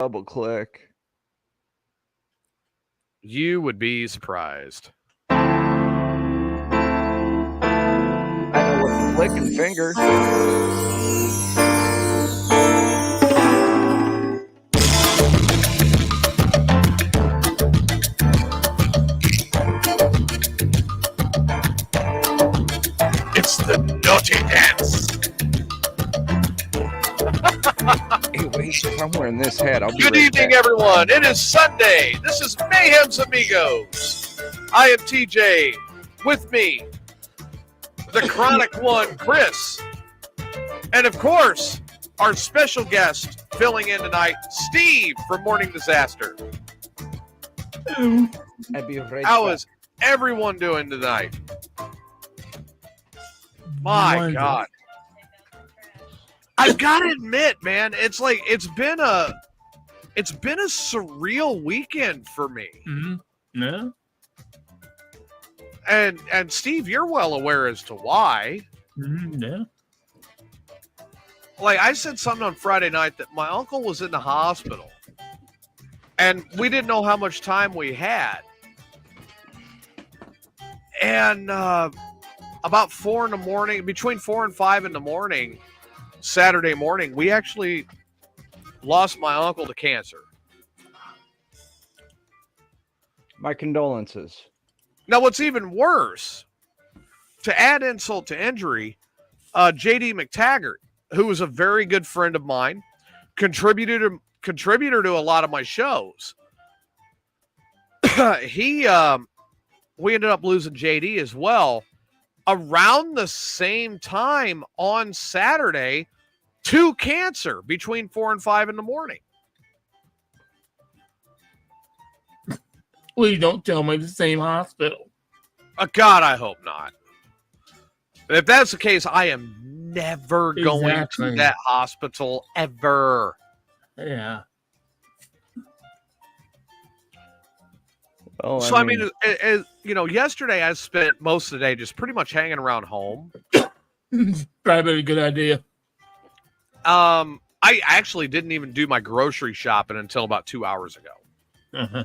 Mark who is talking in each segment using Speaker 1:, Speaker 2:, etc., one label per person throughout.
Speaker 1: double click.
Speaker 2: You would be surprised.
Speaker 1: I know with the clicking finger.
Speaker 2: It's the naughty dance.
Speaker 1: Hey, wait, if I'm wearing this hat, I'll be
Speaker 2: Good
Speaker 1: right
Speaker 2: evening,
Speaker 1: back.
Speaker 2: everyone. It is Sunday. This is Mayhem's Amigos. I am TJ. With me, the chronic one, Chris. And of course, our special guest filling in tonight, Steve from Morning Disaster.
Speaker 1: I'll be right
Speaker 2: How
Speaker 1: back.
Speaker 2: is everyone doing tonight? My God. I've got to admit, man, it's been a surreal weekend for me.
Speaker 3: Mm-hmm. Yeah.
Speaker 2: And Steve, you're well aware as to why.
Speaker 3: Mm-hmm. Yeah.
Speaker 2: Like, I said something on Friday night that my uncle was in the hospital, and we didn't know how much time we had. And about 4 in the morning, between 4 and 5 in the morning, Saturday morning, we actually lost my uncle to cancer.
Speaker 1: My condolences.
Speaker 2: Now, what's even worse, to add insult to injury, J.D. McTaggart, who was a very good friend of mine, contributor to a lot of my shows. We ended up losing JD as well around the same time on Saturday to cancer between 4 and 5 in the morning.
Speaker 3: Please don't tell me the same hospital.
Speaker 2: God, I hope not. If that's the case, I am never going to that hospital ever.
Speaker 3: Yeah.
Speaker 1: Oh,
Speaker 2: So, I mean, yesterday I spent most of the day just pretty much hanging around home.
Speaker 3: Probably a good idea.
Speaker 2: I actually didn't even do my grocery shopping until about 2 hours ago.
Speaker 3: Uh-huh.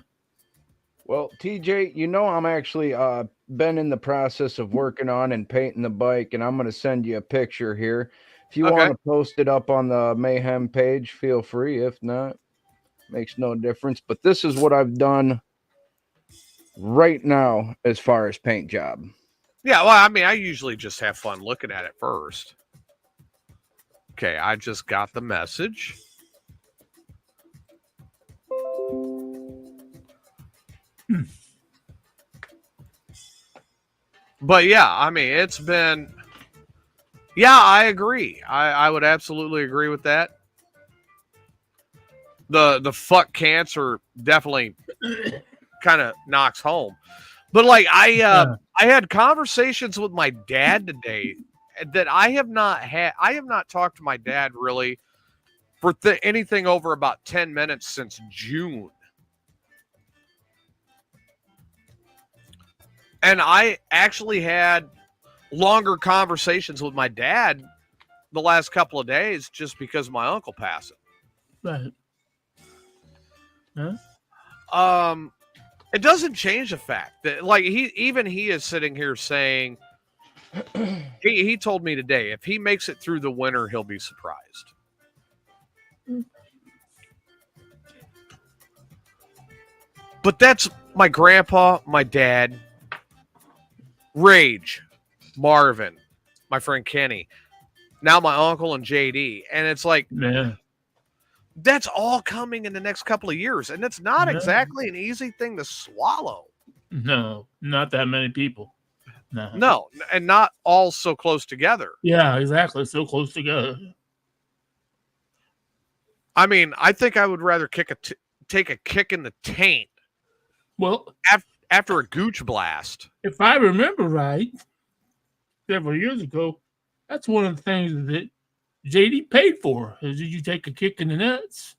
Speaker 1: Well, TJ, I'm actually been in the process of working on and painting the bike, and I'm going to send you a picture here. If you want to post it up on the Mayhem page, feel free. If not, makes no difference. But this is what I've done right now as far as paint job.
Speaker 2: Yeah, well, I mean, I usually just have fun looking at it first. Okay, I just got the message. But yeah, I mean, it's been... Yeah, I agree. I would absolutely agree with that. The fuck cancer definitely kind of knocks home. But like I had conversations with my dad today that I have not talked to my dad really for anything over about 10 minutes since June. And I actually had longer conversations with my dad the last couple of days just because of my uncle passing.
Speaker 3: Right. Huh?
Speaker 2: It doesn't change the fact that, like, he is sitting here saying, he told me today, if he makes it through the winter, he'll be surprised. But that's my grandpa, my dad, Rage, Marvin, my friend Kenny, now my uncle and JD. And it's like, that's all coming in the next couple of years. And it's not exactly an easy thing to swallow.
Speaker 3: No, not that many people.
Speaker 2: No, and not all so close together.
Speaker 3: Yeah, exactly. So close together.
Speaker 2: I mean, I think I would rather take a kick in the taint.
Speaker 3: Well,
Speaker 2: after a gooch blast.
Speaker 3: If I remember right, several years ago, that's one of the things that JD paid for. Is did you take a kick in the nuts?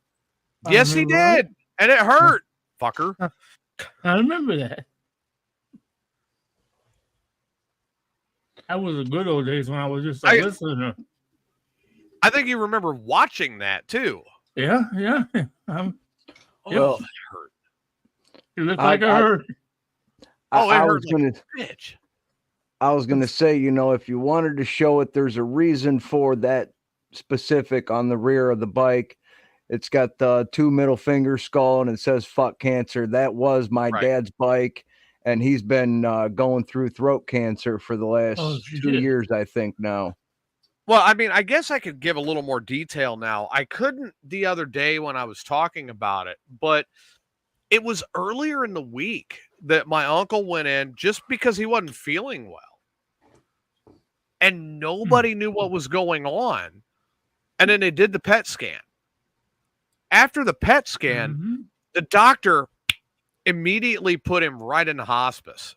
Speaker 2: Yes, he did. Right. And it hurt. Fucker.
Speaker 3: I remember that. That was the good old days when I was just a listener.
Speaker 2: I think you remember watching that too.
Speaker 3: Yeah.
Speaker 2: Oh, that hurt.
Speaker 3: It looked like it hurt.
Speaker 2: It hurt like a bitch.
Speaker 1: I was going to say, if you wanted to show it, there's a reason for that specific on the rear of the bike. It's got the 2 middle finger skull and it says "fuck cancer." That was my dad's bike, and he's been going through throat cancer for the last 2 years, I think now.
Speaker 2: Well, I mean, I guess I could give a little more detail now. I couldn't the other day when I was talking about it, but it was earlier in the week that my uncle went in just because he wasn't feeling well. And nobody knew what was going on. And then they did the PET scan. After the PET scan, the doctor immediately put him right in the hospice.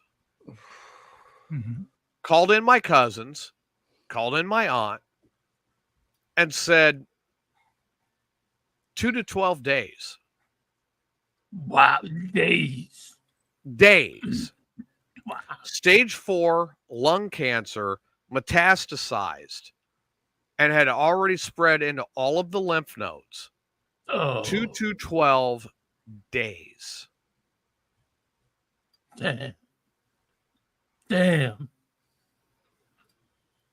Speaker 2: Called in my cousins, called in my aunt, and said 2 to 12 days.
Speaker 3: Wow, days.
Speaker 2: Wow. Stage 4 lung cancer, metastasized, and had already spread into all of the lymph nodes. 2 to 12 days.
Speaker 3: Damn.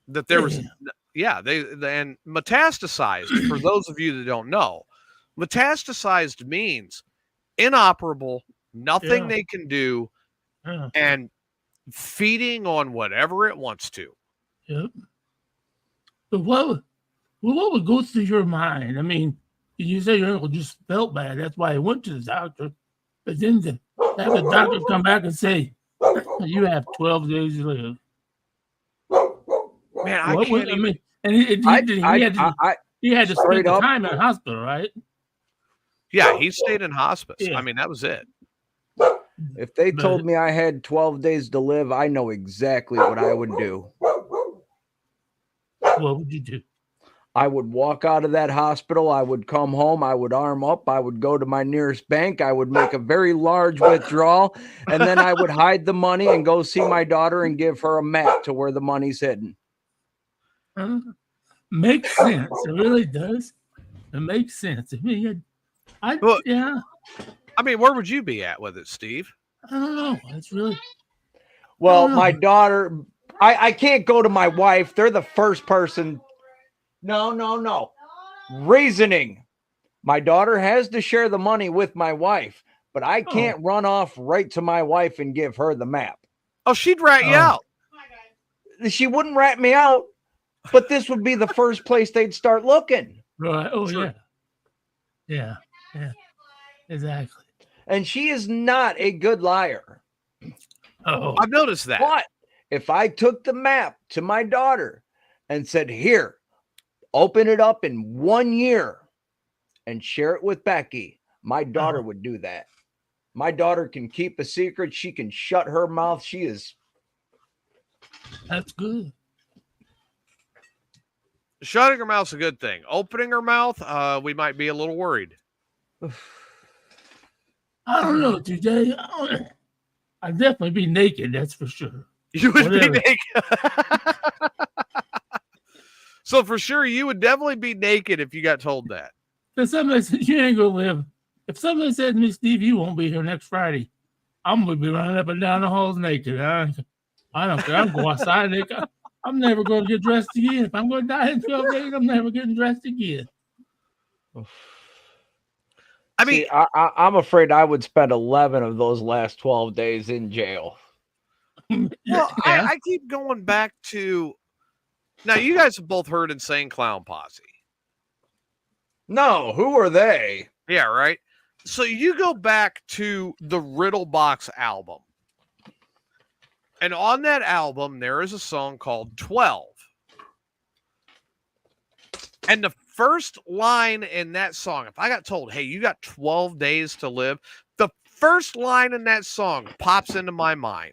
Speaker 2: That there was, and metastasized, for those of you that don't know, metastasized means inoperable, nothing they can do, and feeding on whatever it wants to.
Speaker 3: Yep. But what would go through your mind? I mean, you say your uncle just felt bad. That's why he went to the doctor. But then to have the doctor come back and say, you have 12 days to live.
Speaker 2: Man, I can't even...
Speaker 3: And he had to spend the time in the hospital, right?
Speaker 2: Yeah, he stayed in hospice. Yeah. I mean, that was it.
Speaker 1: If they told me I had 12 days to live, I know exactly what I would do.
Speaker 3: What would you do?
Speaker 1: I would walk out of that hospital. I would come home. I would arm up. I would go to my nearest bank. I would make a very large withdrawal. And then I would hide the money and go see my daughter and give her a map to where the money's hidden.
Speaker 3: Makes sense. It really does. It makes sense. I mean, yeah.
Speaker 2: I mean, where would you be at with it, Steve?
Speaker 3: I don't know. It's really...
Speaker 1: Well, my daughter... I can't go to my wife. They're the first person... No. Reasoning. My daughter has to share the money with my wife, but I can't run off right to my wife and give her the map.
Speaker 2: Oh, she'd rat you out.
Speaker 1: She wouldn't rat me out, but this would be the first place they'd start looking.
Speaker 3: Right. Oh, sure. Yeah. Exactly.
Speaker 1: And she is not a good liar.
Speaker 2: I've noticed that.
Speaker 1: But if I took the map to my daughter and said, here, open it up in 1 year and share it with Becky, my daughter would do that. My daughter can keep a secret. She can shut her mouth. She is.
Speaker 3: That's good.
Speaker 2: Shutting her mouth's a good thing. Opening her mouth, we might be a little worried.
Speaker 3: I don't know, TJ. I'd definitely be naked, that's for sure.
Speaker 2: You would be naked. So for sure, you would definitely be naked if you got told that.
Speaker 3: If somebody said you ain't gonna live, if somebody said to me, Steve, you won't be here next Friday, I'm gonna be running up and down the halls naked. I don't care. I'm going outside naked. I'm never going to get dressed again. If I'm going to die in 12 days, I'm never getting dressed again.
Speaker 1: I mean, I'm afraid I would spend 11 of those last 12 days in jail.
Speaker 2: Well, I keep going back to... Now, you guys have both heard Insane Clown Posse.
Speaker 1: No, who are they?
Speaker 2: Yeah, right? So you go back to the Riddle Box album. And on that album, there is a song called 12. And the first line in that song, if I got told, hey, you got 12 days to live, the first line in that song pops into my mind.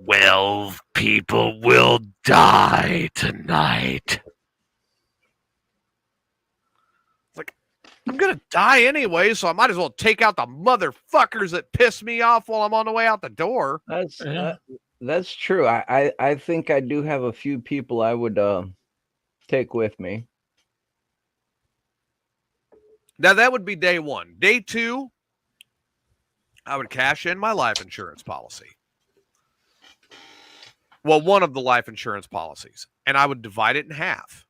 Speaker 2: 12 people will die tonight. Like, I'm going to die anyway, so I might as well take out the motherfuckers that piss me off while I'm on the way out the door.
Speaker 1: That's true. I think I do have a few people I would take with me.
Speaker 2: Now, that would be day one. Day two, I would cash in my life insurance policy. Well, one of the life insurance policies. And I would divide it in half.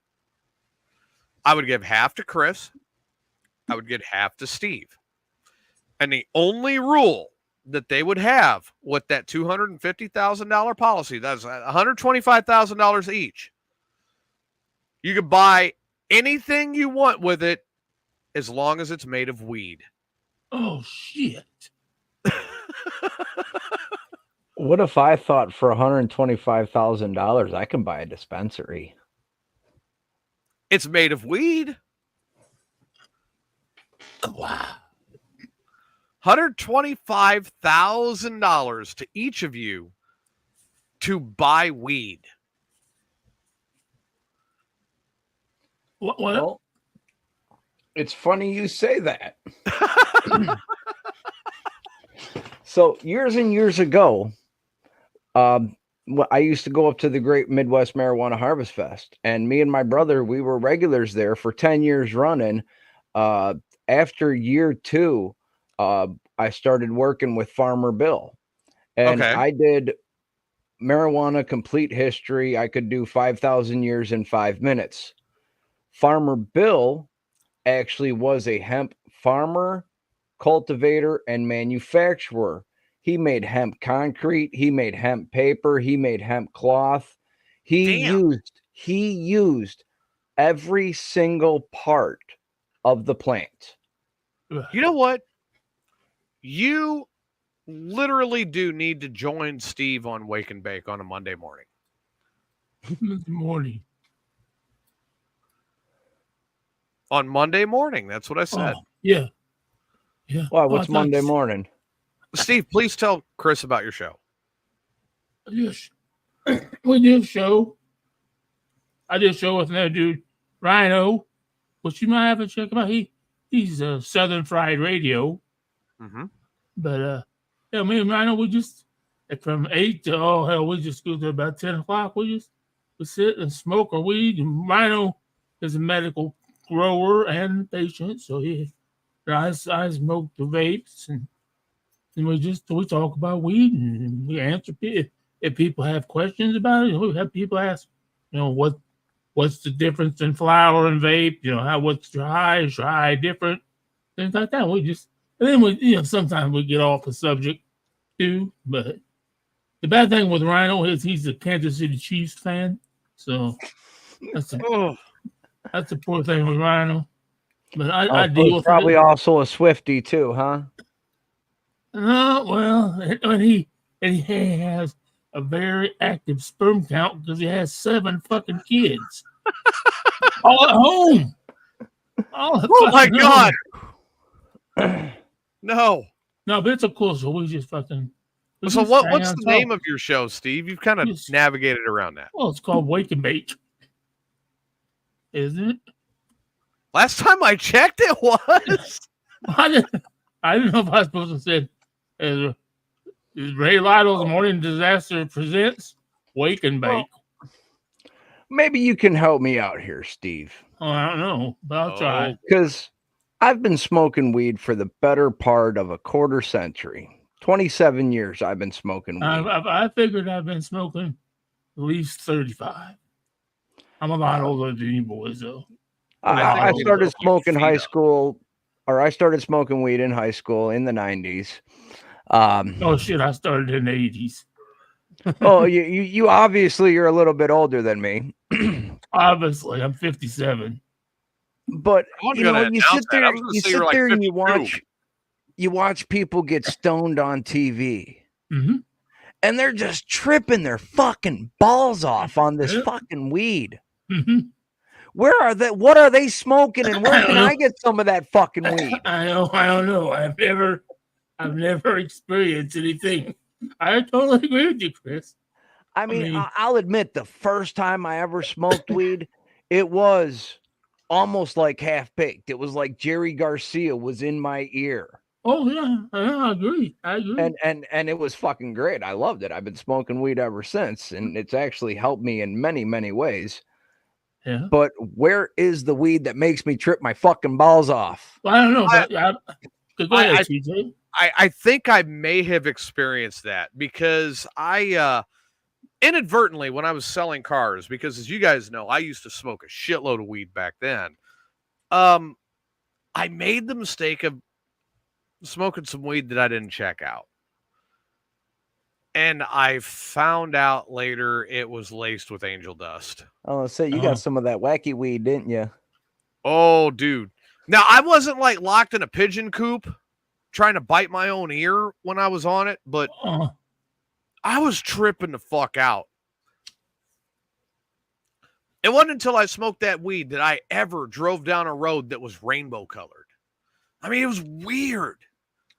Speaker 2: I would give half to Chris. I would give half to Steve. And the only rule that they would have with that $250,000 policy, that's $125,000 each. You could buy anything you want with it as long as it's made of weed.
Speaker 3: Oh, shit.
Speaker 1: What if I thought for $125,000 I can buy a dispensary?
Speaker 2: It's made of weed.
Speaker 3: Wow.
Speaker 2: $125,000 to each of you to buy weed.
Speaker 3: What?
Speaker 1: Well, it's funny you say that. So years and years ago, I used to go up to the Great Midwest Marijuana Harvest Fest, and me and my brother, we were regulars there for 10 years running. After year 2, I started working with Farmer Bill, and
Speaker 2: Okay.
Speaker 1: I did marijuana complete history. I could do 5,000 years in 5 minutes. Farmer Bill actually was a hemp farmer, cultivator, and manufacturer. He made hemp concrete. He made hemp paper. He made hemp cloth. He used every single part of the plant.
Speaker 2: You know what? You literally do need to join Steve on Wake and Bake on a Monday morning. On Monday morning. That's what I said.
Speaker 3: Oh, yeah. Yeah.
Speaker 1: Well, what's Monday morning?
Speaker 2: Steve, please tell Chris about your show.
Speaker 3: Yes. We did a show. I did a show with another dude, Rhino, which you might have to check him out. He's Southern Fried Radio.
Speaker 2: Mm-hmm.
Speaker 3: But yeah, me and Rhino, we just from 8 to we just go to about 10 o'clock. We sit and smoke our weed. And Rhino is a medical grower and patient, so I smoke the vapes and we talk about weed and we answer if people have questions about it. We have people ask, what's the difference in flower and vape? What's dry different, things like that. And then sometimes we get off the subject too. But the bad thing with Rhino is he's a Kansas City Chiefs fan, so that's a poor thing with Rhino. But I deal with
Speaker 1: probably also a Swiftie too, huh?
Speaker 3: Well, and he has a very active sperm count because he has 7 fucking kids, all at home.
Speaker 2: Oh my God! No,
Speaker 3: but it's a cool show. We just fucking.
Speaker 2: So what's the name of your show, Steve? You've kind of navigated around that.
Speaker 3: Well, it's called Wake and Bake, isn't it?
Speaker 2: Last time I checked, it was.
Speaker 3: I didn't know if I was supposed to say is Ray Lytle's Morning Disaster presents Wake and Bake.
Speaker 1: Well, maybe you can help me out here, Steve.
Speaker 3: Oh, I don't know, but I'll try.
Speaker 1: Because I've been smoking weed for the better part of a quarter century. 27 years I've been smoking weed.
Speaker 3: I figured I've been smoking at least 35. I'm a lot older than you boys, though.
Speaker 1: I started smoking I started smoking weed in high school in the 90s.
Speaker 3: Oh shit! I started in the 80s.
Speaker 1: Oh, you obviously you're a little bit older than me.
Speaker 3: Obviously, I'm 57.
Speaker 1: But you sit there and you watch people get stoned on TV, and they're just tripping their fucking balls off on this fucking weed.
Speaker 3: Mm-hmm.
Speaker 1: Where are they? What are they smoking? And where can I get some of that fucking weed?
Speaker 3: I don't know. I've never experienced anything. I totally agree with you, Chris.
Speaker 1: I mean, I'll admit the first time I ever smoked weed, it was almost like half baked. It was like Jerry Garcia was in my ear.
Speaker 3: Oh yeah, I agree.
Speaker 1: And it was fucking great. I loved it. I've been smoking weed ever since, and it's actually helped me in many, many ways.
Speaker 3: Yeah.
Speaker 1: But where is the weed that makes me trip my fucking balls off?
Speaker 3: Well, I don't know. Go ahead, TJ.
Speaker 2: I think I may have experienced that because I inadvertently, when I was selling cars, because as you guys know, I used to smoke a shitload of weed back then. I made the mistake of smoking some weed that I didn't check out. And I found out later it was laced with angel dust.
Speaker 1: Oh, say you got some of that wacky weed, didn't you?
Speaker 2: Oh, dude. Now, I wasn't like locked in a pigeon coop trying to bite my own ear when I was on it, but I was tripping the fuck out. It wasn't until I smoked that weed that I ever drove down a road that was rainbow colored. I mean, it was weird.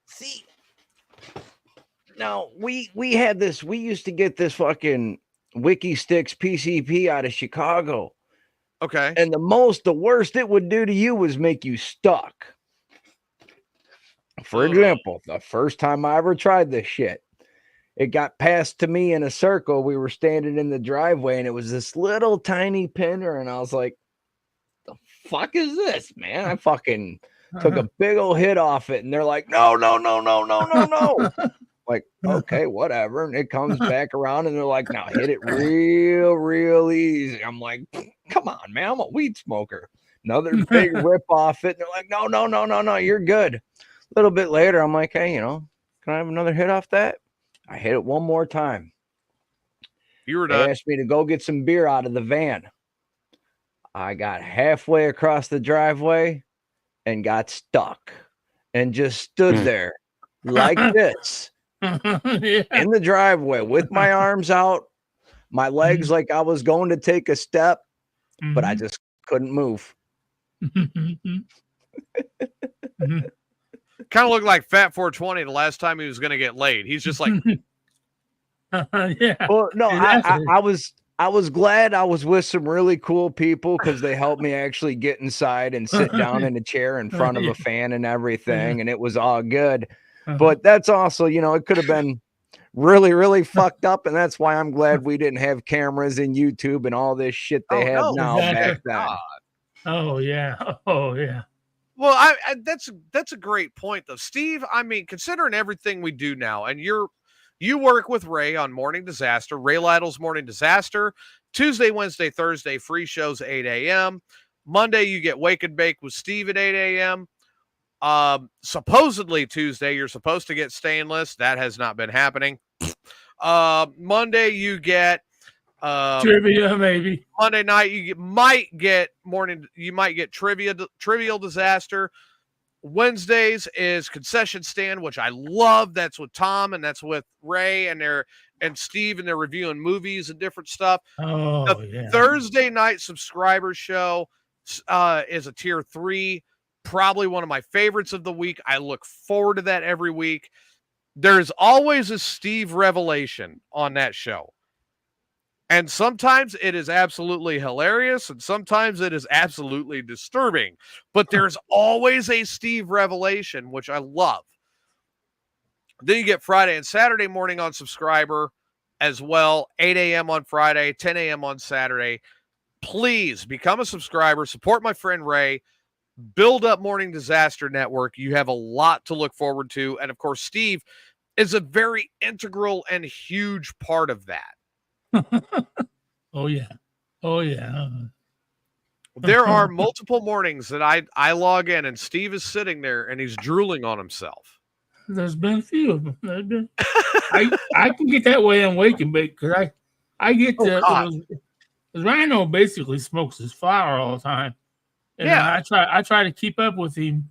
Speaker 1: See, now we had this. We used to get this fucking Wiki Sticks PCP out of Chicago.
Speaker 2: Okay.
Speaker 1: And the worst it would do to you was make you stuck. For example, the first time I ever tried this shit, it got passed to me in a circle. We were standing in the driveway and it was this little tiny pinner. And I was like, the fuck is this, man? I fucking took a big old hit off it. And they're like, no. Like, okay, whatever. And it comes back around and they're like, now hit it real easy. I'm like, come on, man. I'm a weed smoker. Another big rip off it. And they're like, no, you're good. A little bit later, I'm like, hey, can I have another hit off that? I hit it one more time.
Speaker 2: You were done.
Speaker 1: They asked me to go get some beer out of the van. I got halfway across the driveway and got stuck and just stood there like this in the driveway with my arms out, my legs like I was going to take a step, but I just couldn't move.
Speaker 2: Kind of looked like Fat 420 the last time he was going to get laid. He's just like,
Speaker 3: yeah.
Speaker 1: Well, no, I was glad I was with some really cool people because they helped me actually get inside and sit down in a chair in front of a fan and everything, and it was all good. But that's also, it could have been really fucked up, and that's why I'm glad we didn't have cameras and YouTube and all this shit they have now back then.
Speaker 3: Oh yeah.
Speaker 2: Well, that's a great point, though, Steve. I mean, considering everything we do now, and you work with Ray on Morning Disaster, Ray Lytle's Morning Disaster, Tuesday, Wednesday, Thursday, free shows 8 a.m. Monday, you get Wake and Bake with Steve at 8 a.m. Supposedly Tuesday, you're supposed to get Stainless. That has not been happening. Monday, you get
Speaker 3: trivia, maybe.
Speaker 2: Monday night, you might get Trivial Disaster. Wednesdays is Concession Stand, which I love. That's with Tom and that's with Ray and Steve, and they're reviewing movies and different stuff.
Speaker 3: The
Speaker 2: Thursday night subscriber show is a tier 3, probably one of my favorites of the week. I look forward to that every week. There's always a Steve revelation on that show. And sometimes it is absolutely hilarious, and sometimes it is absolutely disturbing. But there's always a Steve revelation, which I love. Then you get Friday and Saturday morning on subscriber as well, 8 a.m. on Friday, 10 a.m. on Saturday. Please become a subscriber. Support my friend Ray. Build up Morning Disaster Network. You have a lot to look forward to. And, of course, Steve is a very integral and huge part of that.
Speaker 3: Oh yeah.
Speaker 2: There are multiple mornings that I log in and Steve is sitting there and he's drooling on himself.
Speaker 3: There's been a few of them. I can get that way on Wake and Bake because I get because Rhino basically smokes his flower all the time, and I try to keep up with him,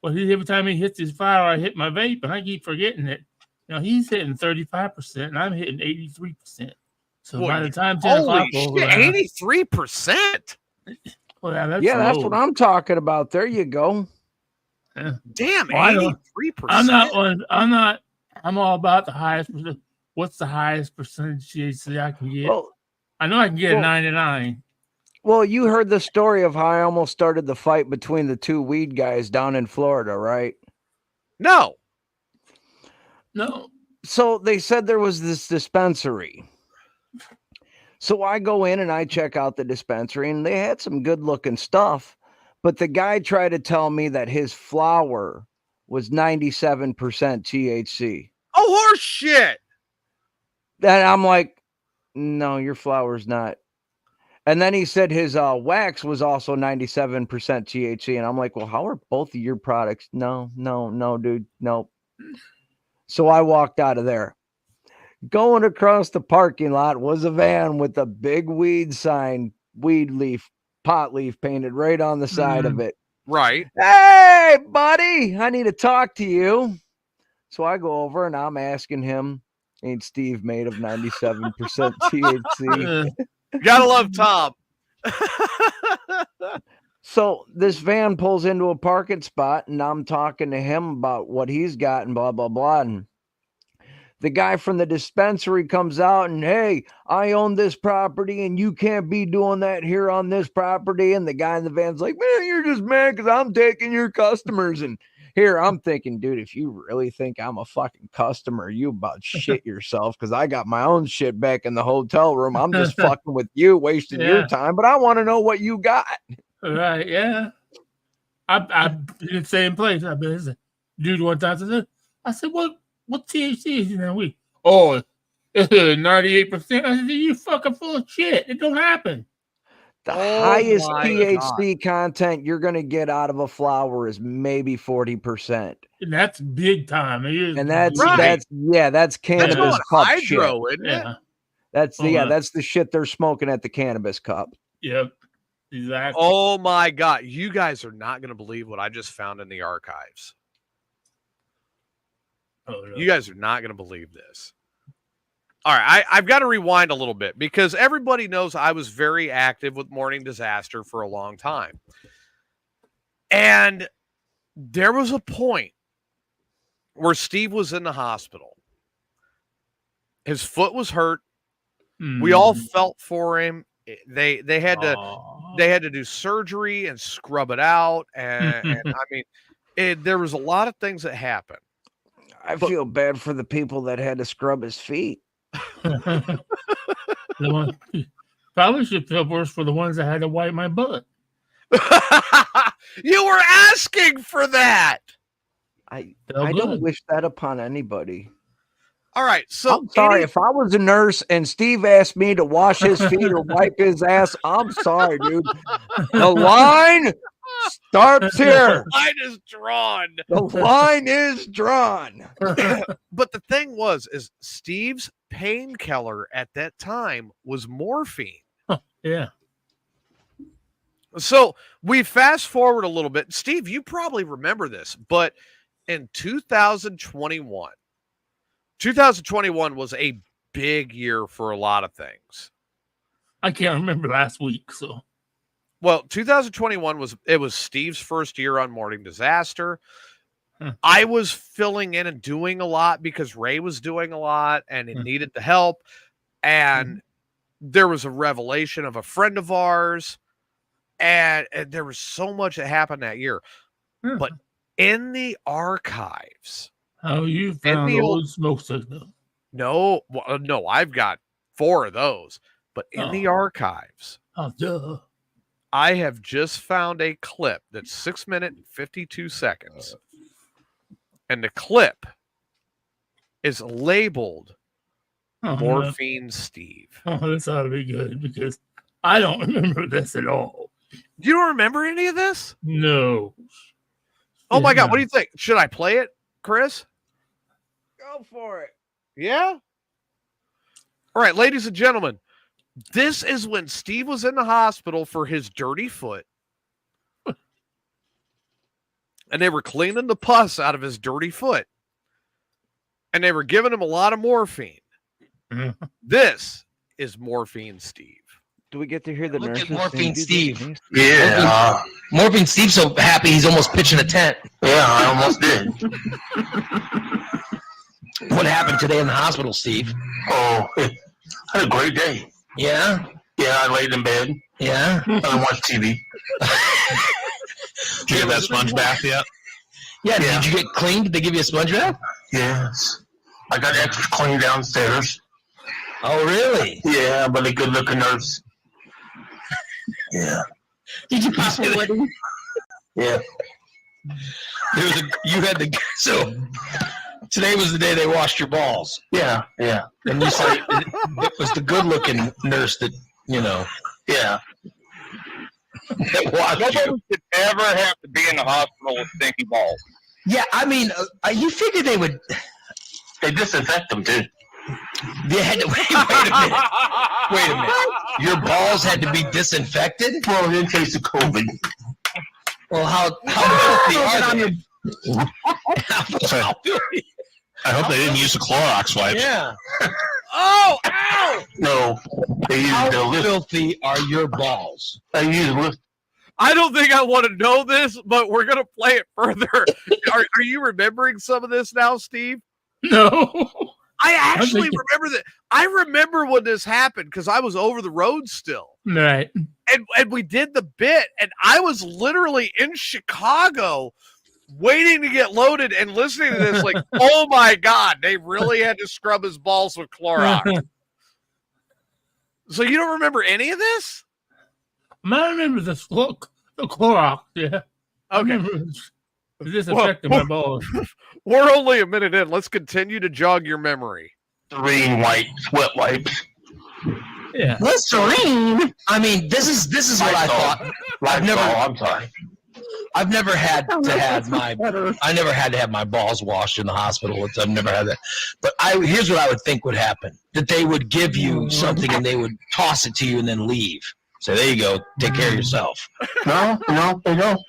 Speaker 3: but every time he hits his flower, I hit my vape, and I keep forgetting it. He's hitting 35%, and I'm hitting 83%. So by the time 10 o'clock rolls around,
Speaker 2: 83%.
Speaker 3: Well,
Speaker 1: that's what I'm talking about. There you go.
Speaker 3: Yeah.
Speaker 2: Damn, 83%.
Speaker 3: I'm all about the highest percent. What's the highest percentage THC I can get?
Speaker 1: Well,
Speaker 3: I know I can get 99.
Speaker 1: Well, you heard the story of how I almost started the fight between the two weed guys down in Florida, right?
Speaker 2: No.
Speaker 1: So they said there was this dispensary. So I go in and I check out the dispensary, and they had some good looking stuff. But the guy tried to tell me that his flower was 97% THC.
Speaker 2: Oh, horse shit.
Speaker 1: And I'm like, no, your flower's not. And then he said his wax was also 97% THC. And I'm like, well, how are both of your products? No, dude. Nope. So I walked out of there. Going across the parking lot was a van with a big weed sign, pot leaf painted right on the side of it.
Speaker 2: Right.
Speaker 1: Hey, buddy, I need to talk to you. So I go over and I'm asking him, ain't Steve made of 97% THC?
Speaker 2: Gotta love Tom.
Speaker 1: So this van pulls into a parking spot and I'm talking to him about what he's got and blah, blah, blah. And the guy from the dispensary comes out and, hey, I own this property and you can't be doing that here on this property. And the guy in the van's like, man, you're just mad because I'm taking your customers. And here I'm thinking, dude, if you really think I'm a fucking customer, you about shit yourself because I got my own shit back in the hotel room. I'm just fucking with you, wasting your time. But I want to know what you got.
Speaker 3: Right, yeah. I've been in the same place. I've been dude one time. I said, what THC is in that weed? Oh, it's 98%. I said, you fucking full of shit. It don't happen.
Speaker 1: The highest THC content you're going to get out of a flower is maybe 40%.
Speaker 3: And that's big time.
Speaker 1: And that's cannabis cup
Speaker 2: hydro,
Speaker 1: shit.
Speaker 2: Isn't it?
Speaker 1: That's the shit they're smoking at the cannabis cup.
Speaker 3: Yep. Exactly.
Speaker 2: Oh my God. You guys are not going to believe what I just found in the archives.
Speaker 3: Oh, no.
Speaker 2: You guys are not going to believe this. All right, I've got to rewind a little bit because everybody knows I was very active with Morning Disaster for a long time. And there was a point where Steve was in the hospital. His foot was hurt. We all felt for him. They had to do surgery and scrub it out. And I mean, there was a lot of things that happened.
Speaker 1: I feel bad for the people that had to scrub his feet.
Speaker 3: Probably should feel worse for the ones that had to wipe my butt.
Speaker 2: You were asking for that.
Speaker 1: I don't wish that upon anybody.
Speaker 2: All right, so
Speaker 1: I'm sorry if I was a nurse and Steve asked me to wash his feet or wipe his ass. I'm sorry, dude. The line starts here.
Speaker 2: The line is drawn.
Speaker 1: The line is drawn.
Speaker 2: But the thing is Steve's painkiller at that time was morphine.
Speaker 3: Yeah.
Speaker 2: So we fast forward a little bit. Steve, you probably remember this, but in 2021 was a big year for a lot of things.
Speaker 3: I can't remember last week, so.
Speaker 2: Well, 2021 was Steve's first year on Morning Disaster. I was filling in and doing a lot because Ray was doing a lot and it needed the help. And there was a revelation of a friend of ours. And there was so much that happened that year. But in the archives.
Speaker 3: Oh, you found the old smoke signal.
Speaker 2: No, I've got 4 of those. But in the archives.
Speaker 3: Oh, duh.
Speaker 2: I have just found a clip that's 6 minutes and 52 seconds. And the clip is labeled Morphine Steve.
Speaker 3: Oh, this ought to be good because I don't remember this at all.
Speaker 2: You don't remember any of this?
Speaker 3: No.
Speaker 2: Oh my God. What do you think? Should I play it, Chris?
Speaker 1: Go for it.
Speaker 2: Yeah. All right, ladies and gentlemen, this is when Steve was in the hospital for his dirty foot. And they were cleaning the pus out of his dirty foot. And they were giving him a lot of morphine. This is Morphine Steve.
Speaker 1: Do we get to hear the
Speaker 4: Look
Speaker 1: nurses?
Speaker 4: at Morphine Steve.
Speaker 5: Yeah.
Speaker 4: Morphine Steve's so happy he's almost pitching a tent.
Speaker 5: Yeah, I almost did.
Speaker 4: What happened today in the hospital, Steve?
Speaker 5: Oh, I had a great day.
Speaker 4: Yeah?
Speaker 5: Yeah, I laid in bed.
Speaker 4: Yeah?
Speaker 5: I watched TV.
Speaker 6: Did you get that sponge bath yet?
Speaker 4: Yeah, did you get clean? Did they give you a sponge bath?
Speaker 5: Yes. I got extra clean downstairs.
Speaker 4: Oh, really?
Speaker 5: Yeah, but a good-looking nurse. Yeah.
Speaker 6: Did you pop a Woody?
Speaker 5: Yeah.
Speaker 4: You had the so today was the day they washed your balls.
Speaker 5: Yeah.
Speaker 4: And you said it was the good-looking nurse that,
Speaker 5: Yeah.
Speaker 4: that washed you.
Speaker 7: Nobody should ever have to be in the hospital with stinky balls.
Speaker 4: Yeah, I mean, you figure they would.
Speaker 5: They disinfect them, too.
Speaker 4: They had to, wait a minute. Wait a minute. Your balls had to be disinfected?
Speaker 5: Well, in case of COVID.
Speaker 4: Well, how filthy are they? How filthy?
Speaker 8: I hope they didn't use the Clorox wipes.
Speaker 4: Yeah.
Speaker 2: Oh, ow!
Speaker 5: No. They use
Speaker 4: How
Speaker 5: the lift.
Speaker 4: filthy are your balls?
Speaker 5: They use lift.
Speaker 2: I don't think I want to know this, but we're going to play it further. Are you remembering some of this now, Steve?
Speaker 3: No.
Speaker 2: I actually
Speaker 3: thinking-
Speaker 2: remember that. I remember when this happened because I was over the road still.
Speaker 3: Right.
Speaker 2: And we did the bit, and I was literally in Chicago waiting to get loaded and listening to this like, oh my God, they really had to scrub his balls with Clorox. So you don't remember any of this?
Speaker 3: I remember the Clorox, yeah. I
Speaker 2: Okay.
Speaker 3: remember this affected my balls.
Speaker 2: We're only a minute in. Let's continue to jog your memory.
Speaker 5: Rain wipes, wet wipes.
Speaker 3: Yeah.
Speaker 6: Listerine.
Speaker 4: I mean, this is what I thought.
Speaker 5: I'm sorry.
Speaker 4: I've never had to have my
Speaker 6: Better.
Speaker 4: I never had to have my balls washed in the hospital. I've never had that. But here's what I would think would happen: that they would give you something and they would toss it to you and then leave. So there you go. Take care of yourself.
Speaker 5: No, they don't.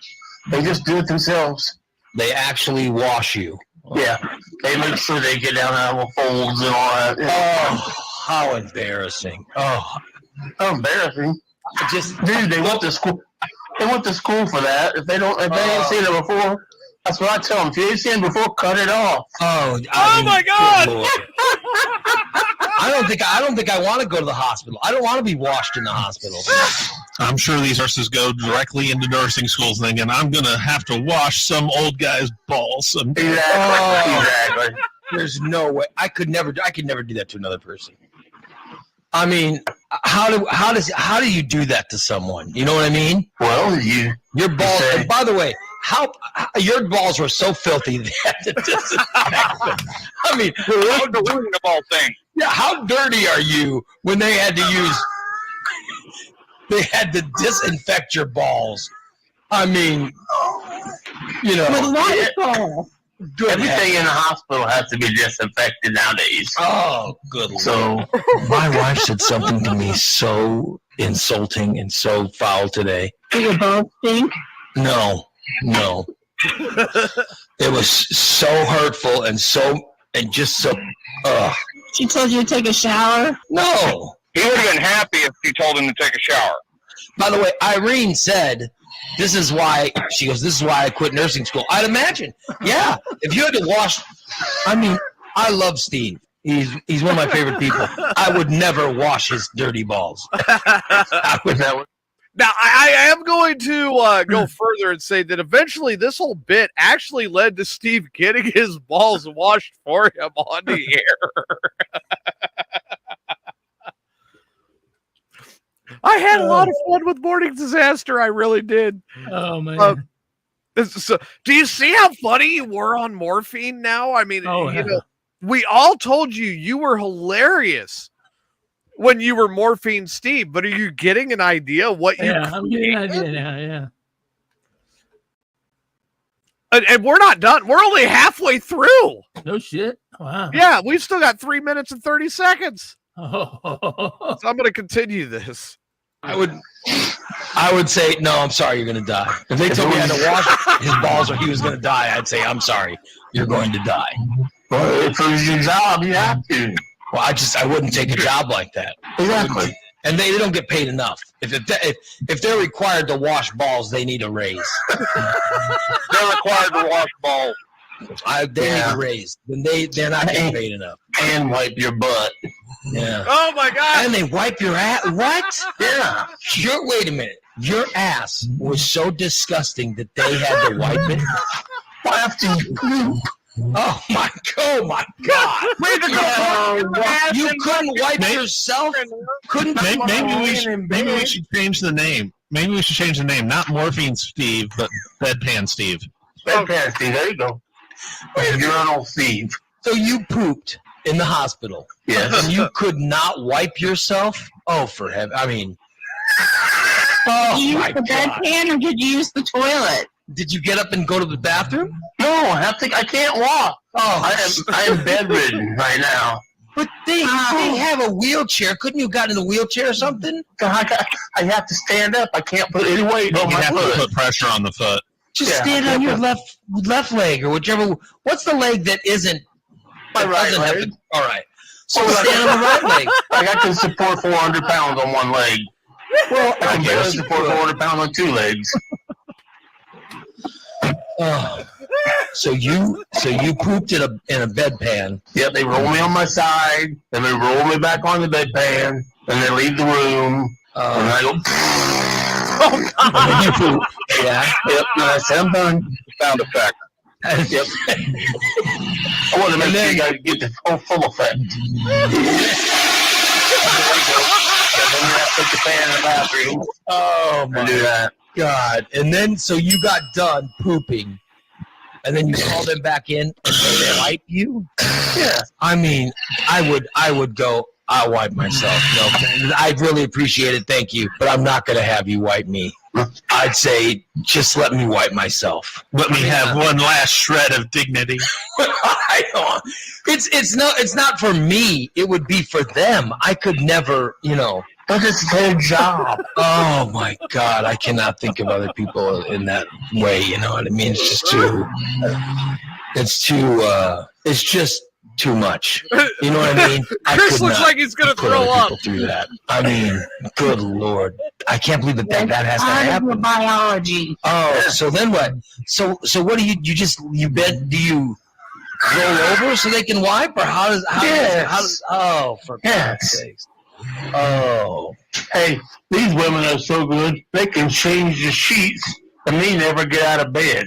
Speaker 5: They just do it themselves.
Speaker 4: They actually wash you.
Speaker 5: Yeah. They make sure they get down out of the folds and all that.
Speaker 4: Oh, how embarrassing! Oh,
Speaker 5: How embarrassing. Dude, they went to school. They went to school for that. If they ain't seen it before, that's what I tell them. If you ain't seen it before, cut it off.
Speaker 4: Oh
Speaker 2: My God!
Speaker 4: good Lord. I don't think I want to go to the hospital. I don't want to be washed in the hospital.
Speaker 8: I'm sure these nurses go directly into nursing schools thinking, I'm going to have to wash some old guy's balls.
Speaker 5: Exactly.
Speaker 4: There's no way. I could never do that to another person. I mean, how do you do that to someone? You know what I mean?
Speaker 5: Well,
Speaker 4: Your balls. And by the way, how your balls were so filthy they had to disinfect them. I mean,
Speaker 7: The ball thing.
Speaker 4: yeah, how dirty are you when they had to disinfect your balls? I mean, you know,
Speaker 6: With Lysol.
Speaker 4: good
Speaker 5: everything
Speaker 4: heck.
Speaker 5: in the hospital has to be disinfected nowadays.
Speaker 4: Oh, good Lord.
Speaker 5: So
Speaker 4: My wife said something to me so insulting and so foul today.
Speaker 6: Do your balls stink?
Speaker 4: No. It was so hurtful and just so.
Speaker 6: She told you to take a shower?
Speaker 4: No.
Speaker 7: He would have been happy if you told him to take a shower.
Speaker 4: By the way, Irene said, this is why I quit nursing school. I'd imagine. Yeah. If you had to wash, I mean, I love Steve. He's one of my favorite people. I would never wash his dirty balls. I would never.
Speaker 2: Now, I am going to go further and say that eventually this whole bit actually led to Steve getting his balls washed for him on the air. I had a lot of fun with Morning Disaster. I really did.
Speaker 3: Oh, man.
Speaker 2: So, do you see how funny you were on morphine now? I mean,
Speaker 3: Oh,
Speaker 2: you know, we all told you were hilarious when you were Morphine Steve, but are you getting an idea what you
Speaker 3: I'm getting an idea now, yeah.
Speaker 2: And we're not done. We're only halfway through.
Speaker 3: No shit. Wow.
Speaker 2: Yeah, we've still got 3 minutes and 30 seconds.
Speaker 3: Oh.
Speaker 2: So I'm going to continue this.
Speaker 4: I would say, no, I'm sorry, you're going to die. If they told me I had to wash his balls or he was going to die, I'd say, I'm sorry, you're going to die.
Speaker 5: well, if it's your job, you have to.
Speaker 4: Well, I wouldn't take a job like that.
Speaker 5: Exactly.
Speaker 4: And they don't get paid enough. If they're required to wash balls, they need a raise.
Speaker 7: They're required to wash balls.
Speaker 4: They need a raise. Then they're not getting paid enough.
Speaker 5: And wipe your butt.
Speaker 4: Yeah.
Speaker 2: Oh, my God.
Speaker 4: And they wipe your ass. What?
Speaker 5: Yeah.
Speaker 4: Wait a minute. Your ass was so disgusting that they had to wipe it.
Speaker 5: Well, after you poop.
Speaker 4: Oh my God!
Speaker 2: Way to go!
Speaker 4: You couldn't wipe yourself? Couldn't
Speaker 8: Maybe we should change the name. Maybe we should change the name. Not Morphine Steve, but Bedpan Steve.
Speaker 5: Bedpan Steve, there you go. Urinal Steve.
Speaker 4: So you pooped in the hospital.
Speaker 5: Yes.
Speaker 4: And you could not wipe yourself? Oh, for heaven. I mean.
Speaker 6: Did you use
Speaker 4: my
Speaker 6: the
Speaker 4: God.
Speaker 6: bedpan or did you use the toilet?
Speaker 4: Did you get up and go to the bathroom?
Speaker 5: No, I can't walk.
Speaker 4: Oh,
Speaker 5: I am bedridden right now.
Speaker 4: But they have a wheelchair. Couldn't you have gotten in a wheelchair or something?
Speaker 5: I have to stand up. I can't put any weight on
Speaker 8: You
Speaker 5: my
Speaker 8: have to
Speaker 5: foot.
Speaker 8: put pressure on the foot.
Speaker 4: Just stand on your left leg or whichever. What's the leg that isn't?
Speaker 5: My right
Speaker 4: doesn't have
Speaker 5: leg.
Speaker 4: to- all right. So stand on the right leg.
Speaker 5: Like I can support 400 pounds on one leg. Well, I can barely
Speaker 4: guess you
Speaker 5: support
Speaker 4: could.
Speaker 5: 400 pounds on two legs.
Speaker 4: Oh. So you pooped in a bedpan.
Speaker 5: Yep, they roll me on my side, then they roll me back on the bedpan, and they leave the room, and I go,
Speaker 4: And then you poop. Yeah.
Speaker 5: yep, and I said, I'm done. Sound effect. Yep. I want to make sure you guys get the full effect. And then you have to put the fan in the bathroom
Speaker 4: Oh
Speaker 5: and
Speaker 4: my
Speaker 5: do that.
Speaker 4: God. And then so you got done pooping. And then you called them back in and they wipe you?
Speaker 5: Yeah.
Speaker 4: I mean, I would go, I'll wipe myself. No, I really appreciate it, thank you. But I'm not gonna have you wipe me. I'd say just let me wipe myself.
Speaker 8: Let me have one last shred of dignity.
Speaker 4: I don't. It's not for me. It would be for them. I could never,
Speaker 5: But it's their job.
Speaker 4: Oh my God, I cannot think of other people in that way. You know what I mean? It's just too much. You know what I mean?
Speaker 2: Chris looks like he's gonna
Speaker 4: put
Speaker 2: throw
Speaker 4: other
Speaker 2: up.
Speaker 4: people through that. I mean, good Lord, I can't believe that has to
Speaker 6: Part of your
Speaker 4: happen.
Speaker 6: biology.
Speaker 4: Oh, so then what? So what do you bed? Do you roll over so they can wipe, or how does? Oh, for God's sakes. Oh,
Speaker 5: Hey, these women are so good, they can change the sheets and me never get out of bed.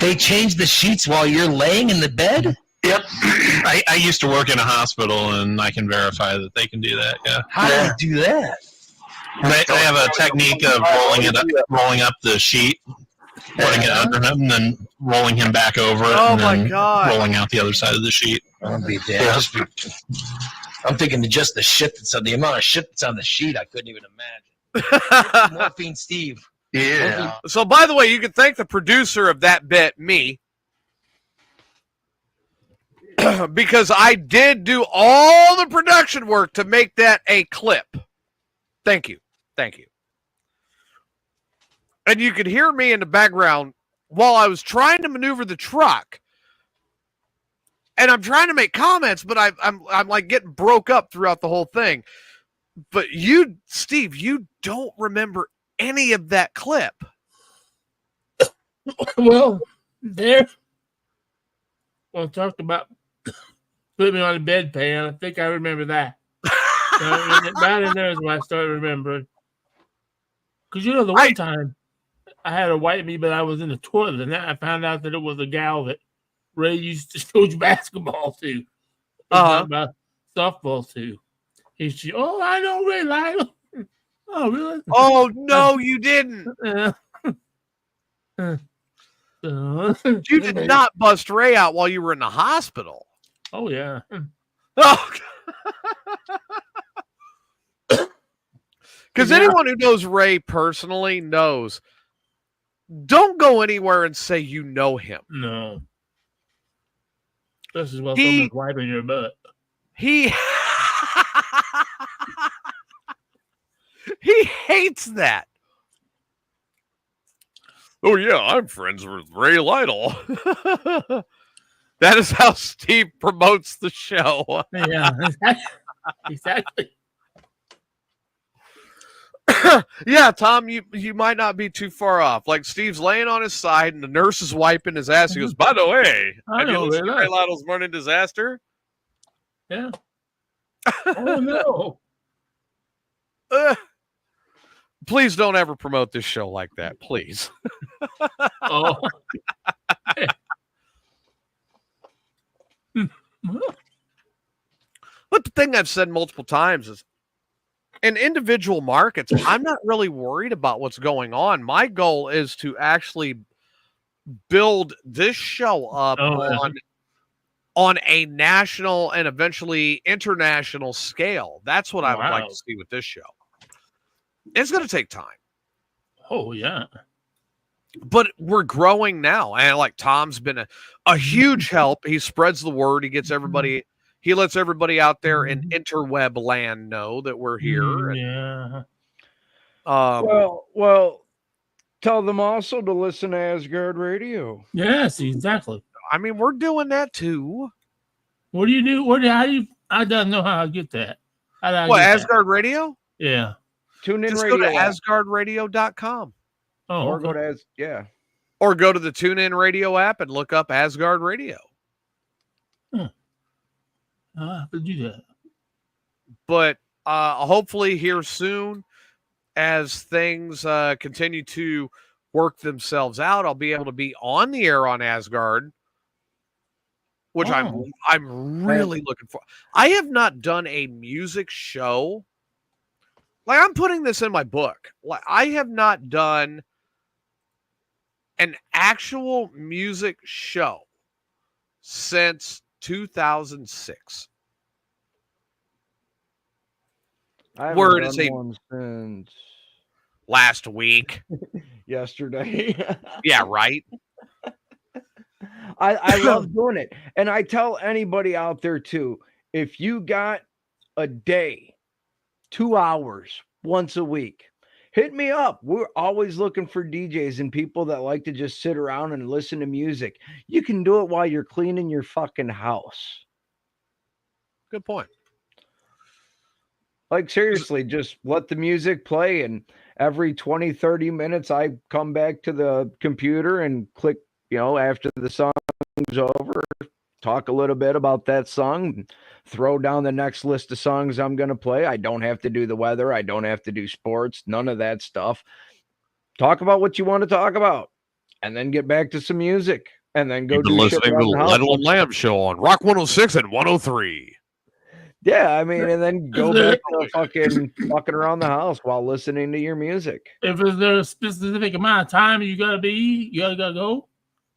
Speaker 4: they change the sheets while you're laying in the bed?
Speaker 5: Yep.
Speaker 8: I used to work in a hospital, and I can verify that they can do that. Yeah,
Speaker 4: How do they do that?
Speaker 8: they have a technique of rolling up the sheet, putting it under him, and then rolling him back over it,
Speaker 2: Oh
Speaker 8: and
Speaker 2: my
Speaker 8: then
Speaker 2: God.
Speaker 8: rolling out the other side of the sheet.
Speaker 4: I'll be damned. I'm thinking of just the amount of shit that's on the sheet. I couldn't even imagine. Morphine Steve.
Speaker 5: Yeah.
Speaker 2: So, by the way, you can thank the producer of that bit, me, because I did do all the production work to make that a clip. Thank you. Thank you. And you could hear me in the background while I was trying to maneuver the truck. And I'm trying to make comments, but I'm like getting broke up throughout the whole thing. But you, Steve, you don't remember any of that clip.
Speaker 3: Well, there. Well, talked about putting me on the bedpan. I think I remember that. Right in there is when I started remembering. Because the one time I had her wipe me, but I was in the toilet, and then I found out that it was a gal that Ray used to coach basketball to, about softball to. I know Ray Lyle. Oh, really?
Speaker 2: Oh, no, you didn't. You did not bust Ray out while you were in the hospital.
Speaker 3: Oh, yeah.
Speaker 2: Oh, because anyone who knows Ray personally knows, don't go anywhere and say you know him.
Speaker 3: No. This is while someone's wiping your butt.
Speaker 2: He hates that. Oh, yeah, I'm friends with Ray Lytle. That is how Steve promotes the show.
Speaker 3: Yeah, exactly.
Speaker 2: Yeah, Tom, you might not be too far off. Like, Steve's laying on his side, and the nurse is wiping his ass. He goes, by the way, have you listened to Ray Lytle's Morning Disaster?
Speaker 3: Yeah. Oh, no.
Speaker 2: Please don't ever promote this show like that, please.
Speaker 3: Oh.
Speaker 2: thing I've said multiple times is in individual markets, I'm not really worried about what's going on. My goal is to actually build this show up on a national and eventually international scale. That's what I would like to see with this show. It's going to take time.
Speaker 3: Oh, yeah.
Speaker 2: But we're growing now. And like Tom's been a huge help. He spreads the word. He gets everybody, he lets everybody out there in interweb land know that we're here.
Speaker 3: Yeah.
Speaker 1: Well, tell them also to listen to Asgard Radio.
Speaker 3: Yes, exactly.
Speaker 2: I mean, we're doing that too.
Speaker 3: What do you do? I don't know how I get that.
Speaker 2: What, Asgard Radio?
Speaker 3: Yeah.
Speaker 1: Tune in
Speaker 2: Just
Speaker 1: radio.
Speaker 2: go to asgardradio.com.
Speaker 3: Oh,
Speaker 1: or
Speaker 3: okay.
Speaker 1: go to
Speaker 2: Or go to the TuneIn Radio app and look up Asgard Radio.
Speaker 3: I'll have to do that.
Speaker 2: But hopefully here soon, as things continue to work themselves out, I'll be able to be on the air on Asgard, which I'm really looking for. I have not done a music show. Like, I'm putting this in my book. Like, I have not done an actual music show since 2006. Where it is
Speaker 1: since
Speaker 2: last week.
Speaker 1: Yesterday.
Speaker 2: Yeah, right.
Speaker 1: I love doing it. And I tell anybody out there too, if you got a day, 2 hours once a week, hit me up. We're always looking for DJs and people that like to just sit around and listen to music. You can do it while you're cleaning your fucking house.
Speaker 2: Good point.
Speaker 1: Like, seriously, just let the music play, and every 20, 30 minutes, I come back to the computer and click, after the song's over, talk a little bit about that song, throw down the next list of songs I'm going to play. I don't have to do the weather. I don't have to do sports, none of that stuff. Talk about what you want to talk about, and then get back to some music, and then go do shit around the house.
Speaker 2: Little Lamb Show on Rock 106 and 103.
Speaker 1: Yeah, I mean, and then go back to fucking around the house while listening to your music.
Speaker 3: If there's a specific amount of time you gotta go.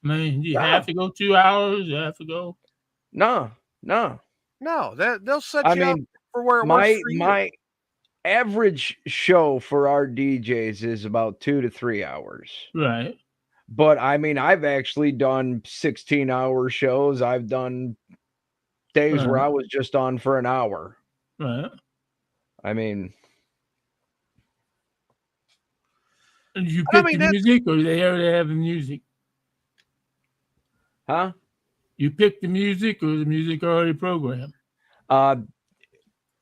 Speaker 3: I mean, you have to go 2 hours. You have to go.
Speaker 2: No, they'll set you up for where it works for you.
Speaker 1: My average show for our DJs is about 2 to 3 hours.
Speaker 3: Right.
Speaker 1: But I mean, I've actually done 16-hour shows. I've done days where I was just on for an hour.
Speaker 3: Right.
Speaker 1: I mean,
Speaker 3: and you pick the music, or they already have the music?
Speaker 1: Huh?
Speaker 3: You pick the music, or the music already programmed?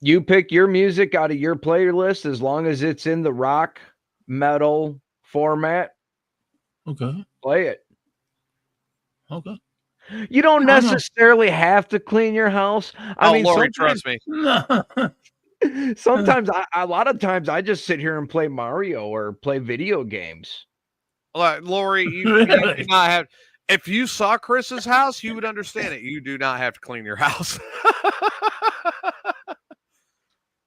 Speaker 1: You pick your music out of your playlist as long as it's in the rock, metal format.
Speaker 3: Okay.
Speaker 1: Play it.
Speaker 3: Okay.
Speaker 1: You don't necessarily have to clean your house. I mean,
Speaker 2: Lori, trust me.
Speaker 1: Sometimes, a lot of times, I just sit here and play Mario or play video games.
Speaker 2: Like, Lori, you do not have. If you saw Chris's house, you would understand it. You do not have to clean your house.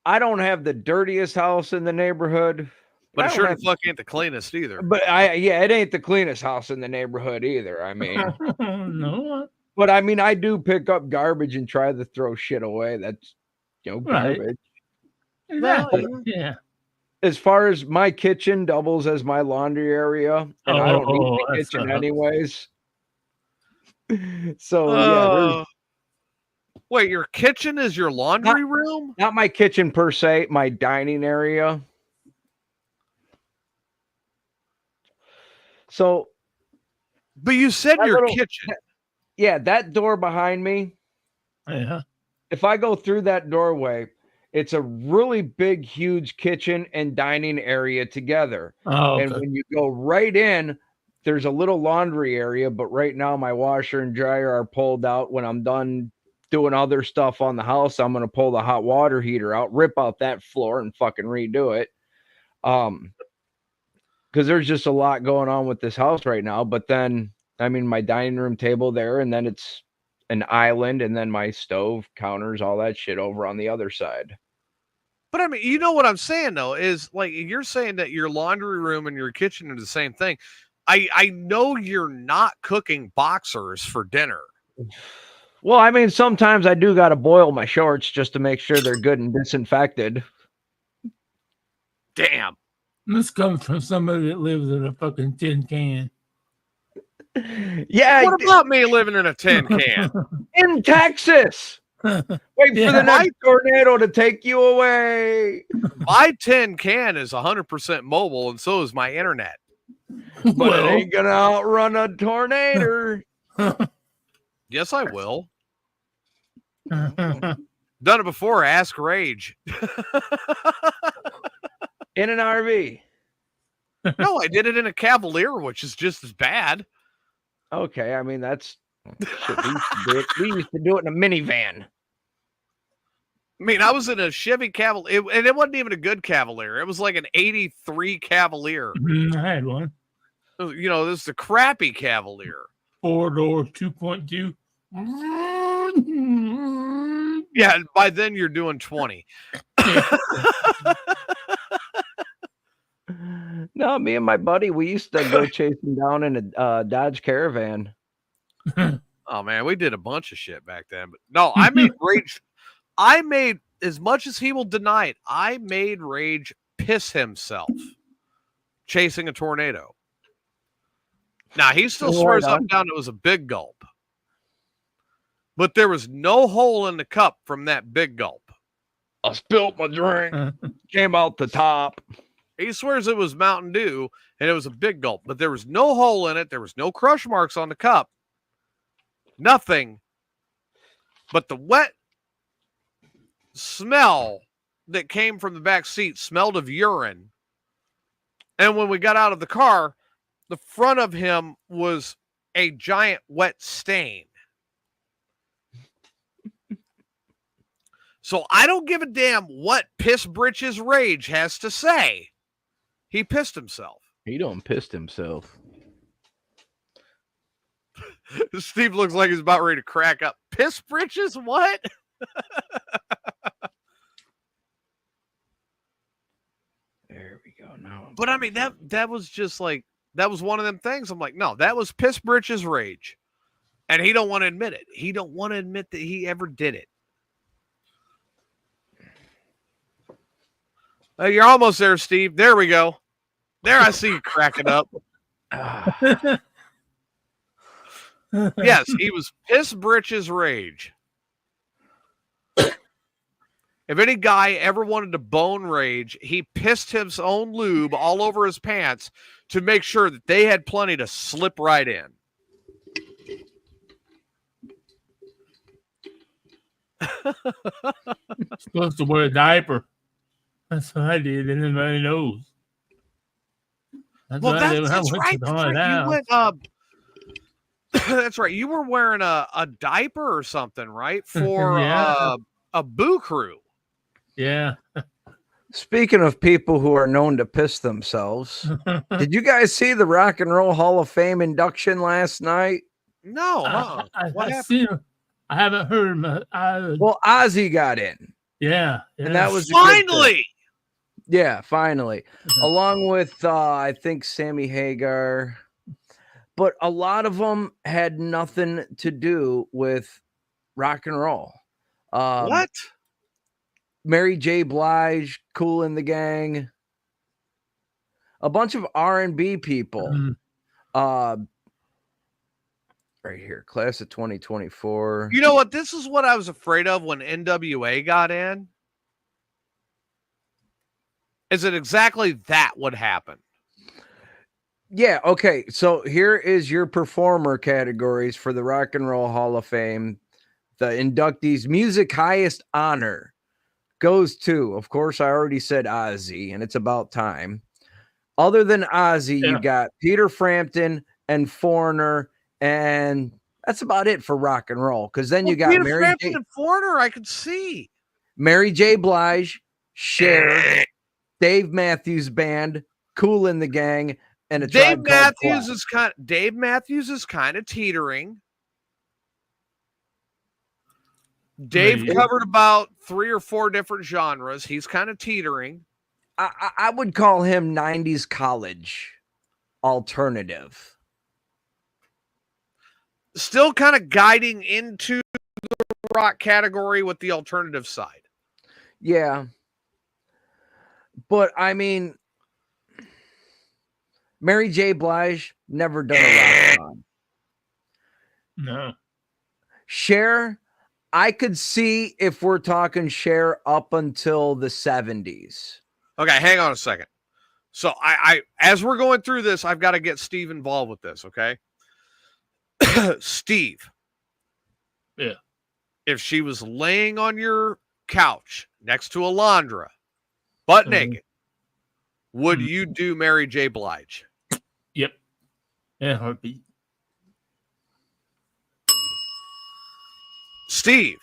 Speaker 1: I don't have the dirtiest house in the neighborhood.
Speaker 2: But it sure the fuck ain't the cleanest either.
Speaker 1: But it ain't the cleanest house in the neighborhood either. I mean,
Speaker 3: no.
Speaker 1: But I mean, I do pick up garbage and try to throw shit away. That's garbage.
Speaker 3: Exactly. Yeah.
Speaker 1: As far as my kitchen doubles as my laundry area, and I don't need the kitchen anyways. So
Speaker 2: wait, your kitchen is your laundry room?
Speaker 1: Not my kitchen per se, my dining area. So,
Speaker 2: but you said your kitchen.
Speaker 1: Yeah, that door behind me.
Speaker 3: Yeah.
Speaker 1: If I go through that doorway, it's a really big, huge kitchen and dining area together.
Speaker 3: Oh, okay.
Speaker 1: And when you go right in, there's a little laundry area, but right now my washer and dryer are pulled out. When I'm done doing other stuff on the house, I'm going to pull the hot water heater out, rip out that floor and fucking redo it. Because there's just a lot going on with this house right now. But then, I mean, my dining room table there, and then it's an island, and then my stove, counters, all that shit over on the other side.
Speaker 2: But I mean, you know what I'm saying though is like you're saying that your laundry room and your kitchen are the same thing. I know you're not cooking boxers for dinner.
Speaker 1: Well, I mean, sometimes I do got to boil my shorts just to make sure they're good and disinfected.
Speaker 2: Damn.
Speaker 3: This comes from somebody that lives in a fucking tin can.
Speaker 1: Yeah.
Speaker 2: What about me living in a tin can?
Speaker 1: In Texas? Wait for the next tornado to take you away.
Speaker 2: My tin can is 100% mobile, and so is my internet.
Speaker 1: But it ain't gonna outrun a tornado.
Speaker 2: Yes, I will. Done it before. Ask Rage.
Speaker 1: In an RV.
Speaker 2: No, I did it in a Cavalier, which is just as bad.
Speaker 1: Okay, I mean that's shit, we used to do it in a minivan.
Speaker 2: I mean, I was in a Chevy Cavalier, and it wasn't even a good Cavalier. It was like an 83 Cavalier.
Speaker 3: I had one.
Speaker 2: You know, this is a crappy Cavalier.
Speaker 3: 4-door, 2.2.
Speaker 2: Yeah, by then you're doing 20.
Speaker 1: No, me and my buddy, we used to go chasing down in a Dodge Caravan.
Speaker 2: Oh man, we did a bunch of shit back then. But no, I made Rage. I made, as much as he will deny it, I made Rage piss himself chasing a tornado. Now he still swears up and down it was a big gulp, but there was no hole in the cup from that big gulp.
Speaker 1: I spilt my drink, came out the top.
Speaker 2: He swears it was Mountain Dew and it was a big gulp, but there was no hole in it. There was no crush marks on the cup. Nothing. But the wet smell that came from the back seat smelled of urine. And when we got out of the car, the front of him was a giant wet stain. So I don't give a damn what Piss Britches Rage has to say. He pissed himself.
Speaker 1: He done pissed himself.
Speaker 2: Steve looks like he's about ready to crack up. Piss Britches? What?
Speaker 1: There we go. Now,
Speaker 2: but I mean, that was just like, that was one of them things. I'm like, no, that was Piss Britches Rage. And he don't want to admit it. He don't want to admit that he ever did it. You're almost there, Steve. There we go. There, I see you cracking up. Yes, he was Piss Britches Rage. If any guy ever wanted to bone Rage, he pissed his own lube all over his pants to make sure that they had plenty to slip right in.
Speaker 3: Supposed to wear a diaper. That's what I did, and nobody knows.
Speaker 2: That's right. You went, that's right. You were wearing a diaper or something, right? For a boo crew.
Speaker 3: Yeah.
Speaker 1: Speaking of people who are known to piss themselves, did you guys see the Rock and Roll Hall of Fame induction last night?
Speaker 2: No. What happened?
Speaker 3: I haven't heard.
Speaker 1: Well, Ozzy got in.
Speaker 3: Yeah.
Speaker 1: And that was
Speaker 2: finally.
Speaker 1: Yeah, finally. Along with, I think, Sammy Hagar. But a lot of them had nothing to do with rock and roll.
Speaker 2: What?
Speaker 1: Mary J. Blige, Kool and the Gang. A bunch of R&B people. Right here, class of 2024.
Speaker 2: You know what? This is what I was afraid of when NWA got in. Is it exactly that would happen?
Speaker 1: Yeah, okay. So here is your performer categories for the Rock and Roll Hall of Fame. The inductees, music highest honor goes to, of course, I already said Ozzy, and it's about time. Other than Ozzy, you got Peter Frampton and Foreigner, and that's about it for rock and roll. Because then you got
Speaker 2: Peter
Speaker 1: Mary
Speaker 2: Frampton
Speaker 1: J.
Speaker 2: and Foreigner, I could see.
Speaker 1: Mary J. Blige, Cher, Dave Matthews Band, Kool and the Gang, and a
Speaker 2: Dave Matthews is kind of teetering. Dave covered about 3 or 4 different genres. He's kind of teetering.
Speaker 1: I would call him 90s college alternative.
Speaker 2: Still kind of guiding into the rock category with the alternative side.
Speaker 1: Yeah. But I mean, Mary J. Blige never done a rock song.
Speaker 3: No.
Speaker 1: Cher, I could see if we're talking Cher up until the 70s.
Speaker 2: Okay, hang on a second. So I as we're going through this, I've got to get Steve involved with this, okay? Steve.
Speaker 3: Yeah.
Speaker 2: If she was laying on your couch next to Alondra, butt naked, would you do Mary J. Blige?
Speaker 3: Yep. Yeah, heartbeat.
Speaker 2: Steve,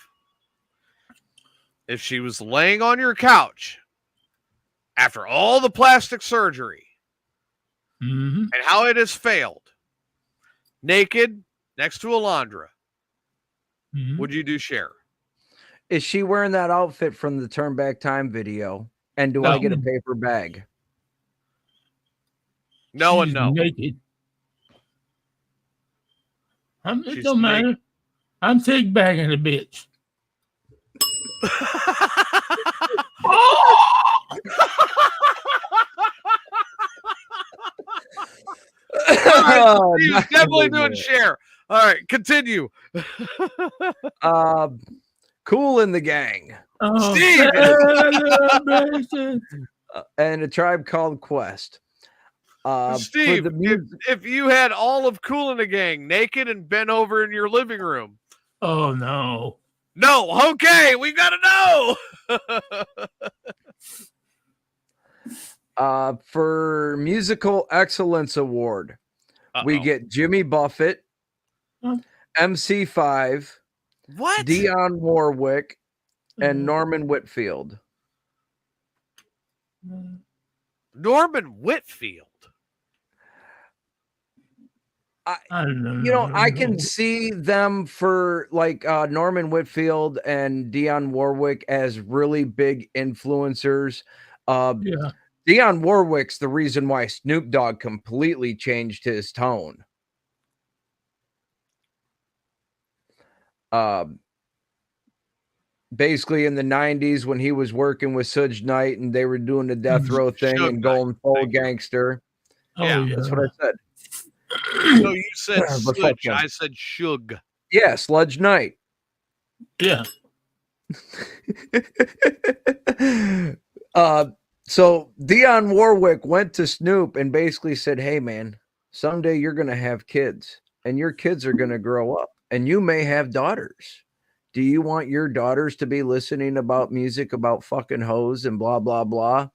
Speaker 2: if she was laying on your couch after all the plastic surgery and how it has failed, naked next to Alondra, would you do Cher?
Speaker 1: Is she wearing that outfit from the Turn Back Time video? And do I get a paper bag?
Speaker 2: No
Speaker 3: She's
Speaker 2: and no.
Speaker 3: Naked. It don't matter. I'm take bagging the bitch.
Speaker 2: All right, Steve's definitely doing Cher. All right, continue.
Speaker 1: Cool in the Gang.
Speaker 3: Oh,
Speaker 2: Steve!
Speaker 1: And A Tribe Called Quest.
Speaker 2: Steve, if you had all of Kool and the Gang naked and bent over in your living room.
Speaker 3: Oh, no.
Speaker 2: No, okay, we got to
Speaker 1: know. For Musical Excellence Award, we get Jimmy Buffett, MC5,
Speaker 2: what?
Speaker 1: Dionne Warwick, and Norman Whitfield.
Speaker 2: Norman Whitfield.
Speaker 3: I don't know.
Speaker 1: I can see them for like Norman Whitfield and Dionne Warwick as really big influencers.
Speaker 3: Yeah.
Speaker 1: Dionne Warwick's the reason why Snoop Dogg completely changed his tone. Basically in the 90s when he was working with Suge Knight and they were doing the Death Row thing and going full gangster.
Speaker 2: Yeah,
Speaker 1: that's what I said.
Speaker 2: So you said Sludge, I said Suge.
Speaker 1: Yeah, Sludge Knight.
Speaker 3: Yeah.
Speaker 1: So Dionne Warwick went to Snoop and basically said, hey, man, someday you're going to have kids and your kids are going to grow up and you may have daughters. Do you want your daughters to be listening about music about fucking hoes and blah, blah, blah?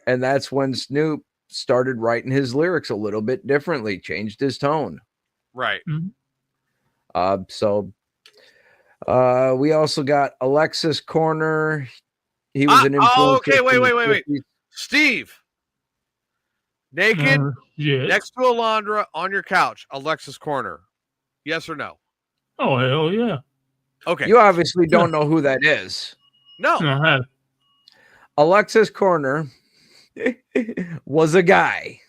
Speaker 1: And that's when Snoop started writing his lyrics a little bit differently, changed his tone.
Speaker 2: Right.
Speaker 1: So we also got Alexis Corner. He was an influencer.
Speaker 2: Oh, okay, wait. Steve. Naked, next to Alondra, on your couch, Alexis Corner. Yes or no?
Speaker 3: Oh, hell yeah.
Speaker 2: Okay.
Speaker 1: You obviously don't know who that is.
Speaker 2: No.
Speaker 1: Alexis Corner was a guy.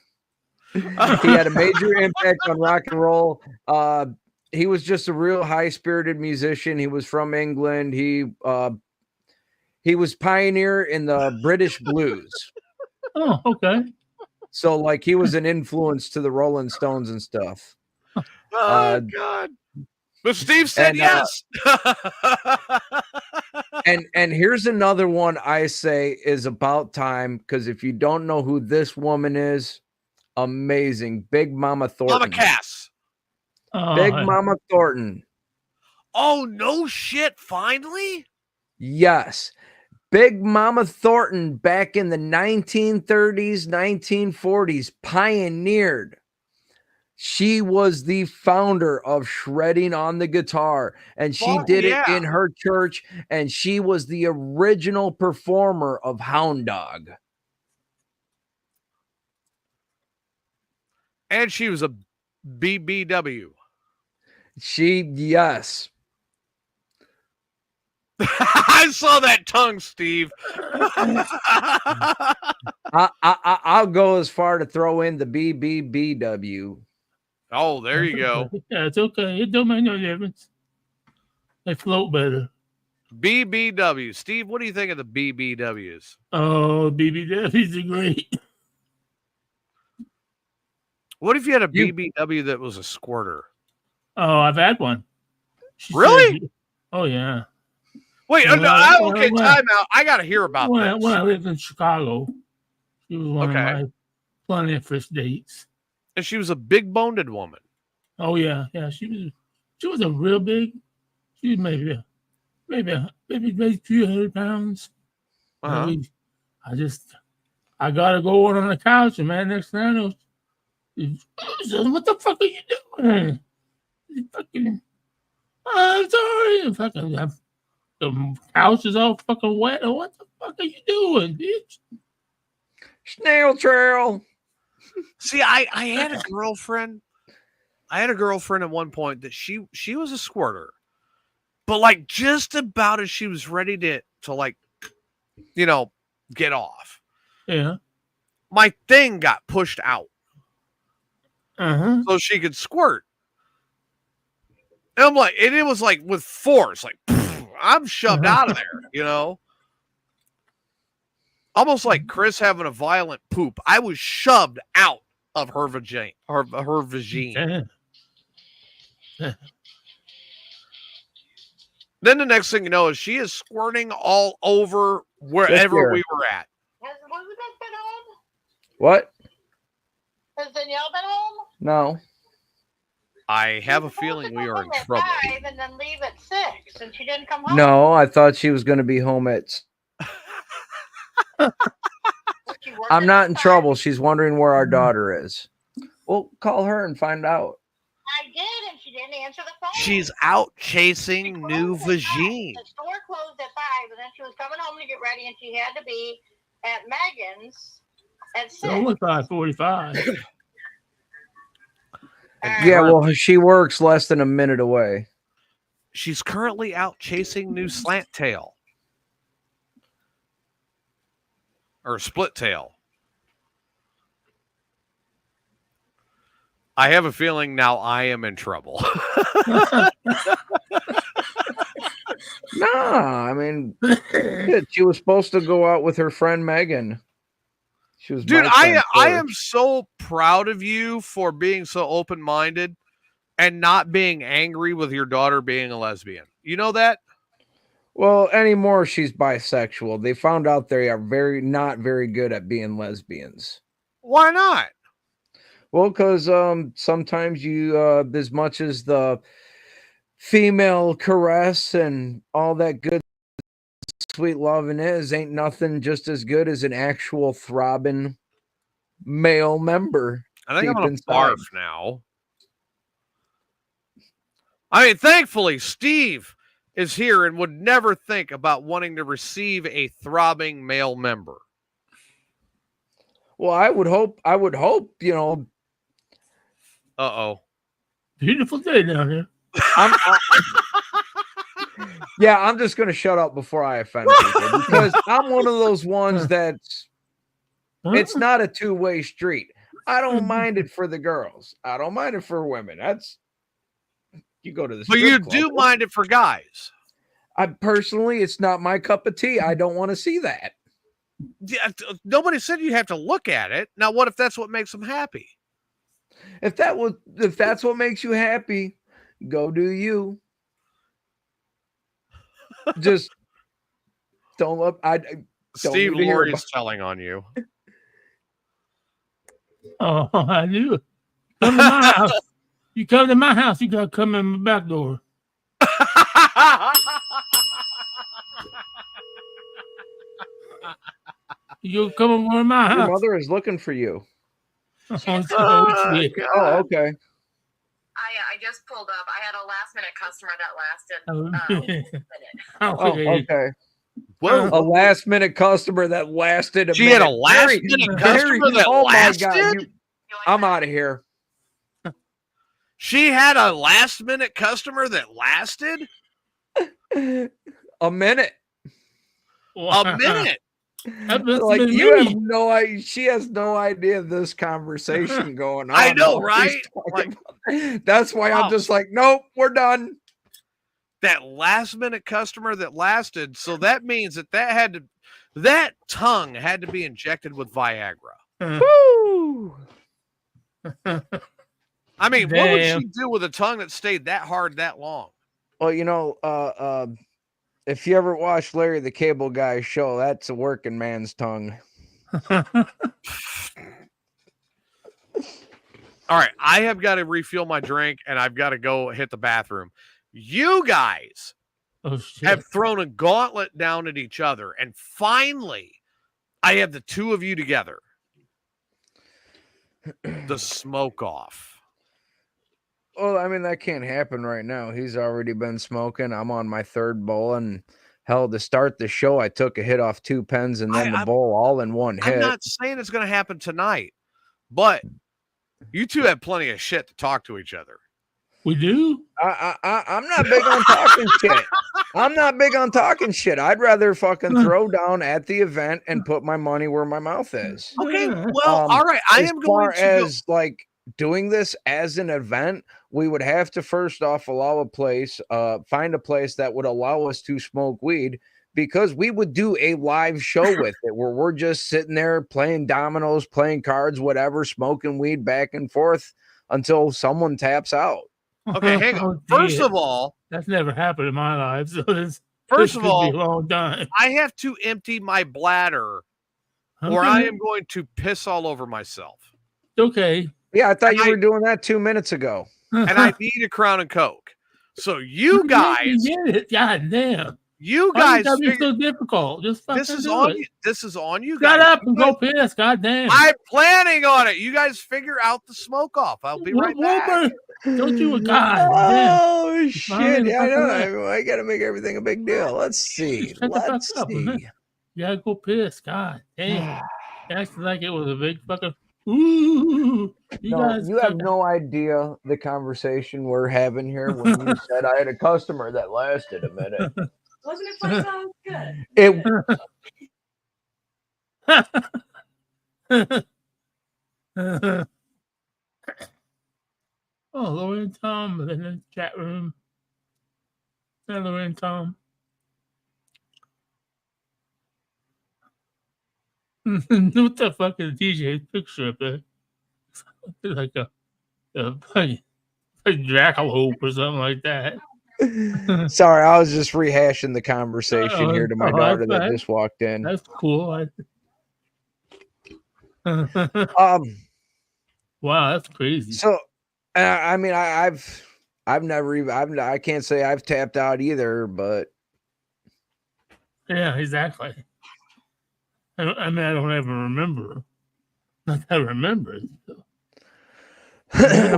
Speaker 1: He had a major impact on rock and roll. He was just a real high-spirited musician. He was from England. He was pioneer in the British blues.
Speaker 3: Oh, okay.
Speaker 1: So, like, he was an influence to the Rolling Stones and stuff.
Speaker 2: Oh, God. But Steve said yes.
Speaker 1: And here's another one I say is about time, because if you don't know who this woman is, amazing. Big Mama Thornton.
Speaker 2: Mama Cass.
Speaker 1: Big Mama Thornton.
Speaker 2: Oh, no shit. Finally?
Speaker 1: Yes. Big Mama Thornton back in the 1930s, 1940s pioneered. She was the founder of shredding on the guitar, and she did it in her church, and she was the original performer of Hound Dog.
Speaker 2: And she was a BBW.
Speaker 1: Yes.
Speaker 2: I saw that tongue, Steve.
Speaker 1: I'll go as far to throw in the BBBW.
Speaker 2: Oh, there you go.
Speaker 3: Yeah, it's okay. It don't make no difference. They float better.
Speaker 2: BBW. Steve, what do you think of the BBWs?
Speaker 3: Oh, BBWs are great.
Speaker 2: What if you had a BBW that was a squirter?
Speaker 3: Oh, I've had one. She
Speaker 2: Really?
Speaker 3: said- oh, yeah.
Speaker 2: Wait,
Speaker 3: Well,
Speaker 2: okay, time out. I got to hear about
Speaker 3: when,
Speaker 2: this.
Speaker 3: when I lived in Chicago, she was one of my plenty of first dates.
Speaker 2: And she was a big-boned woman.
Speaker 3: Oh yeah, yeah. She was a real big. She was maybe 300 pounds.
Speaker 2: Uh-huh.
Speaker 3: I gotta go on the couch, and man, next thing I know, she says, "What the fuck are you doing?" Fucking, I'm sorry. Fucking, the couch is all fucking wet. What the fuck are you doing, bitch?
Speaker 1: Snail trail.
Speaker 2: See, I had a girlfriend. I had a girlfriend at one point that she was a squirter, but like just about as she was ready to like, you know, get off.
Speaker 3: Yeah.
Speaker 2: My thing got pushed out
Speaker 3: Uh-huh.
Speaker 2: so she could squirt. And I'm like, and it was like with force, like I'm shoved out of there, you know. Almost like Chris having a violent poop. I was shoved out of her vagina. Her vagina. Then the next thing you know is she is squirting all over wherever we were at.
Speaker 6: Has Elizabeth been home?
Speaker 1: What?
Speaker 6: Has Danielle been home?
Speaker 1: No.
Speaker 2: I have a feeling we are in trouble.
Speaker 6: 5 and then leave at 6, and she didn't come home.
Speaker 1: No, I thought she was going to be home at. I'm not in trouble. She's wondering where our daughter is. Well, call her and find out.
Speaker 6: I did, and she didn't answer the phone.
Speaker 2: She's out chasing new vagine.
Speaker 6: The store closed at 5, and then she was coming home to get ready, and she had to be at Megan's at 6.
Speaker 3: It's only 5:45.
Speaker 1: Yeah, well, she works less than a minute away.
Speaker 2: She's currently out chasing new slant tail. Or split tail. I have a feeling now I am in trouble.
Speaker 1: Nah, I mean, she was supposed to go out with her friend Megan. She was,
Speaker 2: dude. I am so proud of you for being so open-minded and not being angry with your daughter being a lesbian. You know that?
Speaker 1: Well, anymore she's bisexual. They found out they are not very good at being lesbians.
Speaker 2: Why not?
Speaker 1: Well, because sometimes you, as much as the female caress and all that good sweet loving is, ain't nothing just as good as an actual throbbing male member.
Speaker 2: I think I'm gonna barf now. I mean, thankfully, Steve is here and would never think about wanting to receive a throbbing male member.
Speaker 1: Well, I would hope, you know.
Speaker 2: Uh-oh.
Speaker 3: Beautiful day down here.
Speaker 1: Yeah, I'm just going to shut up before I offend people because I'm one of those ones that's, it's not a two-way street. I don't mind it for the girls. I don't mind it for women. That's, you go to the
Speaker 2: But you do mind it for guys.
Speaker 1: I personally, it's not my cup of tea. I don't want to see that.
Speaker 2: Yeah, nobody said you have to look at it. Now, what if that's what makes them happy?
Speaker 1: If that's what makes you happy, go do you. Just don't look.
Speaker 2: Steve Laurie's telling on you.
Speaker 3: Oh, I knew it. Come to my house. You come to my house, you gotta come in my back door. You come over to my house.
Speaker 1: Your mother is looking for you.
Speaker 3: Oh,
Speaker 1: okay.
Speaker 6: I just pulled up. I had a last minute customer that lasted a minute.
Speaker 1: Okay.
Speaker 2: Whoa.
Speaker 1: A last minute customer that lasted a minute.
Speaker 2: She had a last minute customer that lasted?
Speaker 1: My God, I'm out of here.
Speaker 2: She had a last minute customer that lasted?
Speaker 1: A minute.
Speaker 2: A minute.
Speaker 1: Like you have no idea. She has no idea of this conversation going on.
Speaker 2: I know, right? Like,
Speaker 1: that's why I'm just like, nope, we're done.
Speaker 2: That last minute customer that lasted. So that means that tongue had to be injected with Viagra.
Speaker 1: Woo!
Speaker 2: I mean, what would she do with a tongue that stayed that hard that long?
Speaker 1: Well, you know, if you ever watch Larry the Cable Guy show, that's a working man's tongue.
Speaker 2: All right, I have got to refuel my drink and I've got to go hit the bathroom. You guys have thrown a gauntlet down at each other, and finally, I have the two of you together. The smoke off.
Speaker 1: Well, I mean, that can't happen right now. He's already been smoking. I'm on my third bowl, and hell, to start the show, I took a hit off 2 pens and then the bowl all in one hit.
Speaker 2: I'm not saying it's going to happen tonight, but you two have plenty of shit to talk to each other.
Speaker 3: We do?
Speaker 1: I'm not big on talking shit. I'm not big on talking shit. I'd rather fucking throw down at the event and put my money where my mouth is.
Speaker 2: Okay, well, all right. I am going to
Speaker 1: as like doing this as an event, we would have to first off allow a place, find a place that would allow us to smoke weed, because we would do a live show with it where we're just sitting there playing dominoes, playing cards, whatever, smoking weed back and forth until someone taps out.
Speaker 2: Okay, hang on. First of all,
Speaker 3: that's never happened in my life. So
Speaker 2: first of all,
Speaker 3: a long time.
Speaker 2: I have to empty my bladder, or I am going to piss all over myself.
Speaker 3: Okay.
Speaker 1: Yeah, I thought you were doing that 2 minutes ago.
Speaker 2: And I need a Crown and Coke. So you guys,
Speaker 3: get it. God damn.
Speaker 2: You guys,
Speaker 3: be so difficult. Just
Speaker 2: this is on you. This is on you
Speaker 3: guys.
Speaker 2: Shut
Speaker 3: up and go piss. God damn.
Speaker 2: I'm planning on it. You guys figure out the smoke off. I'll be right back.
Speaker 3: Don't you? God.
Speaker 1: Oh shit! Yeah, I know. I got to make everything a big deal. Let's see. Let's see.
Speaker 3: You gotta go piss. God damn. Acts like it was a big fucking. Ooh.
Speaker 1: You have no idea the conversation we're having here when you said I had a customer that lasted a minute.
Speaker 9: Wasn't it fun? Sounds good.
Speaker 3: Oh, Lori and Tom in the chat room. Hey, Lori and Tom. What the fuck is DJ's picture up there? It's like a jackalope or something like that.
Speaker 1: Sorry, I was just rehashing the conversation here to my daughter that just walked in.
Speaker 3: That's cool. Wow, that's crazy.
Speaker 1: So, I mean, I've never even I can't say I've tapped out either, but
Speaker 3: yeah, exactly. I don't even remember. Not that I remember. So.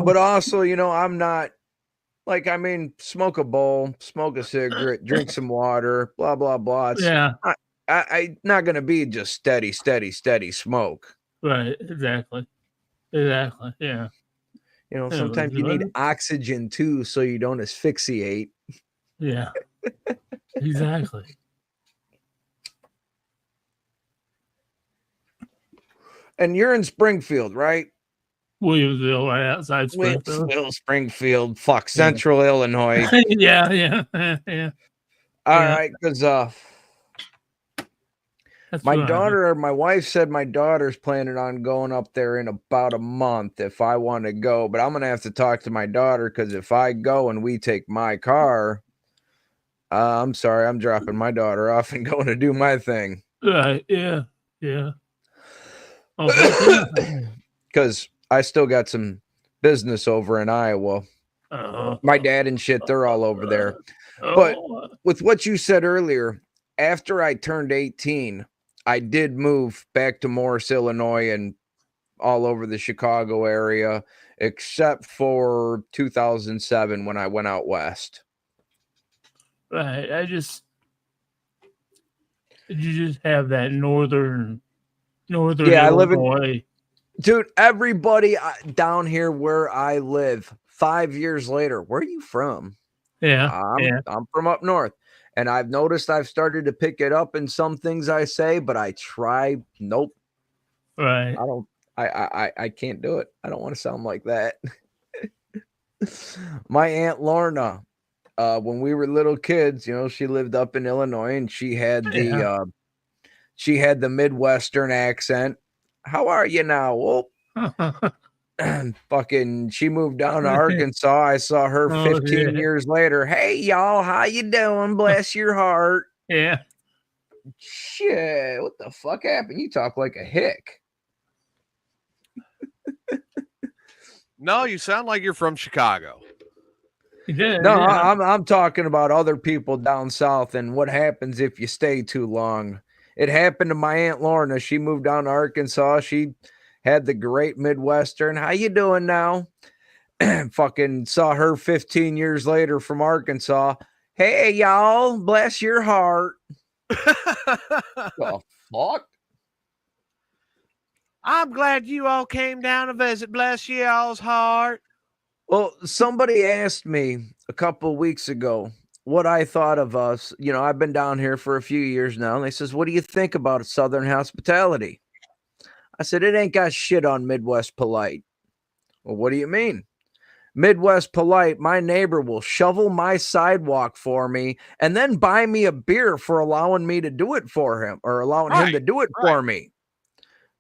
Speaker 1: But also, you know, I'm not. Like, I mean, smoke a bowl, smoke a cigarette, drink some water, blah, blah, blah. I'm not going to be just steady smoke.
Speaker 3: Right. Exactly. Yeah.
Speaker 1: You know, sometimes you need oxygen too, so you don't asphyxiate.
Speaker 3: Yeah. Exactly.
Speaker 1: And you're in Springfield, right?
Speaker 3: Williamsville, right outside
Speaker 1: Springfield. Springfield, fuck, Central Illinois.
Speaker 3: Yeah.
Speaker 1: All right, because my wife said my daughter's planning on going up there in about a month if I want to go, but I'm gonna have to talk to my daughter, because if I go and we take my car, I'm sorry, I'm dropping my daughter off and going to do my thing.
Speaker 3: Right? Yeah.
Speaker 1: Because I still got some business over in Iowa. My dad and shit, they're all over there. But with what you said earlier, after I turned 18, I did move back to Morris, Illinois, and all over the Chicago area, except for 2007 when I went out west.
Speaker 3: Right. You just have that northern
Speaker 1: yeah,
Speaker 3: Illinois.
Speaker 1: I live in. Dude, everybody down here where I live, 5 years later, where are you from?
Speaker 3: Yeah.
Speaker 1: I'm from up north, and I've noticed I've started to pick it up in some things I say, but I try. Nope.
Speaker 3: Right.
Speaker 1: I don't. I can't do it. I don't want to sound like that. My Aunt Lorna, when we were little kids, she lived up in Illinois, and she had the Midwestern accent. How are you now? Well, fucking, she moved down to Arkansas. I saw her 15 years later. Hey, y'all, how you doing? Bless your heart.
Speaker 3: Yeah.
Speaker 1: Shit, what the fuck happened? You talk like a hick.
Speaker 2: No, you sound like you're from Chicago.
Speaker 1: I'm talking about other people down south and what happens if you stay too long. It happened to my Aunt Lorna. She moved down to Arkansas. She had the great Midwestern. How you doing now? Fucking saw her 15 years later from Arkansas. Hey, y'all, bless your heart. The fuck?
Speaker 2: I'm glad you all came down to visit. Bless you all's heart.
Speaker 1: Well, somebody asked me a couple of weeks ago what I thought of us. I've been down here for a few years now, and they says, what do you think about Southern hospitality? I said, it ain't got shit on Midwest polite. Well, what do you mean? Midwest polite, my neighbor will shovel my sidewalk for me and then buy me a beer for allowing me to do it for him, or allowing him to do it for me.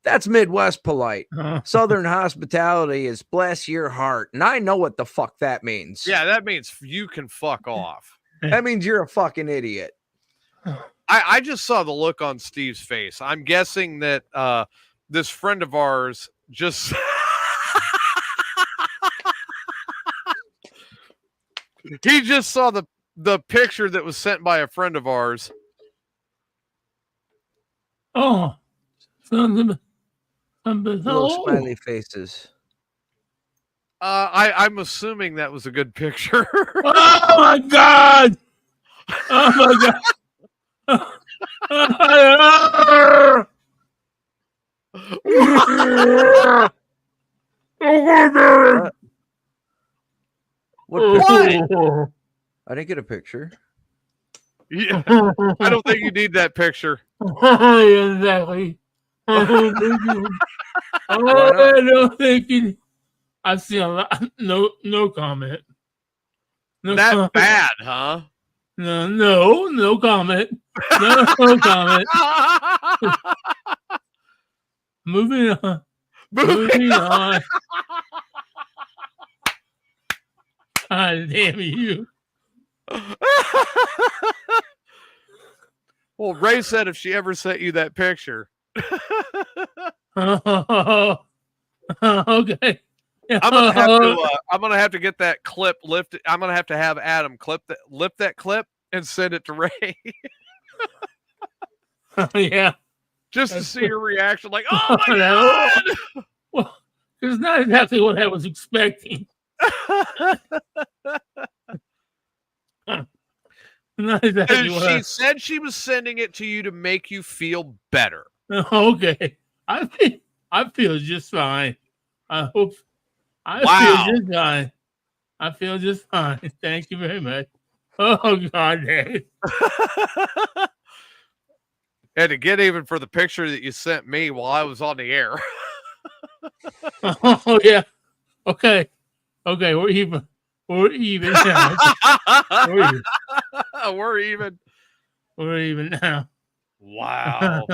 Speaker 1: That's Midwest polite. Southern hospitality is bless your heart. And I know what the fuck that means.
Speaker 2: Yeah, that means you can fuck off.
Speaker 1: That means you're a fucking idiot.
Speaker 2: I just saw the look on Steve's face. I'm guessing that this friend of ours just he just saw the picture that was sent by a friend of ours.
Speaker 1: Oh, little smiley faces.
Speaker 2: I'm assuming that was a good picture.
Speaker 3: Oh my god! Oh my god!
Speaker 1: What? I didn't get a picture.
Speaker 2: Yeah, I don't think you need that picture.
Speaker 3: Exactly. I don't think you. I've seen a lot. No comment.
Speaker 2: That's bad, huh?
Speaker 3: No comment. No comment. Moving on. Moving on. God damn you.
Speaker 2: Well, Ray said if she ever sent you that picture.
Speaker 3: Okay.
Speaker 2: I'm gonna have to get that clip lifted. I'm gonna have to have Adam lift that clip and send it to Ray.
Speaker 3: Yeah.
Speaker 2: Just to see your reaction, like, oh my god.
Speaker 3: Well, it's not exactly what I was expecting. Not exactly
Speaker 2: she said she was sending it to you to make you feel better.
Speaker 3: Okay. I feel just fine. I hope I feel just fine. I feel just fine. Thank you very much. Oh god damn.
Speaker 2: And to get even for the picture that you sent me while I was on the air.
Speaker 3: Oh yeah. Okay. We're even. We're even now.
Speaker 2: We're even.
Speaker 3: We're even now.
Speaker 2: Wow.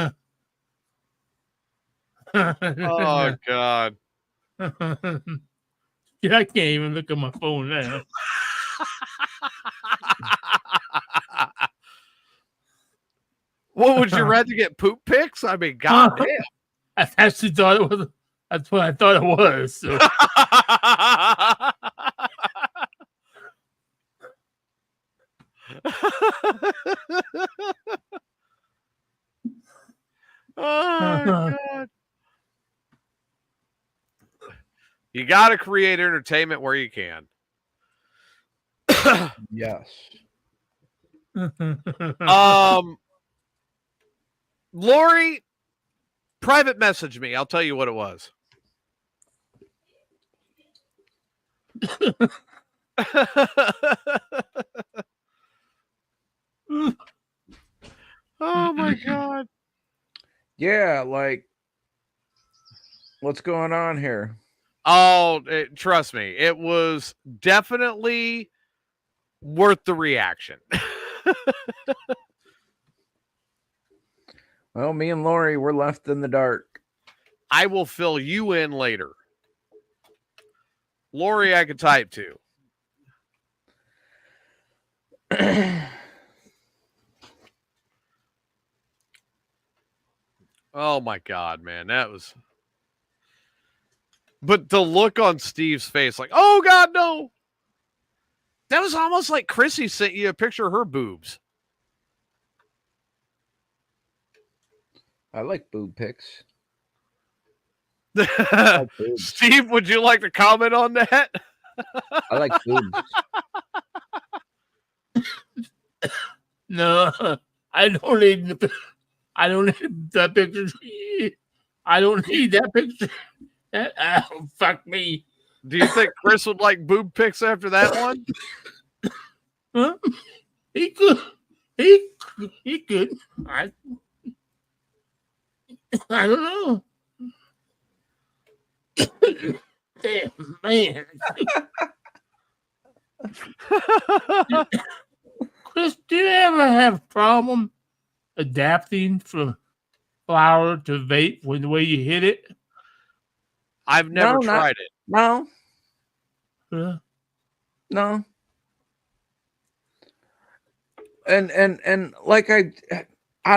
Speaker 2: Oh god.
Speaker 3: Yeah, I can't even look at my phone now.
Speaker 2: What would you rather get, poop pics? I mean, goddamn.
Speaker 3: I actually thought it was. That's what I thought it was. So.
Speaker 2: Oh god. You got to create entertainment where you can.
Speaker 1: Yes.
Speaker 2: Lori, private message me. I'll tell you what it was. Oh my God.
Speaker 1: Yeah, like, what's going on here?
Speaker 2: Oh, trust me, it was definitely worth the reaction.
Speaker 1: Well, me and Lori, we're left in the dark.
Speaker 2: I will fill you in later. Lori, I could type to. Oh my God, man. That was. But the look on Steve's face, like, oh God, no. That was almost like Chrissy sent you a picture of her boobs.
Speaker 1: I like boob pics.
Speaker 2: Steve, would you like to comment on that?
Speaker 1: I like boobs.
Speaker 3: No, I don't need that picture. I don't need that picture. Fuck me.
Speaker 2: Do you think Chris would like boob pics after that one?
Speaker 3: Huh? He could. He could. I don't know. Damn, man. Chris, do you ever have a problem adapting from flower to vape when the way you hit it?
Speaker 2: I've never tried it.
Speaker 1: No.
Speaker 3: Yeah.
Speaker 1: No. And like I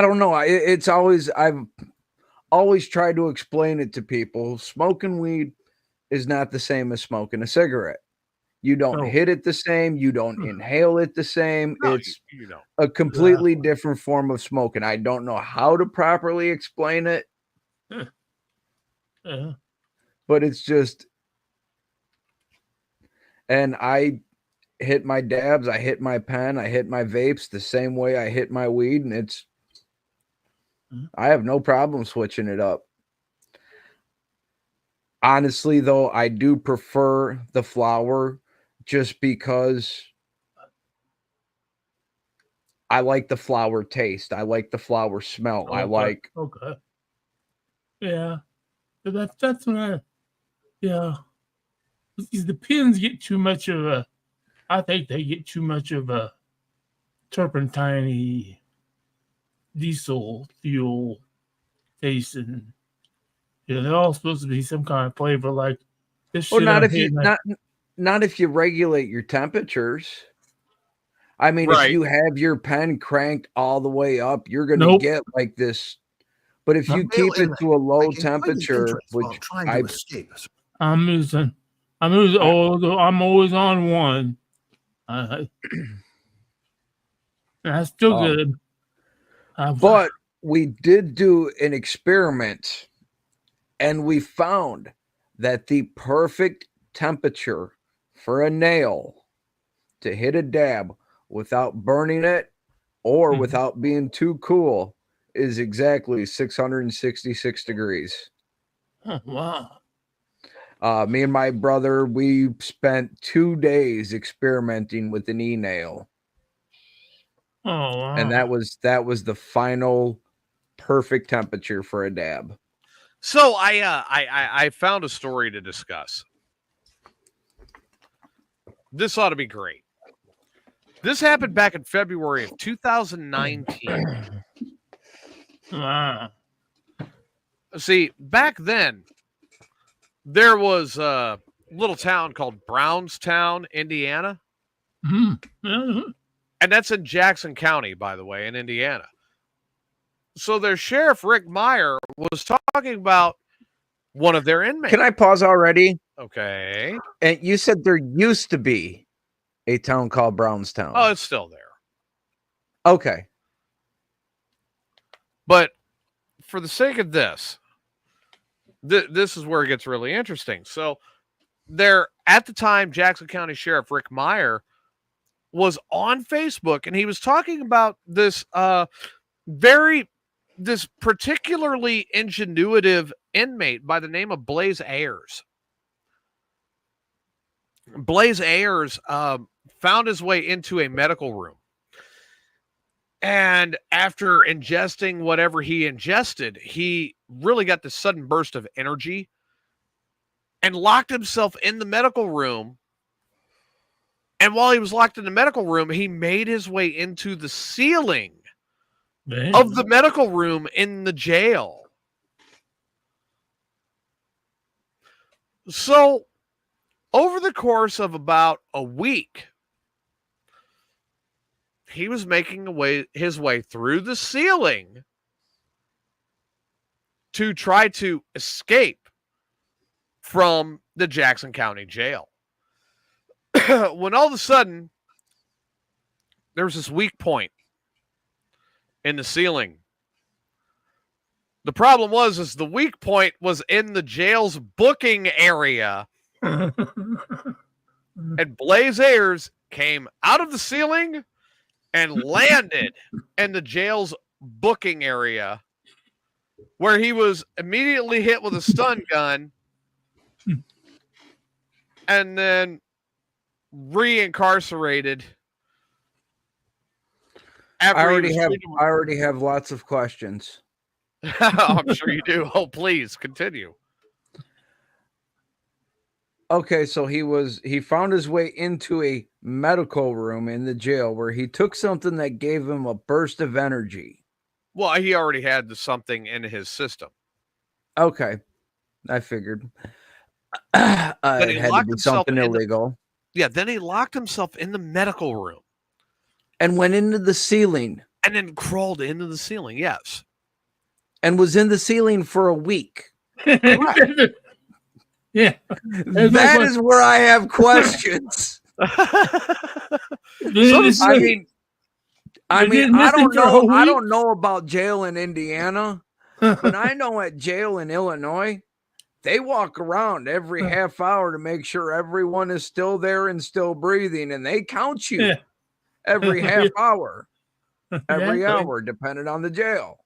Speaker 1: don't know. It's always I've always tried to explain it to people. Smoking weed is not the same as smoking a cigarette. You don't hit it the same. You don't inhale it the same.
Speaker 2: No,
Speaker 1: it's
Speaker 2: you don't.
Speaker 1: a completely different form of smoking. I don't know how to properly explain it. But it's just, and I hit my dabs, I hit my pen, I hit my vapes the same way I hit my weed, and it's, I have no problem switching it up. Honestly, though, I do prefer the flower just because I like the flower taste. I like the flower smell.
Speaker 3: Okay.
Speaker 1: I like.
Speaker 3: Okay. Yeah. But that's when I. Yeah. Because the pins get too much of a. I think they get too much of a turpentine diesel fuel taste, and they're all supposed to be some kind of flavor like this.
Speaker 1: Well, not if
Speaker 3: you
Speaker 1: not if you regulate your temperatures. I mean,
Speaker 2: Right.
Speaker 1: if you have your pen cranked all the way up, you're going to get like this. But if you keep it to a low temperature, which
Speaker 3: I'm always on one. That's still good.
Speaker 1: But we did do an experiment, and we found that the perfect temperature for a nail to hit a dab without burning it or without being too cool is exactly 666 degrees.
Speaker 3: Oh, wow.
Speaker 1: Me and my brother, we spent 2 days experimenting with an e-nail.
Speaker 3: Oh, wow.
Speaker 1: And that was the final perfect temperature for a dab.
Speaker 2: So I found a story to discuss. This ought to be great. This happened back in February of 2019.
Speaker 3: Wow.
Speaker 2: See, back then, there was a little town called Brownstown, Indiana.
Speaker 3: Mm-hmm.
Speaker 2: And that's in Jackson County, by the way, in Indiana. So their sheriff, Rick Meyer, was talking about one of their inmates.
Speaker 1: Can I pause already?
Speaker 2: Okay.
Speaker 1: And you said there used to be a town called Brownstown.
Speaker 2: Oh, it's still there.
Speaker 1: Okay.
Speaker 2: But for the sake of this, this is where it gets really interesting. So there, at the time, Jackson County Sheriff Rick Meyer was on Facebook, and he was talking about this this particularly ingenuitive inmate by the name of Blaze Ayers. Blaze Ayers found his way into a medical room. And after ingesting whatever he ingested, he really got this sudden burst of energy and locked himself in the medical room. And while he was locked in the medical room, he made his way into the ceiling of the medical room in the jail. So, over the course of about a week, he was making his way through the ceiling to try to escape from the Jackson County Jail. When all of a sudden, there was this weak point in the ceiling. The problem was the weak point was in the jail's booking area. And Blaze Ayers came out of the ceiling and landed in the jail's booking area, where he was immediately hit with a stun gun and then reincarcerated.
Speaker 1: I already have lots of questions.
Speaker 2: I'm sure you do. Oh, please continue.
Speaker 1: Okay, so he found his way into a medical room in the jail where he took something that gave him a burst of energy.
Speaker 2: Well, he already had something in his system.
Speaker 1: Okay, I figured. It had to be something illegal.
Speaker 2: Then he locked himself in the medical room.
Speaker 1: And went into the ceiling.
Speaker 2: And then crawled into the ceiling, yes.
Speaker 1: And was in the ceiling for a week.
Speaker 3: Yeah.
Speaker 1: That is where I have questions. I don't know about jail in Indiana, but I know at jail in Illinois, they walk around every half hour to make sure everyone is still there and still breathing, and they count you every half hour, every hour, depending on the jail.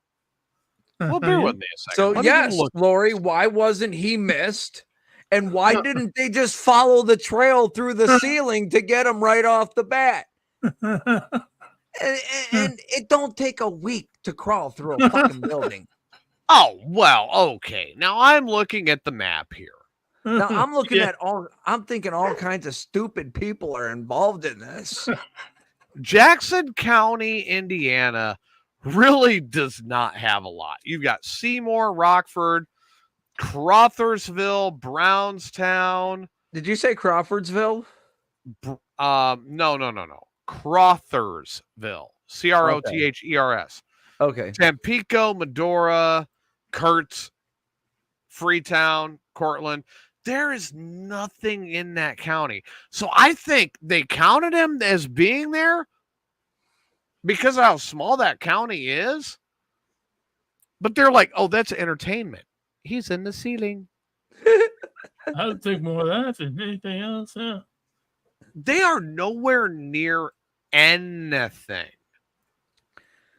Speaker 2: Well, bear with me a second.
Speaker 1: So, yes, Lori, why wasn't he missed? And why didn't they just follow the trail through the ceiling to get him right off the bat? And it don't take a week to crawl through a fucking building.
Speaker 2: Oh, well, okay. Now I'm looking at the map here.
Speaker 1: Now I'm looking at I'm thinking all kinds of stupid people are involved in this.
Speaker 2: Jackson County, Indiana really does not have a lot. You've got Seymour, Rockford, Crawfordsville, Brownstown.
Speaker 1: Did you say Crawfordsville?
Speaker 2: No. Crawfordsville. Crothers.
Speaker 1: Okay.
Speaker 2: Tampico, Medora, Kurtz, Freetown, Cortland. There is nothing in that county. So I think they counted him as being there because of how small that county is. But they're like, oh, that's entertainment. He's in the ceiling.
Speaker 3: I would think more of that than anything else. Yeah.
Speaker 2: They are nowhere near anything.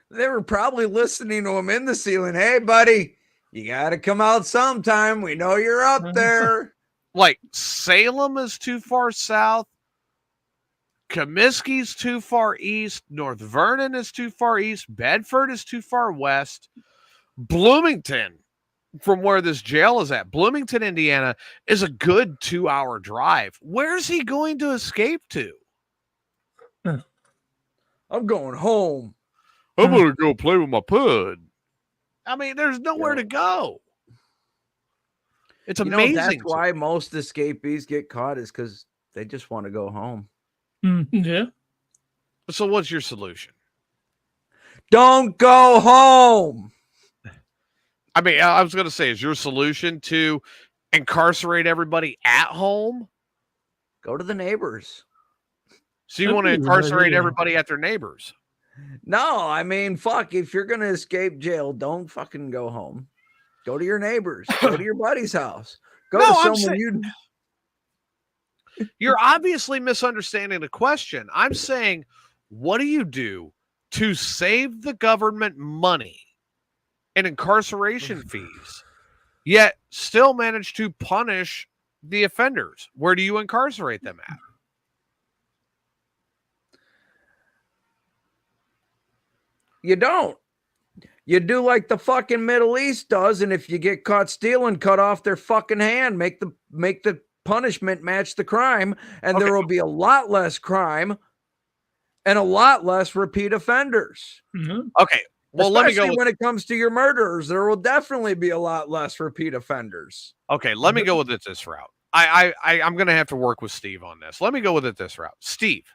Speaker 1: They were probably listening to him in the ceiling. Hey, buddy, you got to come out sometime. We know you're up there.
Speaker 2: Like Salem is too far south. Comiskey's too far east. North Vernon is too far east. Bedford is too far west. Bloomington, from where this jail is at, Bloomington, Indiana, is a good 2-hour drive. Where's he going to escape to?
Speaker 1: I'm going home.
Speaker 2: I'm going to go play with my pud. I mean, there's nowhere to go. It's amazing.
Speaker 1: That's why most escapees get caught, is because they just want to go home.
Speaker 3: Yeah.
Speaker 2: So what's your solution?
Speaker 1: Don't go home.
Speaker 2: I mean, I was going to say, is your solution to incarcerate everybody at home?
Speaker 1: Go to the neighbors.
Speaker 2: So you want to incarcerate everybody at their neighbors?
Speaker 1: No, I mean, fuck, if you're going to escape jail, don't fucking go home. Go to your neighbors. Go to your buddy's house. Go to someone
Speaker 2: You're obviously misunderstanding the question. I'm saying, what do you do to save the government money and incarceration fees, yet still manage to punish the offenders? Where do you incarcerate them at?
Speaker 1: You don't. You do like the fucking Middle East does, and if you get caught stealing, cut off their fucking hand. Make the punishment match the crime, and there will be a lot less crime and a lot less repeat offenders.
Speaker 3: Mm-hmm.
Speaker 2: Okay. Well, let me go.
Speaker 1: When it comes to your murderers, there will definitely be a lot less repeat offenders.
Speaker 2: Okay, let me go with it this route. I'm going to have to work with Steve on this. Let me go with it this route. Steve,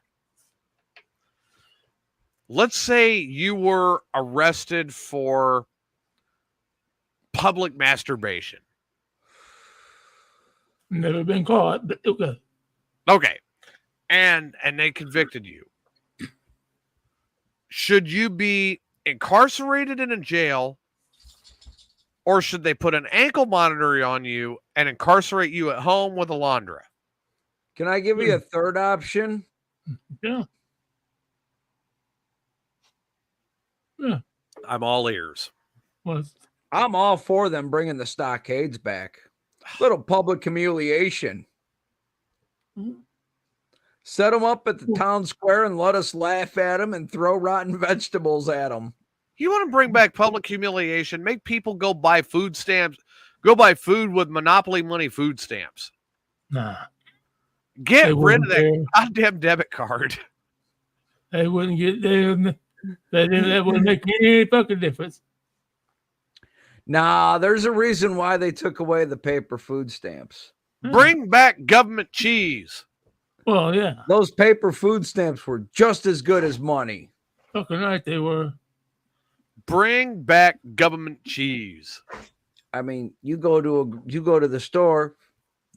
Speaker 2: let's say you were arrested for public masturbation.
Speaker 3: Never been caught, but okay.
Speaker 2: Okay. And they convicted you. Should you be incarcerated in a jail, or should they put an ankle monitor on you and incarcerate you at home with a laundry?
Speaker 1: Can I give you a third option?
Speaker 3: Yeah. Yeah.
Speaker 2: I'm all ears.
Speaker 1: I'm all for them bringing the stockades back. Little public humiliation.
Speaker 3: Mm-hmm.
Speaker 1: Set them up at the town square and let us laugh at them and throw rotten vegetables at them.
Speaker 2: You want to bring back public humiliation? Make people go buy food stamps, go buy food with Monopoly money food stamps.
Speaker 3: Nah.
Speaker 2: Get rid of that goddamn debit card.
Speaker 3: They wouldn't get there. That wouldn't make any fucking difference.
Speaker 1: Nah, there's a reason why they took away the paper food stamps.
Speaker 2: Bring back government cheese.
Speaker 3: Well, yeah.
Speaker 1: Those paper food stamps were just as good as money.
Speaker 3: Fucking right, they were.
Speaker 2: Bring back government cheese.
Speaker 1: I mean, you go to the store,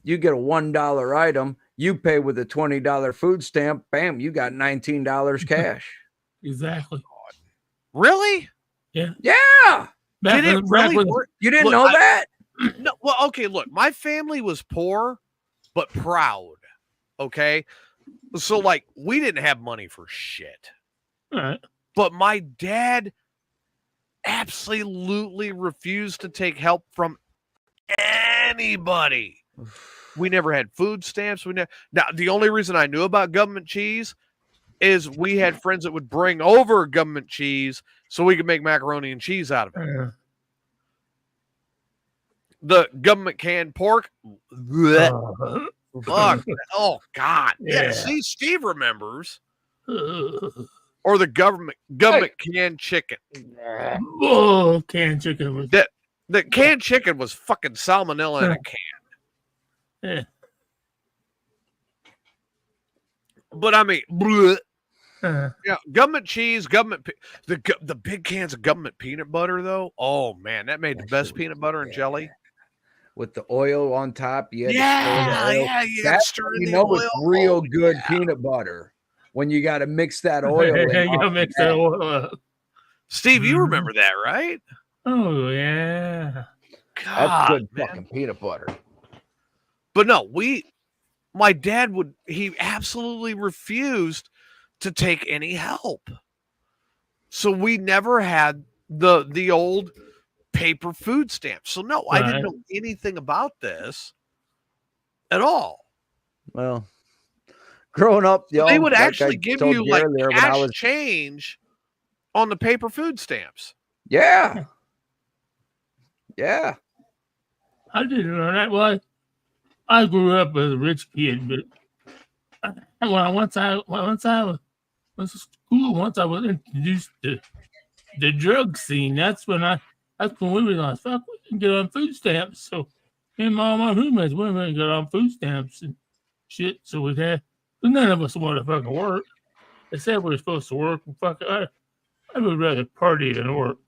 Speaker 1: you get a $1 item, you pay with a $20 food stamp, bam, you got $19 cash.
Speaker 3: Exactly.
Speaker 2: Really?
Speaker 3: Yeah.
Speaker 1: Yeah.
Speaker 2: Did it really work?
Speaker 1: You didn't know that?
Speaker 2: No. Well, okay, look, my family was poor but proud. Okay. So, like, we didn't have money for shit.
Speaker 3: All right.
Speaker 2: But my dad absolutely refused to take help from anybody. We never had food stamps. Now, the only reason I knew about government cheese is we had friends that would bring over government cheese so we could make macaroni and cheese out of it. The government canned pork. Fuck. Oh, God. Yeah. See, Steve remembers. Or the government canned chicken.
Speaker 3: Oh, canned chicken was
Speaker 2: the canned chicken was fucking salmonella in a can.
Speaker 3: Yeah.
Speaker 2: But I mean, yeah, government cheese, the big cans of government peanut butter though. Oh man, that made the best peanut butter and jelly.
Speaker 1: With the oil on top, you
Speaker 2: you got to stir in the oil.
Speaker 1: It's real good peanut butter when you got to mix that oil.
Speaker 2: Steve, you remember that, right?
Speaker 3: Oh yeah,
Speaker 2: God,
Speaker 1: that's good fucking peanut butter.
Speaker 2: But no, my dad he absolutely refused to take any help, so we never had the old paper food stamps. So no, I didn't know anything about this at all.
Speaker 1: Well, growing up,
Speaker 2: they would actually give you like cash change on the paper food stamps.
Speaker 1: Yeah. Yeah.
Speaker 3: I didn't know that. Well, I grew up as a rich kid, but once I went to school, once I was introduced to the drug scene, that's when we realized, fuck, we can get on food stamps. So me and all my roommates, we went and got on food stamps and shit. So but none of us wanted to fucking work. They said we were supposed to work. And I would rather party than work.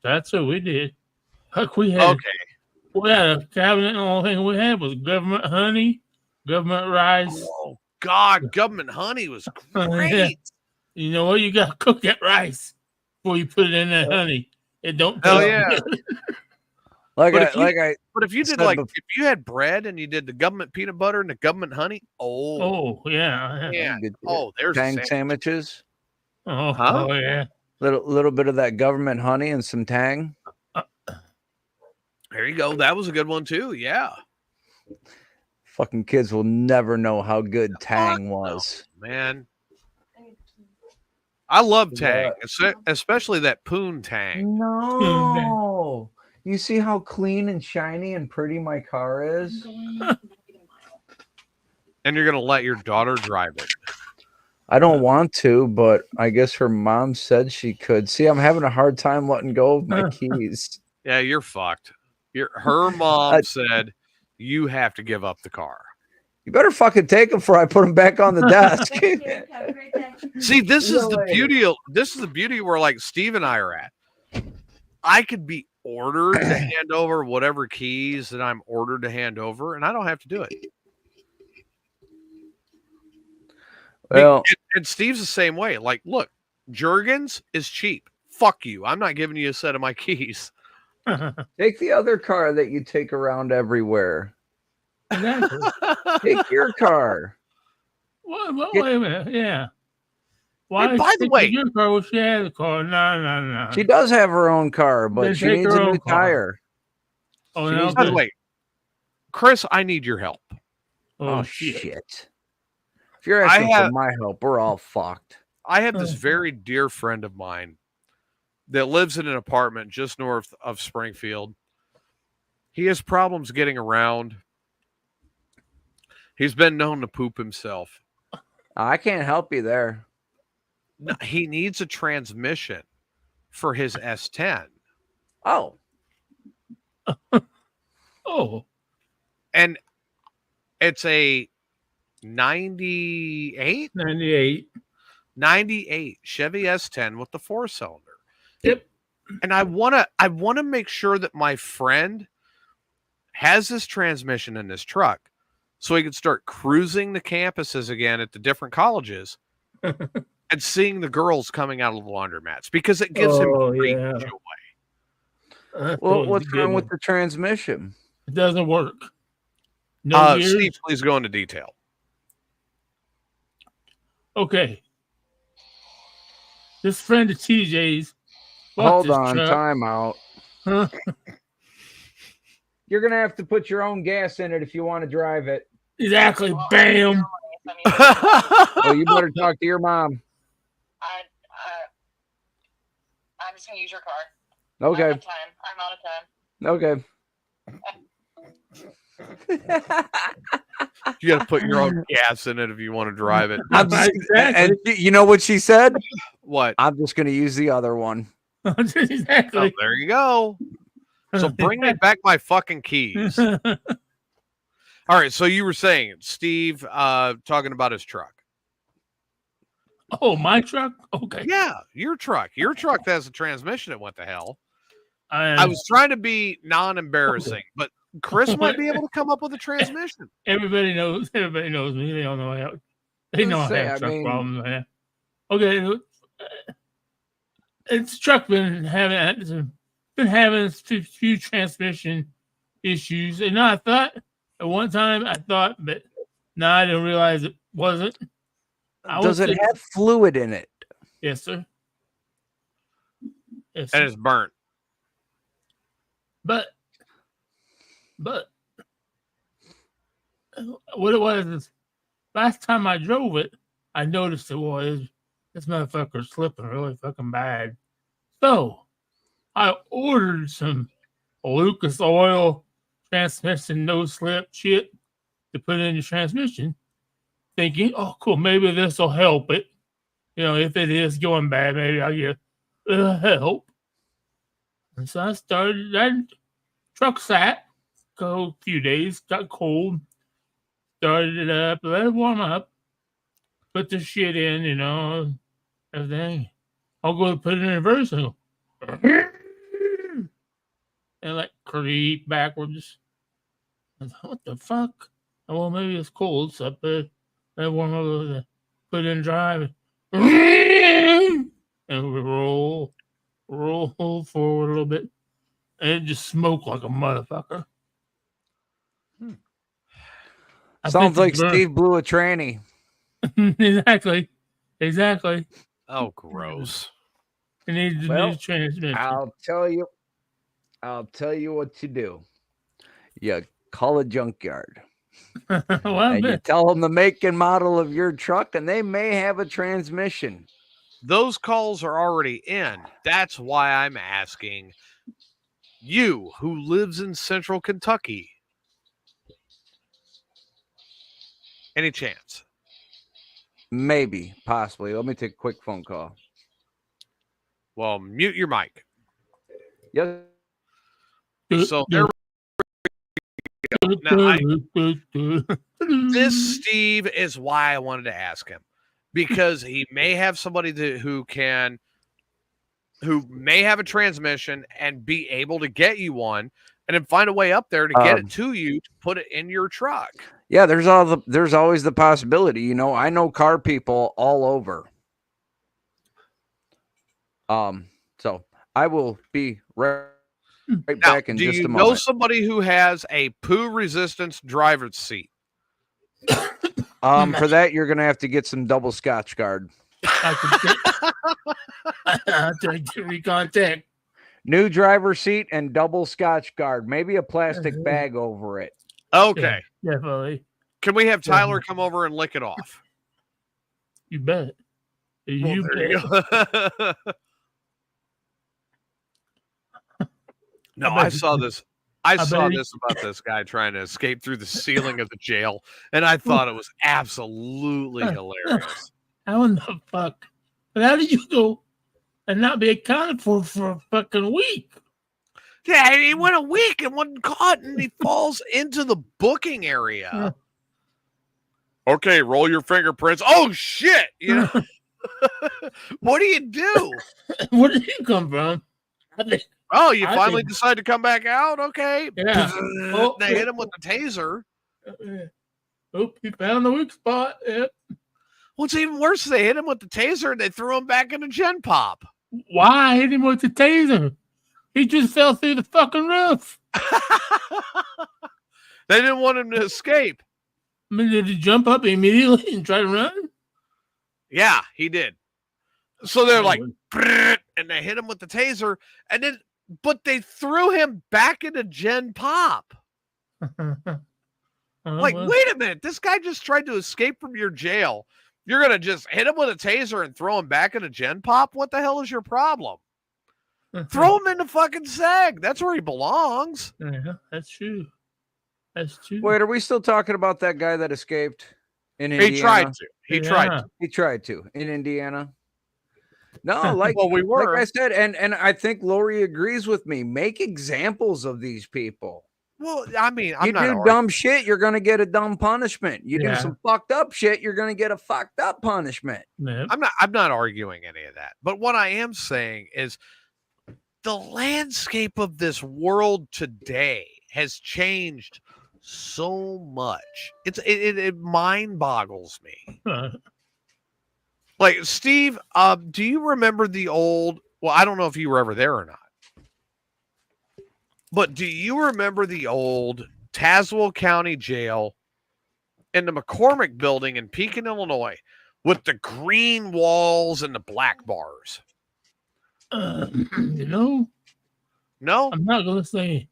Speaker 3: That's what we did. Fuck, we had a cabinet, and the only thing we had was government honey, government rice.
Speaker 2: Oh God, government honey was great.
Speaker 3: Yeah. You know what? You got to cook that rice before you put it in that honey. It don't.
Speaker 2: Hell yeah.
Speaker 1: But
Speaker 2: if you did if you had bread and you did the government peanut butter and the government honey, yeah. Oh, there's
Speaker 1: tang sandwiches.
Speaker 3: Oh yeah.
Speaker 1: Little bit of that government honey and some tang.
Speaker 2: There you go. That was a good one too. Yeah.
Speaker 1: Fucking kids will never know how good Tang was.
Speaker 2: Man. I love Tang, especially that Poon Tang.
Speaker 1: No. You see how clean and shiny and pretty my car is?
Speaker 2: And you're going to let your daughter drive it.
Speaker 1: I don't want to, but I guess her mom said she could. See, I'm having a hard time letting go of my keys.
Speaker 2: Yeah, you're fucked. Her mom said you have to give up the car.
Speaker 1: You better fucking take them before I put them back on the desk.
Speaker 9: Thank you. Have a great day.
Speaker 2: See, this is the beauty where like Steve and I are at. I could be ordered to hand over whatever keys that I'm ordered to hand over, and I don't have to do it.
Speaker 1: Well,
Speaker 2: and Steve's the same way. Like, look, Jergens is cheap. Fuck you. I'm not giving you a set of my keys.
Speaker 1: take the other car that you take around everywhere.
Speaker 3: Exactly.
Speaker 1: Take your car.
Speaker 3: Well, wait a minute. Yeah. Why?
Speaker 2: Hey, by the way,
Speaker 3: your car? Well, she has a car. No.
Speaker 1: She does have her own car, but
Speaker 3: Then
Speaker 1: she
Speaker 3: take
Speaker 1: needs
Speaker 3: her
Speaker 1: a new
Speaker 3: own car.
Speaker 1: tire.
Speaker 3: Oh,
Speaker 1: She
Speaker 3: no.
Speaker 1: needs
Speaker 2: by the way, Chris, I need your help.
Speaker 1: Oh, shit. If you're asking for my help, we're all fucked.
Speaker 2: I have this very dear friend of mine that lives in an apartment just north of Springfield. He has problems getting around. He's been known to poop himself.
Speaker 1: I can't help you there.
Speaker 2: No, he needs a transmission for his S10.
Speaker 1: Oh.
Speaker 3: Oh.
Speaker 2: And it's a 98 Chevy S10 with the 4-cylinder.
Speaker 3: Yep.
Speaker 2: And I want to make sure that my friend has this transmission in his truck so he can start cruising the campuses again at the different colleges and seeing the girls coming out of the laundromats because it gives him great joy.
Speaker 1: Well, what's wrong with the transmission?
Speaker 3: It doesn't work. No gears?
Speaker 2: Steve, please go into detail.
Speaker 3: Okay. This friend of TJ's.
Speaker 1: Hold on, time out. You're going to have to put your own gas in it if you want to drive it.
Speaker 3: Exactly. Bam.
Speaker 1: Oh, you better talk to your mom.
Speaker 6: I'm just going to use your car.
Speaker 1: Okay.
Speaker 6: I'm out of time.
Speaker 1: Okay.
Speaker 2: You got to put your own gas in it if you want to drive it.
Speaker 1: And you know what she said?
Speaker 2: What?
Speaker 1: I'm just going to use the other one.
Speaker 3: Exactly.
Speaker 2: Oh, there you go. So bring me back my fucking keys. All right. So you were saying, Steve, talking about his truck.
Speaker 3: Oh, my truck? Okay.
Speaker 2: Yeah, your truck. Your truck has a transmission. What the hell? I was trying to be non-embarrassing, but Chris might be able to come up with a transmission.
Speaker 3: Everybody knows me. They all know how. They know I have truck problems. Man. Okay. It's truck been having a few transmission issues, and I thought at one time but now I didn't realize it wasn't.
Speaker 1: Does it have fluid in it?
Speaker 3: Yes, sir. Yes,
Speaker 2: and it's burnt.
Speaker 3: But what it was is last time I drove it, I noticed it was this motherfucker's slipping really fucking bad. So I ordered some Lucas oil transmission no slip shit to put in the transmission, thinking, oh cool, maybe this will help it. You know, if it is going bad, maybe I'll get help. And so I started that truck sat a few days, got cold, started it up, let it warm up, put the shit in, you know, everything. I'll go put it in reverse and go, and like creep backwards. I thought, what the fuck? Oh, well, maybe it's cold, so I put it warm up, put it in drive, and we roll forward a little bit. And it just smoked like a motherfucker.
Speaker 1: Sounds like Steve blew a tranny.
Speaker 3: Exactly.
Speaker 2: Oh, gross.
Speaker 3: It needs a new transmission.
Speaker 1: I'll tell you I'll tell you what you do. You call a junkyard.
Speaker 3: Well,
Speaker 1: And you tell them the make and model of your truck, and they may have a transmission.
Speaker 2: Those calls are already in. That's why I'm asking you, who lives in Central Kentucky, any chance?
Speaker 1: Maybe, possibly. Let me take a quick phone call.
Speaker 2: Well, mute your mic.
Speaker 1: Yes.
Speaker 2: So there we go. Now, this, Steve, is why I wanted to ask him, because he may have somebody who may have a transmission and be able to get you one, and then find a way up there to get it to you to put it in your truck.
Speaker 1: Yeah, there's always the possibility. You know, I know car people all over. So I will be right back in just a moment.
Speaker 2: Do you know somebody who has a poo resistance driver's seat?
Speaker 1: For that, you're gonna have to get some double Scotch Guard.
Speaker 3: Recontact.
Speaker 1: New driver seat and double Scotch Guard. Maybe a plastic bag over it.
Speaker 2: Okay.
Speaker 3: Yeah, definitely.
Speaker 2: Can we have Tyler come over and lick it off?
Speaker 3: You bet. You bet.
Speaker 2: No, I saw this. I saw this about this guy trying to escape through the ceiling of the jail, and I thought it was absolutely hilarious.
Speaker 3: How in the fuck? But how did you go and not be accounted for a fucking week?
Speaker 2: Yeah, he went a week and wasn't caught, and he falls into the booking area. Yeah. Okay, roll your fingerprints. Oh shit! You know, what do you do?
Speaker 3: Where did you come from?
Speaker 2: Oh, you finally decide to come back out? Okay.
Speaker 3: Yeah.
Speaker 2: They hit him with the taser.
Speaker 3: Oh, he found the weak spot. Yep.
Speaker 2: What's even worse is they hit him with the taser and they threw him back into Gen Pop.
Speaker 3: Why hit him with the taser? He just fell through the fucking roof.
Speaker 2: They didn't want him to escape.
Speaker 3: I mean, did he jump up immediately and try to run?
Speaker 2: Yeah, he did. So they're like, and they hit him with the taser, and then, but they threw him back into Gen Pop. Like, wait a minute, this guy just tried to escape from your jail. You're gonna just hit him with a taser and throw him back into Gen Pop? What the hell is your problem? Throw him into fucking SAG. That's where he belongs.
Speaker 3: Yeah, that's true. That's true.
Speaker 1: Wait, are we still talking about that guy that escaped in Indiana?
Speaker 2: He tried to.
Speaker 1: He tried to in Indiana. No, like
Speaker 2: well, we were.
Speaker 1: Like I said, and I think Lori agrees with me. Make examples of these people.
Speaker 2: Well, I mean,
Speaker 1: you do dumb shit, you're gonna get a dumb punishment. You do some fucked up shit, you're gonna get a fucked up punishment.
Speaker 3: Yeah.
Speaker 2: I'm not arguing any of that. But what I am saying is the landscape of this world today has changed so much. It mind boggles me. Like, Steve, do you remember the old, well, I don't know if you were ever there or not, but do you remember the old Tazewell County Jail in the McCormick building in Pekin, Illinois, with the green walls and the black bars?
Speaker 3: You know?
Speaker 2: No?
Speaker 3: I'm not going to say.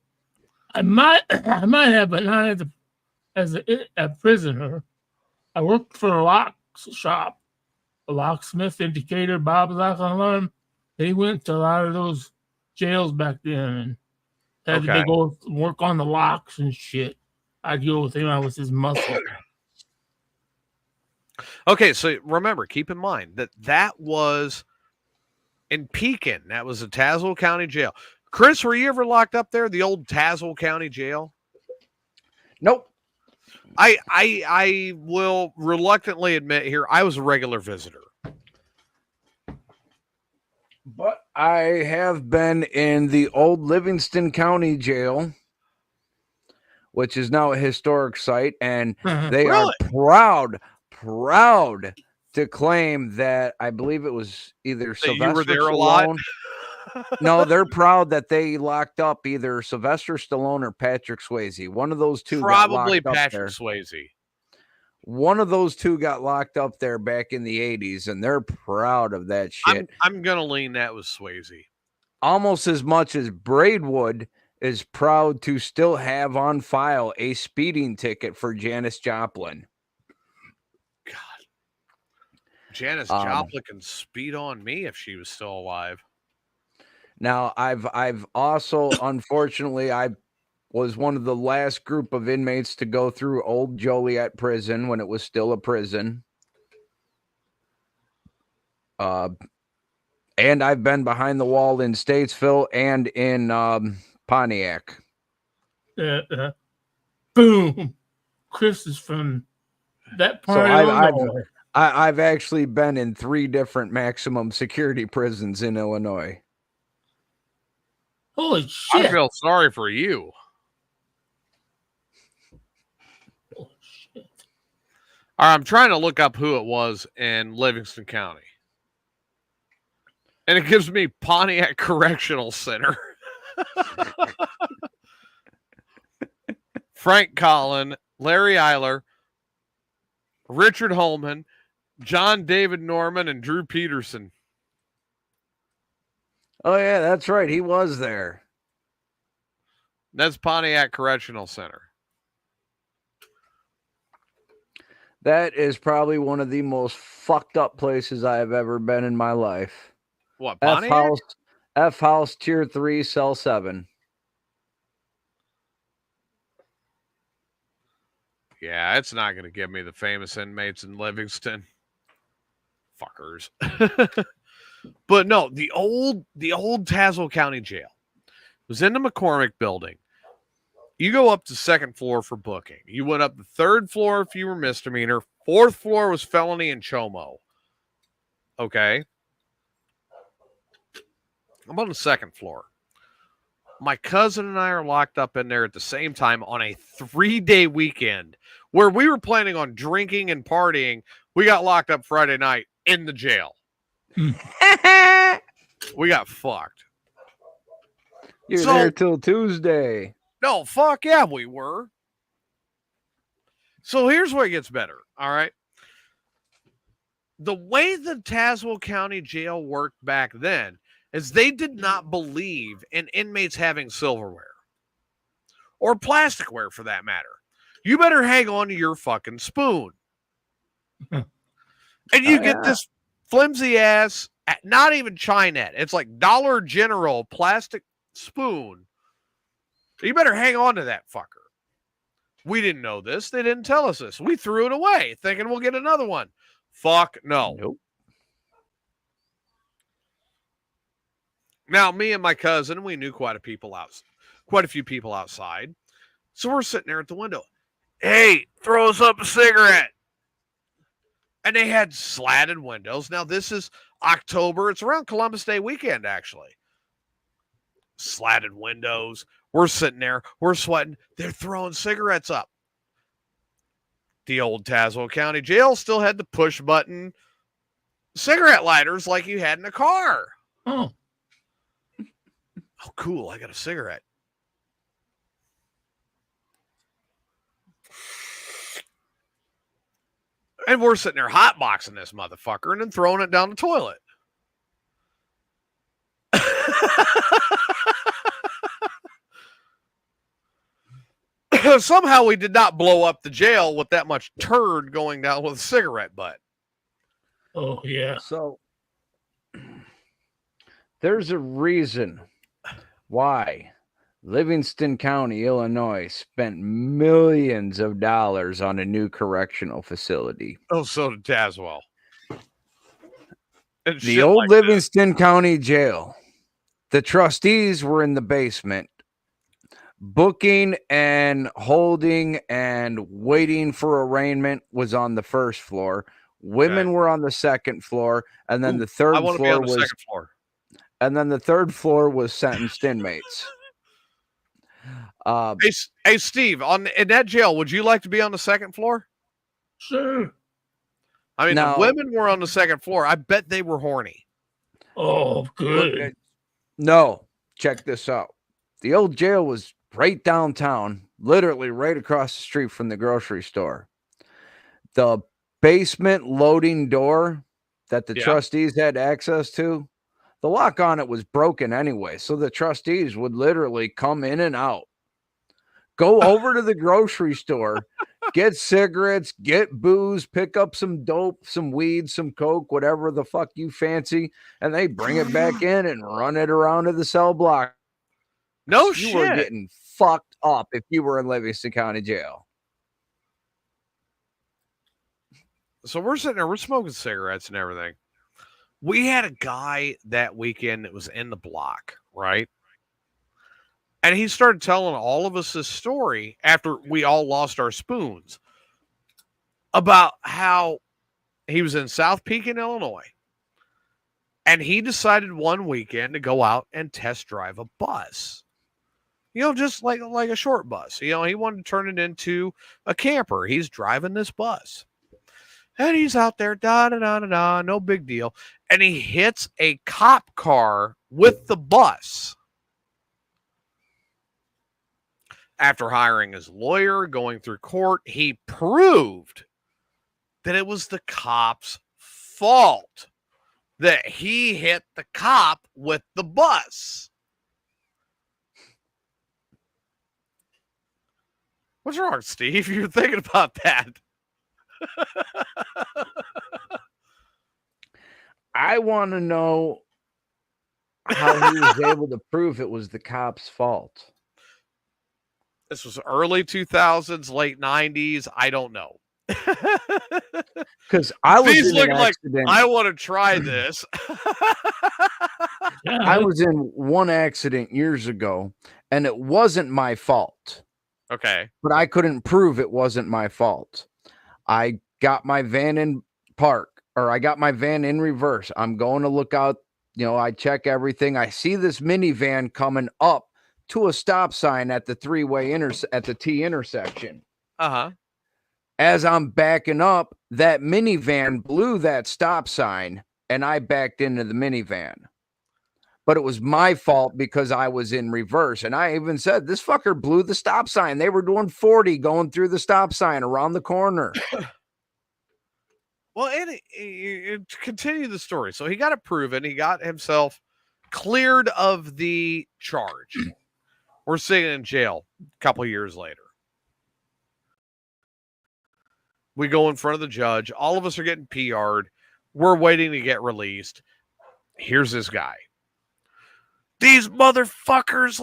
Speaker 3: I might have, but not as a prisoner. I worked for a lock shop. A locksmith, indicator, Bob Lock Alarm. They went to a lot of those jails back then and had to go work on the locks and shit. I'd go with him. I was his muscle.
Speaker 2: Okay, so remember, keep in mind that was in Pekin. That was the Tazewell County Jail. Chris, were you ever locked up there, the old Tazewell County Jail?
Speaker 1: Nope.
Speaker 2: I will reluctantly admit here, I was a regular visitor.
Speaker 1: But I have been in the old Livingston County Jail, which is now a historic site, and they are proud to claim that I believe it was either Sylvester
Speaker 2: you were there
Speaker 1: Stallone.
Speaker 2: A lot.
Speaker 1: No, they're proud that they locked up either Sylvester Stallone or Patrick Swayze. One of those two.
Speaker 2: Probably
Speaker 1: got locked
Speaker 2: Patrick
Speaker 1: up there.
Speaker 2: Swayze.
Speaker 1: One of those two got locked up there back in the 80s, and they're proud of that shit.
Speaker 2: I'm gonna lean that was Swayze.
Speaker 1: Almost as much as Braidwood is proud to still have on file a speeding ticket for Janis Joplin.
Speaker 2: God. Janis Joplin can speed on me if she was still alive.
Speaker 1: Now, I've also, unfortunately, I was one of the last group of inmates to go through old Joliet prison when it was still a prison. And I've been behind the wall in Statesville and in Pontiac.
Speaker 3: Boom. Chris is from that part of Illinois.
Speaker 1: I've actually been in 3 different maximum security prisons in Illinois.
Speaker 3: Holy shit.
Speaker 2: I feel sorry for you.
Speaker 3: Holy shit.
Speaker 2: All right, I'm trying to look up who it was in Livingston County. And it gives me Pontiac Correctional Center. Frank Collin, Larry Eiler, Richard Holman, John David Norman, and Drew Peterson.
Speaker 1: Oh, yeah, that's right. He was there.
Speaker 2: That's Pontiac Correctional Center.
Speaker 1: That is probably one of the most fucked up places I have ever been in my life.
Speaker 2: What, Pontiac?
Speaker 1: F House Tier 3, Cell 7.
Speaker 2: Yeah, it's not going to give me the famous inmates in Livingston. Fuckers. But no, the old Tazewell County Jail was in the McCormick building. You go up to 2nd floor for booking. You went up the 3rd floor if you were misdemeanor. 4th floor was felony and chomo. Okay. I'm on the 2nd floor. My cousin and I are locked up in there at the same time on a 3-day weekend where we were planning on drinking and partying. We got locked up Friday night in the jail. We got fucked.
Speaker 1: You're there till Tuesday.
Speaker 2: No, fuck yeah, we were. So here's where it gets better, all right? The way the Tazewell County Jail worked back then is they did not believe in inmates having silverware or plasticware for that matter. You better hang on to your fucking spoon. And you get this flimsy ass, not even Chinette. It's like Dollar General plastic spoon. You better hang on to that fucker. We didn't know this. They didn't tell us this. We threw it away thinking we'll get another one. Fuck no.
Speaker 1: Nope.
Speaker 2: Now, me and my cousin, we knew quite a few people outside. So we're sitting there at the window. Hey, throw us up a cigarette. And they had slatted windows. Now, this is October. It's around Columbus Day weekend, actually. Slatted windows. We're sitting there. We're sweating. They're throwing cigarettes up. The old Tazewell County Jail still had the push button cigarette lighters like you had in a car.
Speaker 3: Oh,
Speaker 2: cool. I got a cigarette. And we're sitting there hotboxing this motherfucker and then throwing it down the toilet. Somehow we did not blow up the jail with that much turd going down with a cigarette butt.
Speaker 3: Oh, yeah.
Speaker 1: So there's a reason why Livingston County, Illinois, spent millions of dollars on a new correctional facility.
Speaker 2: Oh, so did Tazewell.
Speaker 1: The old Livingston County Jail. The trustees were in the basement, booking and holding and waiting for arraignment was on the 1st floor. Women were on the 2nd floor, and then the 3rd floor was
Speaker 2: 2nd floor.
Speaker 1: And then the 3rd floor was sentenced inmates.
Speaker 2: Hey, Steve, in that jail, would you like to be on the 2nd floor?
Speaker 3: Sure.
Speaker 2: I mean, the women were on the 2nd floor. I bet they were horny.
Speaker 3: Oh, good.
Speaker 1: No, check this out. The old jail was right downtown, literally right across the street from the grocery store. The basement loading door that the trustees had access to, The lock on it was broken anyway, so the trustees would literally come in and out. Go over to the grocery store, get cigarettes, get booze, pick up some dope, some weed, some coke, whatever the fuck you fancy, and they bring it back in and run it around to the cell block.
Speaker 2: No
Speaker 1: You were getting fucked up if you were in Livingston County Jail.
Speaker 2: So we're sitting there, we're smoking cigarettes and everything. We had a guy that weekend that was in the block, right? And he started telling all of us this story after we all lost our spoons about how he was in South Pekin, Illinois. And he decided one weekend to go out and test drive a bus. You know, just like a short bus. You know, he wanted to turn it into a camper. He's driving this bus. And he's out there, da-da-da-da-da, no big deal. And he hits a cop car with the bus. After hiring his lawyer, going through court, he proved that it was the cop's fault that he hit the cop with the bus. What's wrong, Steve? You're thinking about that.
Speaker 1: I want to know how he was able to prove it was the cop's fault.
Speaker 2: This was early 2000s, late 90s. I don't know.
Speaker 1: Because I was
Speaker 2: He's
Speaker 1: in
Speaker 2: looking
Speaker 1: an
Speaker 2: like,
Speaker 1: accident.
Speaker 2: I want to try this.
Speaker 1: I was in one accident years ago, and it wasn't my fault.
Speaker 2: Okay.
Speaker 1: But I couldn't prove it wasn't my fault. I got my van in park, or I got my van in reverse. I'm going to look out. You know, I check everything. I see this minivan coming up to a stop sign at the three-way at the T intersection.
Speaker 2: Uh-huh.
Speaker 1: As I'm backing up, that minivan blew that stop sign, and I backed into the minivan. But it was my fault because I was in reverse. And I even said, this fucker blew the stop sign. They were doing 40 going through the stop sign around the corner.
Speaker 2: Well, and to continue the story. So he got it proven. He got himself cleared of the charge. We're sitting in jail a couple of years later. We go in front of the judge. All of us are getting PR'd. We're waiting to get released. Here's this guy. These motherfuckers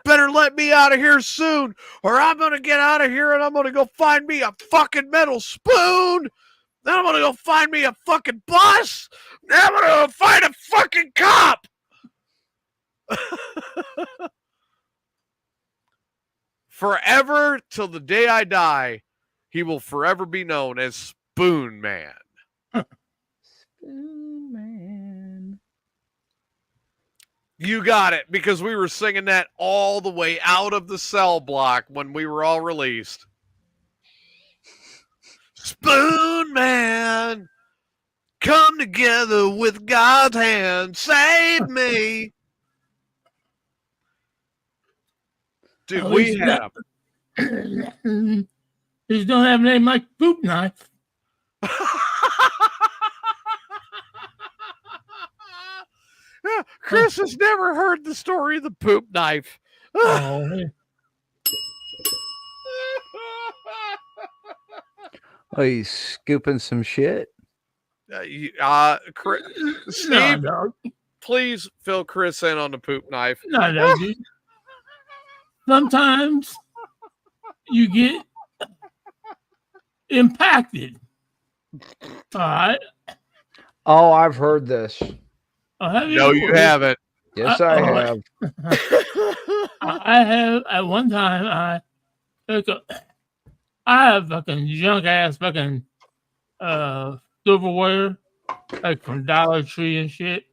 Speaker 2: better let me out of here soon, or I'm going to get out of here and I'm going to go find me a fucking metal spoon. Then I'm going to go find me a fucking bus. Then I'm going to go find a fucking cop. Forever till the day I die, he will forever be known as Spoon Man.
Speaker 1: Spoon Man.
Speaker 2: You got it, because we were singing that all the way out of the cell block when we were all released. Spoon Man, come together with God's hand, save me. Dude, we have.
Speaker 3: He's don't have a name like Poop Knife.
Speaker 2: Yeah, Chris has never heard the story of the poop knife.
Speaker 3: Oh,
Speaker 1: Oh, he's scooping some shit.
Speaker 2: Chris, Steve,
Speaker 3: no.
Speaker 2: please fill Chris in on the poop knife.
Speaker 3: No, dude. Sometimes you get impacted. All right.
Speaker 1: Oh, I've heard this.
Speaker 2: No, you haven't.
Speaker 1: Yes, I have.
Speaker 3: I have at one time. I have fucking junk ass fucking silverware, like from Dollar Tree and shit,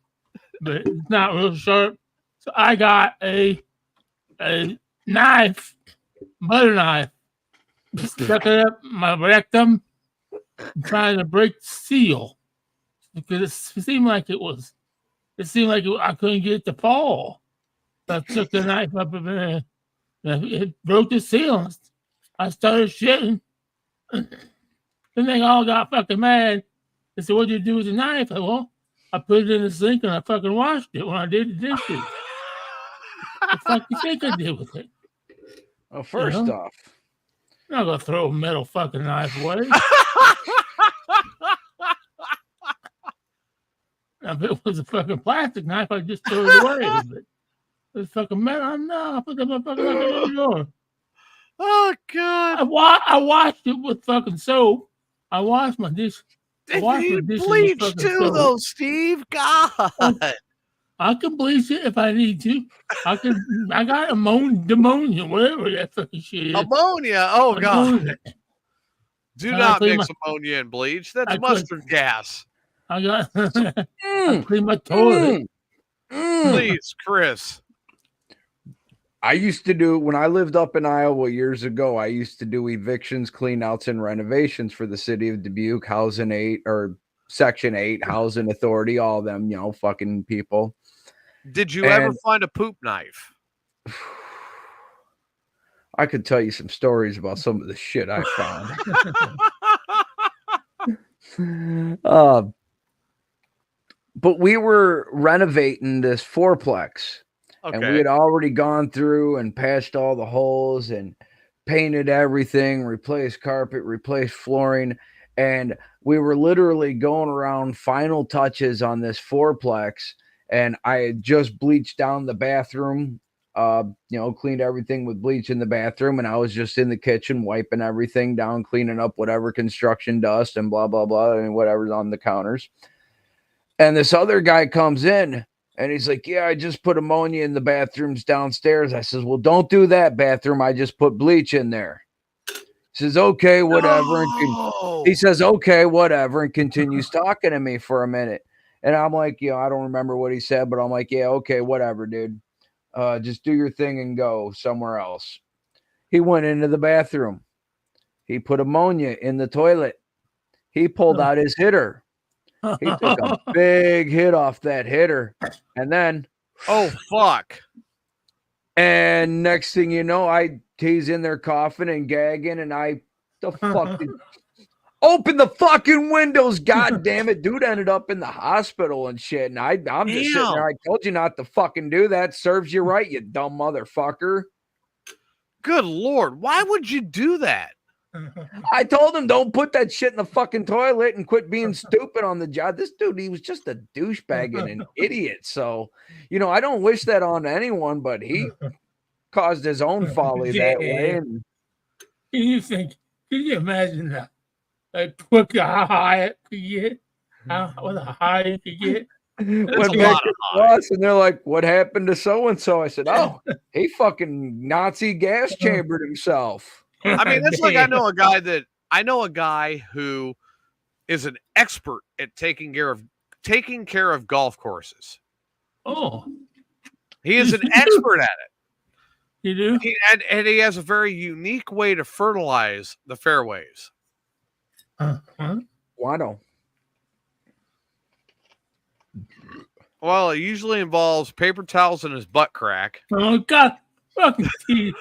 Speaker 3: but it's not real sharp. So I got a knife, butter knife, stuck it up my rectum, trying to break the seal because it seemed like it was. It seemed like I couldn't get it to fall. So I took the knife up in there. It broke the seal. I started shitting. Then they all got fucking mad. They said, "What'd you do with the knife?" I said, "Well, I put it in the sink and I fucking washed it when I did the dishes. What the fuck you think I did with it?
Speaker 1: Well, first off,
Speaker 3: I'm not gonna throw a metal fucking knife away. If it was a fucking plastic knife, I'd just throw it away. But it's fucking metal. No, I put that motherfucker back in the drawer.
Speaker 2: Oh God!
Speaker 3: I washed it with fucking soap. I washed my dish. I washed my dishes with
Speaker 2: Bleach
Speaker 3: fucking
Speaker 2: too,
Speaker 3: soap.
Speaker 2: though, Steve. God.
Speaker 3: I can bleach it if I need to. I got ammonia, whatever that fucking shit is.
Speaker 2: Ammonia. Oh God. Do not
Speaker 3: clean
Speaker 2: mix ammonia and bleach. That's mustard gas.
Speaker 3: I got I clean my toilet.
Speaker 2: Please, Chris.
Speaker 1: I used to do, when I lived up in Iowa years ago, I used to do evictions, cleanouts, and renovations for the city of Dubuque, Housing 8 or Section 8, Housing Authority, all of them, fucking people.
Speaker 2: Did you ever find a poop knife?
Speaker 1: I could tell you some stories about some of the shit I found. But we were renovating this fourplex.
Speaker 2: Okay.
Speaker 1: And we had already gone through and patched all the holes and painted everything, replaced carpet, replaced flooring. And we were literally going around final touches on this fourplex. And I had just bleached down the bathroom, cleaned everything with bleach in the bathroom. And I was just in the kitchen wiping everything down, cleaning up whatever construction dust and blah, blah, blah, and whatever's on the counters. And this other guy comes in. And he's like, yeah, I just put ammonia in the bathrooms downstairs. I says, well, don't do that bathroom. I just put bleach in there. He says, okay, whatever.
Speaker 2: No.
Speaker 1: He says, okay, whatever. And continues talking to me for a minute. And I'm like, I don't remember what he said, but I'm like, yeah, okay, whatever, dude. Just do your thing and go somewhere else. He went into the bathroom. He put ammonia in the toilet. He pulled out his hitter. He took a big hit off that hitter. And then,
Speaker 2: oh, fuck.
Speaker 1: And next thing you know, he's in there coughing and gagging, and open the fucking windows. God damn it. Dude ended up in the hospital and shit. And I'm just sitting there. I told you not to fucking do that. Serves you right, you dumb motherfucker.
Speaker 2: Good Lord. Why would you do that?
Speaker 1: I told him, don't put that shit in the fucking toilet and quit being stupid on the job. This dude, he was just a douchebag and an idiot. So, I don't wish that on anyone, but he caused his own folly that way. And
Speaker 3: Can you imagine that? Like, look how high it could get? What a high it could get?
Speaker 1: Went back to us and they're like, what happened to so-and-so? I said, oh, he fucking Nazi gas chambered himself.
Speaker 2: I mean, that's like I know a guy who is an expert at taking care of golf courses.
Speaker 3: Oh,
Speaker 2: he is an expert at it.
Speaker 3: You do?
Speaker 2: And he has a very unique way to fertilize the fairways.
Speaker 1: Why don't?
Speaker 2: Well, it usually involves paper towels and his butt crack.
Speaker 3: Oh God, fucking teeth.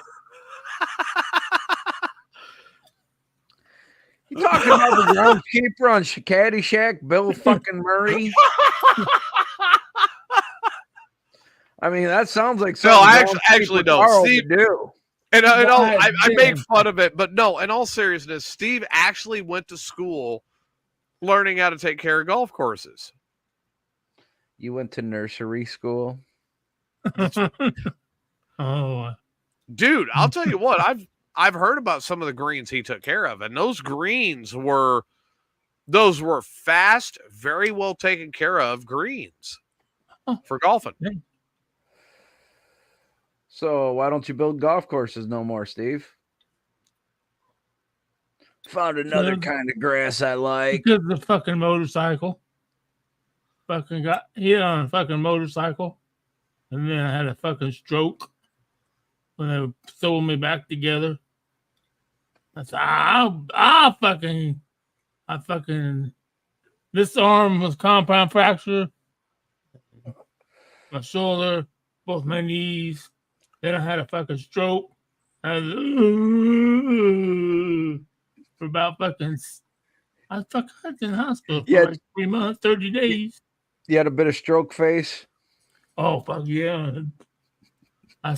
Speaker 1: You talking about the groundskeeper on Caddyshack, Bill fucking Murray? I mean, that sounds like something.
Speaker 2: No, I actually don't. Steve,
Speaker 1: do.
Speaker 2: And I make fun of it, but no, in all seriousness, Steve actually went to school learning how to take care of golf courses.
Speaker 1: You went to nursery school?
Speaker 3: Oh.
Speaker 2: Dude, I'll tell you what, I've heard about some of the greens he took care of, and those greens were fast, very well taken care of greens for golfing.
Speaker 1: So why don't you build golf courses no more, Steve? Found another kind of grass I like.
Speaker 3: Because of the fucking motorcycle. Fucking got hit on a fucking motorcycle. And then I had a fucking stroke when they were sewing me back together. I said, I fucking, this arm was compound fracture. My shoulder, both my knees. Then I had a fucking stroke. For about fucking, I was in the hospital for like 3 months, 30 days.
Speaker 1: You had a bit of stroke face.
Speaker 3: Oh fuck yeah!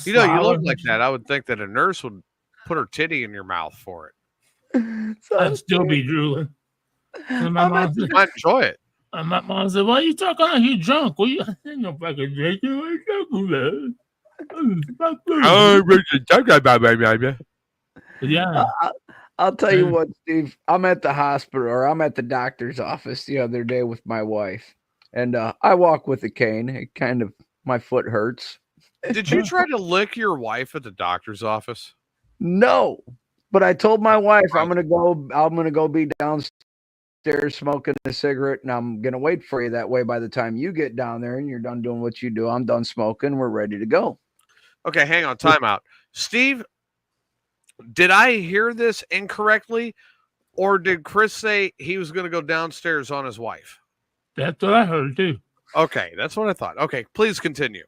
Speaker 2: You know, you look like that. I would think that a nurse would put her titty in your mouth for it.
Speaker 3: I'd still be drooling. And my mom said,
Speaker 2: You might enjoy it.
Speaker 3: and my mom said, "Why are you talking like you drunk? Well, you ain't no fucking drinking. What you talking about?" Yeah.
Speaker 1: I'll tell you what, Steve. I'm at the hospital, or I'm at the doctor's office the other day with my wife, and I walk with a cane. It kind of my foot hurts.
Speaker 2: Did you try to lick your wife at the doctor's office?
Speaker 1: No, but I told my wife I'm gonna go be downstairs smoking a cigarette, and I'm gonna wait for you. That way, by the time you get down there and you're done doing what you do, I'm done smoking. We're ready to go.
Speaker 2: Okay, hang on, time out. Steve, did I hear this incorrectly, or did Chris say he was going to go downstairs on his wife?
Speaker 3: That's what I heard too.
Speaker 2: Okay, that's what I thought. Okay, please continue.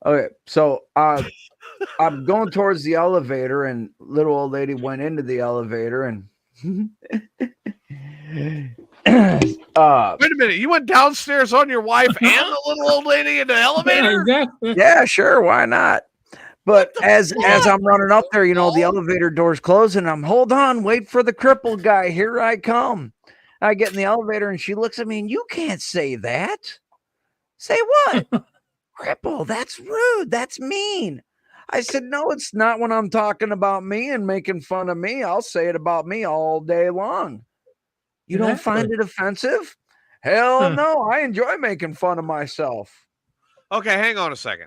Speaker 1: Okay, so I'm going towards the elevator, and little old lady went into the elevator, and
Speaker 2: wait a minute, you went downstairs on your wife and the little old lady in the elevator?
Speaker 1: Yeah, sure, why not? But as I'm running up there, you know, the elevator door's closing. I'm hold on, wait for the crippled guy. Here I come. I get in the elevator, and she looks at me, and you can't say that. Say what? Cripple, that's rude. That's mean. I said, no, it's not when I'm talking about me and making fun of me. I'll say it about me all day long. You don't find it offensive? Hell no. I enjoy making fun of myself.
Speaker 2: Okay, hang on a second.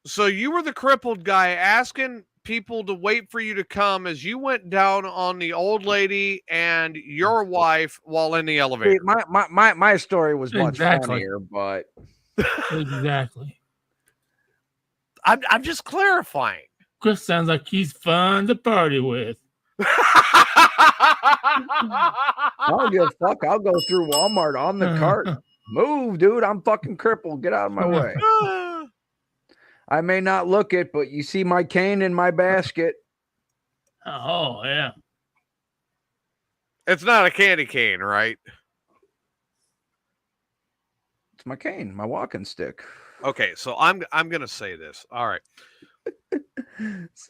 Speaker 2: So you were the crippled guy asking people to wait for you to come as you went down on the old lady and your wife while in the elevator.
Speaker 1: My story was much funnier, but
Speaker 3: exactly.
Speaker 2: I'm just clarifying.
Speaker 3: Chris sounds like he's fun to party with.
Speaker 1: I don't give a fuck. I'll go through Walmart on the cart. Move, dude. I'm fucking crippled. Get out of my way. I may not look it, but you see my cane in my basket.
Speaker 3: Oh, yeah.
Speaker 2: It's not a candy cane, right?
Speaker 1: It's my cane, my walking stick.
Speaker 2: Okay, so I'm going to say this. All right.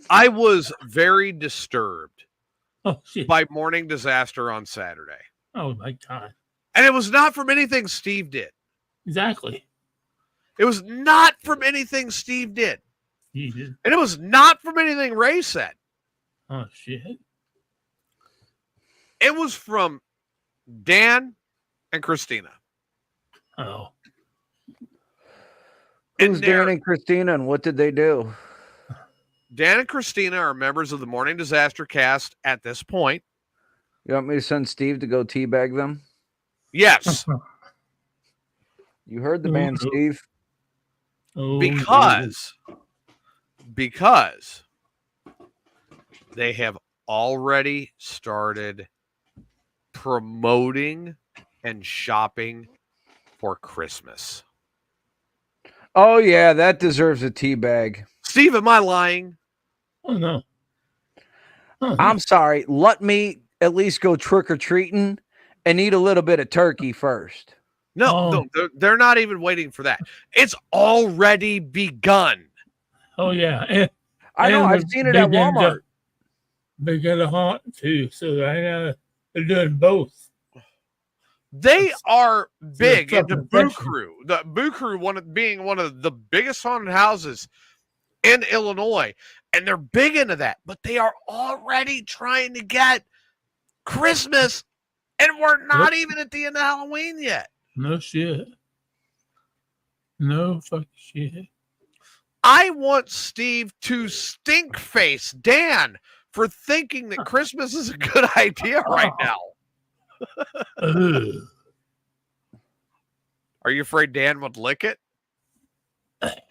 Speaker 2: I was very disturbed by morning disaster on Saturday.
Speaker 3: Oh, my God.
Speaker 2: And it was not from anything Steve did.
Speaker 3: Exactly.
Speaker 2: It was not from anything Steve did.
Speaker 3: Jesus.
Speaker 2: And it was not from anything Ray said.
Speaker 3: Oh, shit.
Speaker 2: It was from Dan and Christina.
Speaker 3: Oh.
Speaker 1: Who's Dan and Christina, and what did they do?
Speaker 2: Dan and Christina are members of the Morning Disaster cast at this point.
Speaker 1: You want me to send Steve to go teabag them?
Speaker 2: Yes.
Speaker 1: You heard the man, Steve.
Speaker 2: Because they have already started promoting and shopping for Christmas.
Speaker 1: Oh, yeah, that deserves a tea bag.
Speaker 2: Steve, am I lying?
Speaker 3: Oh, no.
Speaker 1: I'm sorry. Let me at least go trick-or-treating and eat a little bit of turkey first.
Speaker 2: No, they're not even waiting for that. It's already begun.
Speaker 3: Oh, yeah.
Speaker 1: I know. I've seen it at Walmart.
Speaker 3: They got a haunt, too, so I know they're doing both.
Speaker 2: They are big into Boo Crew. The Boo Crew being one of the biggest haunted houses in Illinois. And they're big into that. But they are already trying to get Christmas. And we're not even at the end of Halloween yet.
Speaker 3: No shit. No fucking shit.
Speaker 2: I want Steve to stink face Dan for thinking that Christmas is a good idea right now. Are you afraid Dan would lick it?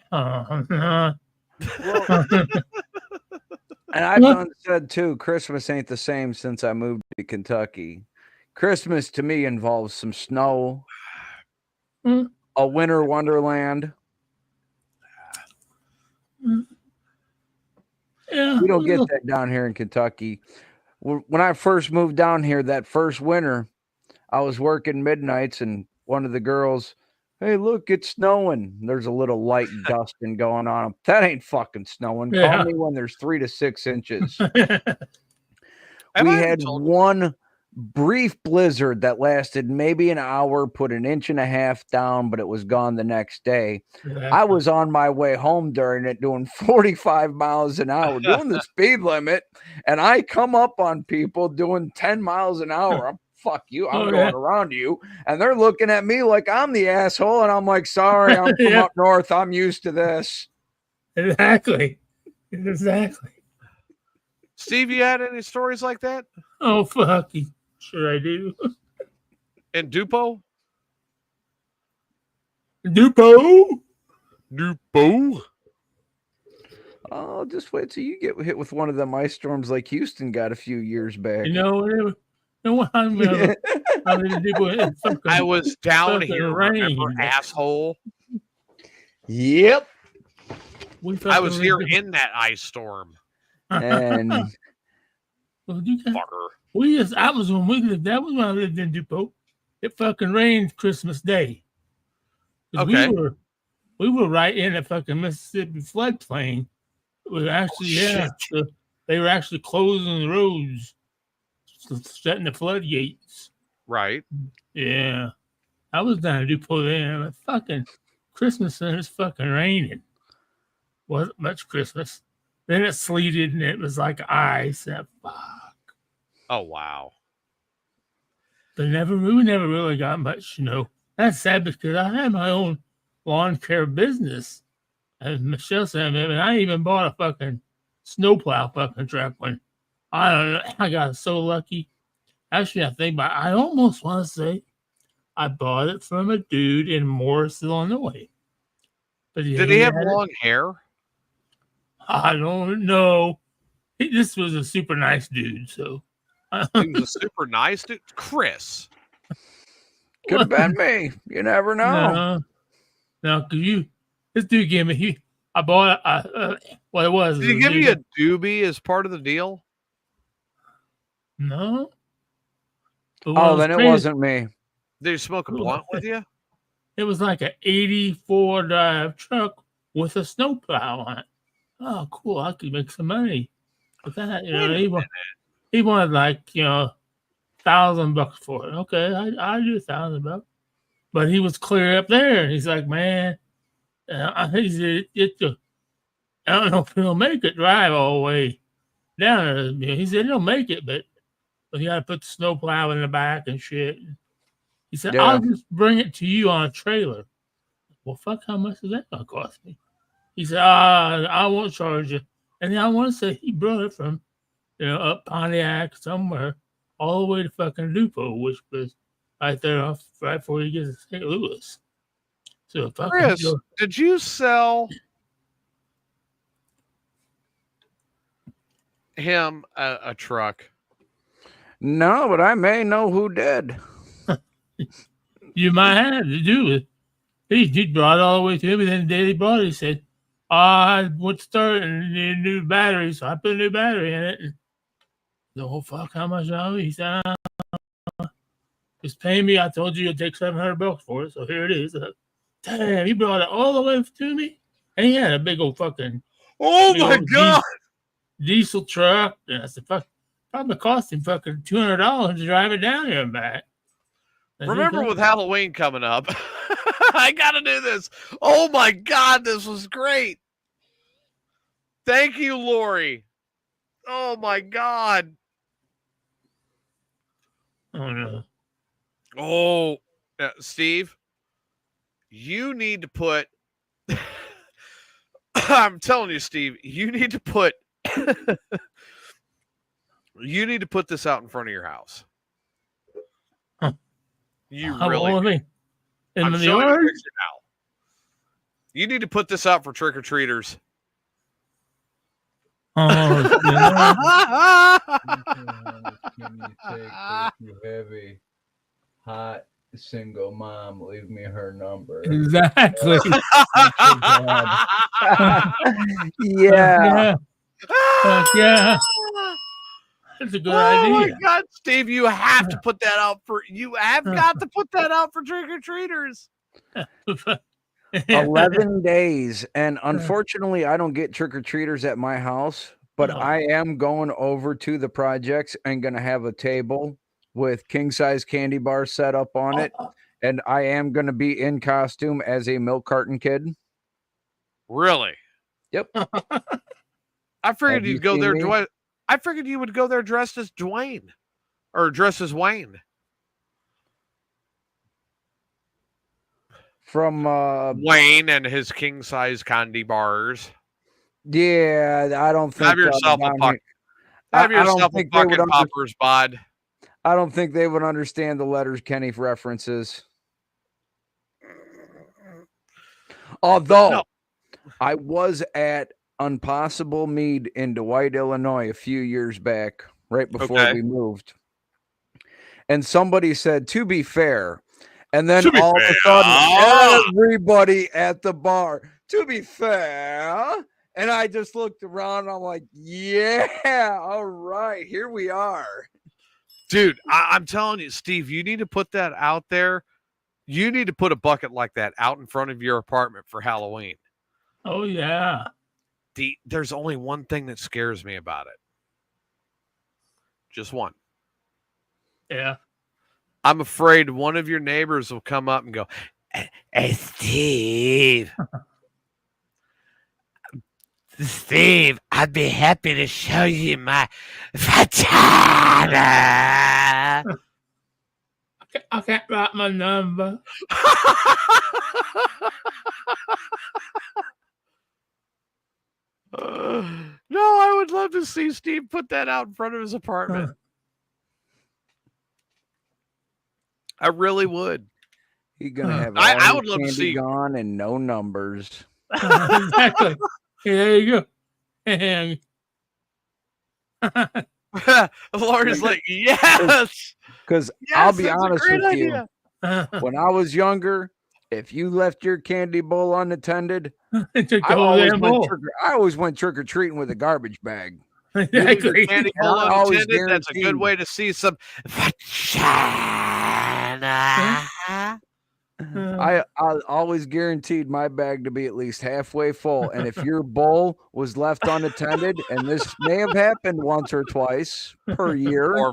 Speaker 1: And I've said too, Christmas ain't the same since I moved to Kentucky. Christmas to me involves some snow, a winter wonderland.
Speaker 3: Yeah,
Speaker 1: we don't get that down here in Kentucky. When I first moved down here that first winter, I was working midnights, and one of the girls, hey, look, it's snowing. There's a little light dusting going on. That ain't fucking snowing. Call me when there's 3 to 6 inches. We had one brief blizzard that lasted maybe an hour, put an inch and a half down, but it was gone the next day. I was on my way home during it doing 45 miles an hour, doing the speed limit, and I come up on people doing 10 miles an hour. I'm fuck you, I'm going around you, and they're looking at me like I'm the asshole, and I'm like, sorry, I'm from up north, I'm used to this.
Speaker 3: Exactly.
Speaker 2: Steve, you had any stories like that?
Speaker 3: Oh, fuck. Sure I do.
Speaker 2: And Dupo?
Speaker 1: Oh, just wait till you get hit with one of them ice storms like Houston got a few years back.
Speaker 2: I was down here, remember, asshole?
Speaker 1: Yep.
Speaker 2: I was here in that ice storm.
Speaker 1: And
Speaker 2: fucker.
Speaker 3: That was when I lived in DuPont. It fucking rained Christmas Day.
Speaker 2: Okay.
Speaker 3: We were right in the fucking Mississippi floodplain. It was actually, they were actually closing the roads, shutting the floodgates.
Speaker 2: Right.
Speaker 3: Yeah. I was down in DuPont there, and fucking Christmas and it's fucking raining. Wasn't much Christmas. Then it sleeted and it was like ice. And fuck.
Speaker 2: Oh, wow.
Speaker 3: But we never really got much, That's sad because I had my own lawn care business. As Michelle said, and I even bought a fucking snowplow fucking truck when I don't know. I got so lucky. Actually, I almost want to say I bought it from a dude in Morris, Illinois. But
Speaker 2: did he have long hair?
Speaker 3: I don't know. This was a super nice dude, so.
Speaker 2: He was a super nice dude? Chris.
Speaker 1: Could have been me. You never know.
Speaker 3: No, because this dude gave me, I bought what it was.
Speaker 2: Did he give you a doobie as part of the deal?
Speaker 3: No.
Speaker 1: Oh, then it wasn't me.
Speaker 2: Did he smoke a blunt with you?
Speaker 3: It was like an 84 drive truck with a snowplow on it. Oh, cool. I could make some money with that. He wanted like, $1,000 for it. Okay, I do $1,000. But he was clear up there. He's like, man, he said, I don't know if he'll make it drive all the way down there. He said he'll make it, but you got to put the snowplow in the back and shit. He said, I'll just bring it to you on a trailer. Well, fuck, how much is that going to cost me? He said, I won't charge you. And then I want to say he brought it from, up Pontiac somewhere all the way to fucking Lupo, which was right there right before you get to St. Louis. So,
Speaker 2: Chris, did you sell him a truck?
Speaker 1: No, but I may know who did.
Speaker 3: You might have to do it. He brought it all the way to me. Then the day he brought it, he said, I would start and need a new battery. So I put a new battery in it. And oh, fuck, how much are we? He said, just pay me. I told you you'd take $700 for it. So here it is. Damn, he brought it all the way to me. And he had a big old fucking.
Speaker 2: Oh, my God.
Speaker 3: Diesel truck. And I said, fuck, probably cost him fucking $200 to drive it down here and back.
Speaker 2: Remember with Halloween coming up, I got to do this. Oh, my God, this was great. Thank you, Lori. Oh, my God.
Speaker 3: Oh, no.
Speaker 2: Oh, Steve, you need to put, I'm telling you, Steve, you need to put this out in front of your house. You really
Speaker 3: in the yard?
Speaker 2: You need to put this out for trick-or-treaters.
Speaker 1: Can you take this heavy, hot, single mom? Leave me her number.
Speaker 3: Exactly.
Speaker 1: Yeah.
Speaker 3: Yeah. That's a good
Speaker 2: Oh
Speaker 3: idea.
Speaker 2: my God, Steve, you have to put that out for trick or treaters.
Speaker 1: 11 days. And unfortunately, I don't get trick or treaters at my house, but I am going over to the projects and going to have a table with king size candy bars set up on it. And I am going to be in costume as a milk carton kid.
Speaker 2: Really?
Speaker 1: Yep.
Speaker 2: I figured you'd go there.
Speaker 1: Me?
Speaker 2: I figured you would go there dressed as Dwayne or dressed as Wayne.
Speaker 1: From
Speaker 2: Wayne and his king size candy bars.
Speaker 1: Yeah, I don't think.
Speaker 2: Have yourself a bucket. Have yourself a bucket poppers, bud.
Speaker 1: I don't think they would understand the letters Kenny references. Although I was at Impossible Mead in Dwight, Illinois a few years back, right before we moved. And somebody said, to be fair. And then all of a sudden, everybody at the bar, to be fair. And I just looked around and I'm like, yeah, all right, here we are.
Speaker 2: Dude, I'm telling you, Steve, you need to put that out there. You need to put a bucket like that out in front of your apartment for Halloween.
Speaker 3: Oh, yeah.
Speaker 2: There's only one thing that scares me about it. Just one.
Speaker 3: Yeah.
Speaker 2: I'm afraid one of your neighbors will come up and go, hey, Steve. Steve, I'd be happy to show you my vagina.
Speaker 3: I can't write my number.
Speaker 2: No, I would love to see Steve put that out in front of his apartment. I really would.
Speaker 1: He's gonna have.
Speaker 2: I would love to see
Speaker 1: gone and no numbers.
Speaker 3: Exactly. There you go. And
Speaker 2: Laura's like, yes.
Speaker 1: Because I'll be honest with you, when I was younger, if you left your candy bowl unattended, I always went trick or treating with a garbage bag.
Speaker 3: Exactly.
Speaker 2: Candy bowl unattended, that's a good way to see some vagina.
Speaker 1: I always guaranteed my bag to be at least halfway full. And if your bowl was left unattended, and this may have happened once or twice per year.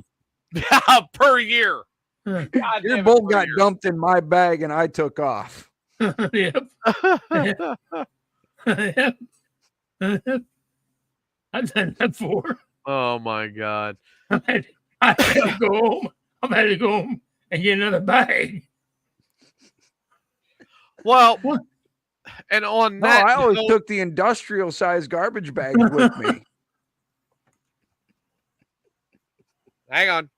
Speaker 2: Per year.
Speaker 1: Your bowl got dumped in my bag and I took off.
Speaker 3: Yep. Yep. I've done that before.
Speaker 2: Oh my God.
Speaker 3: I had to go home. I'm had to go home and get another bag.
Speaker 2: Well, and on that,
Speaker 1: I always took the industrial size garbage bags with me.
Speaker 2: Hang on.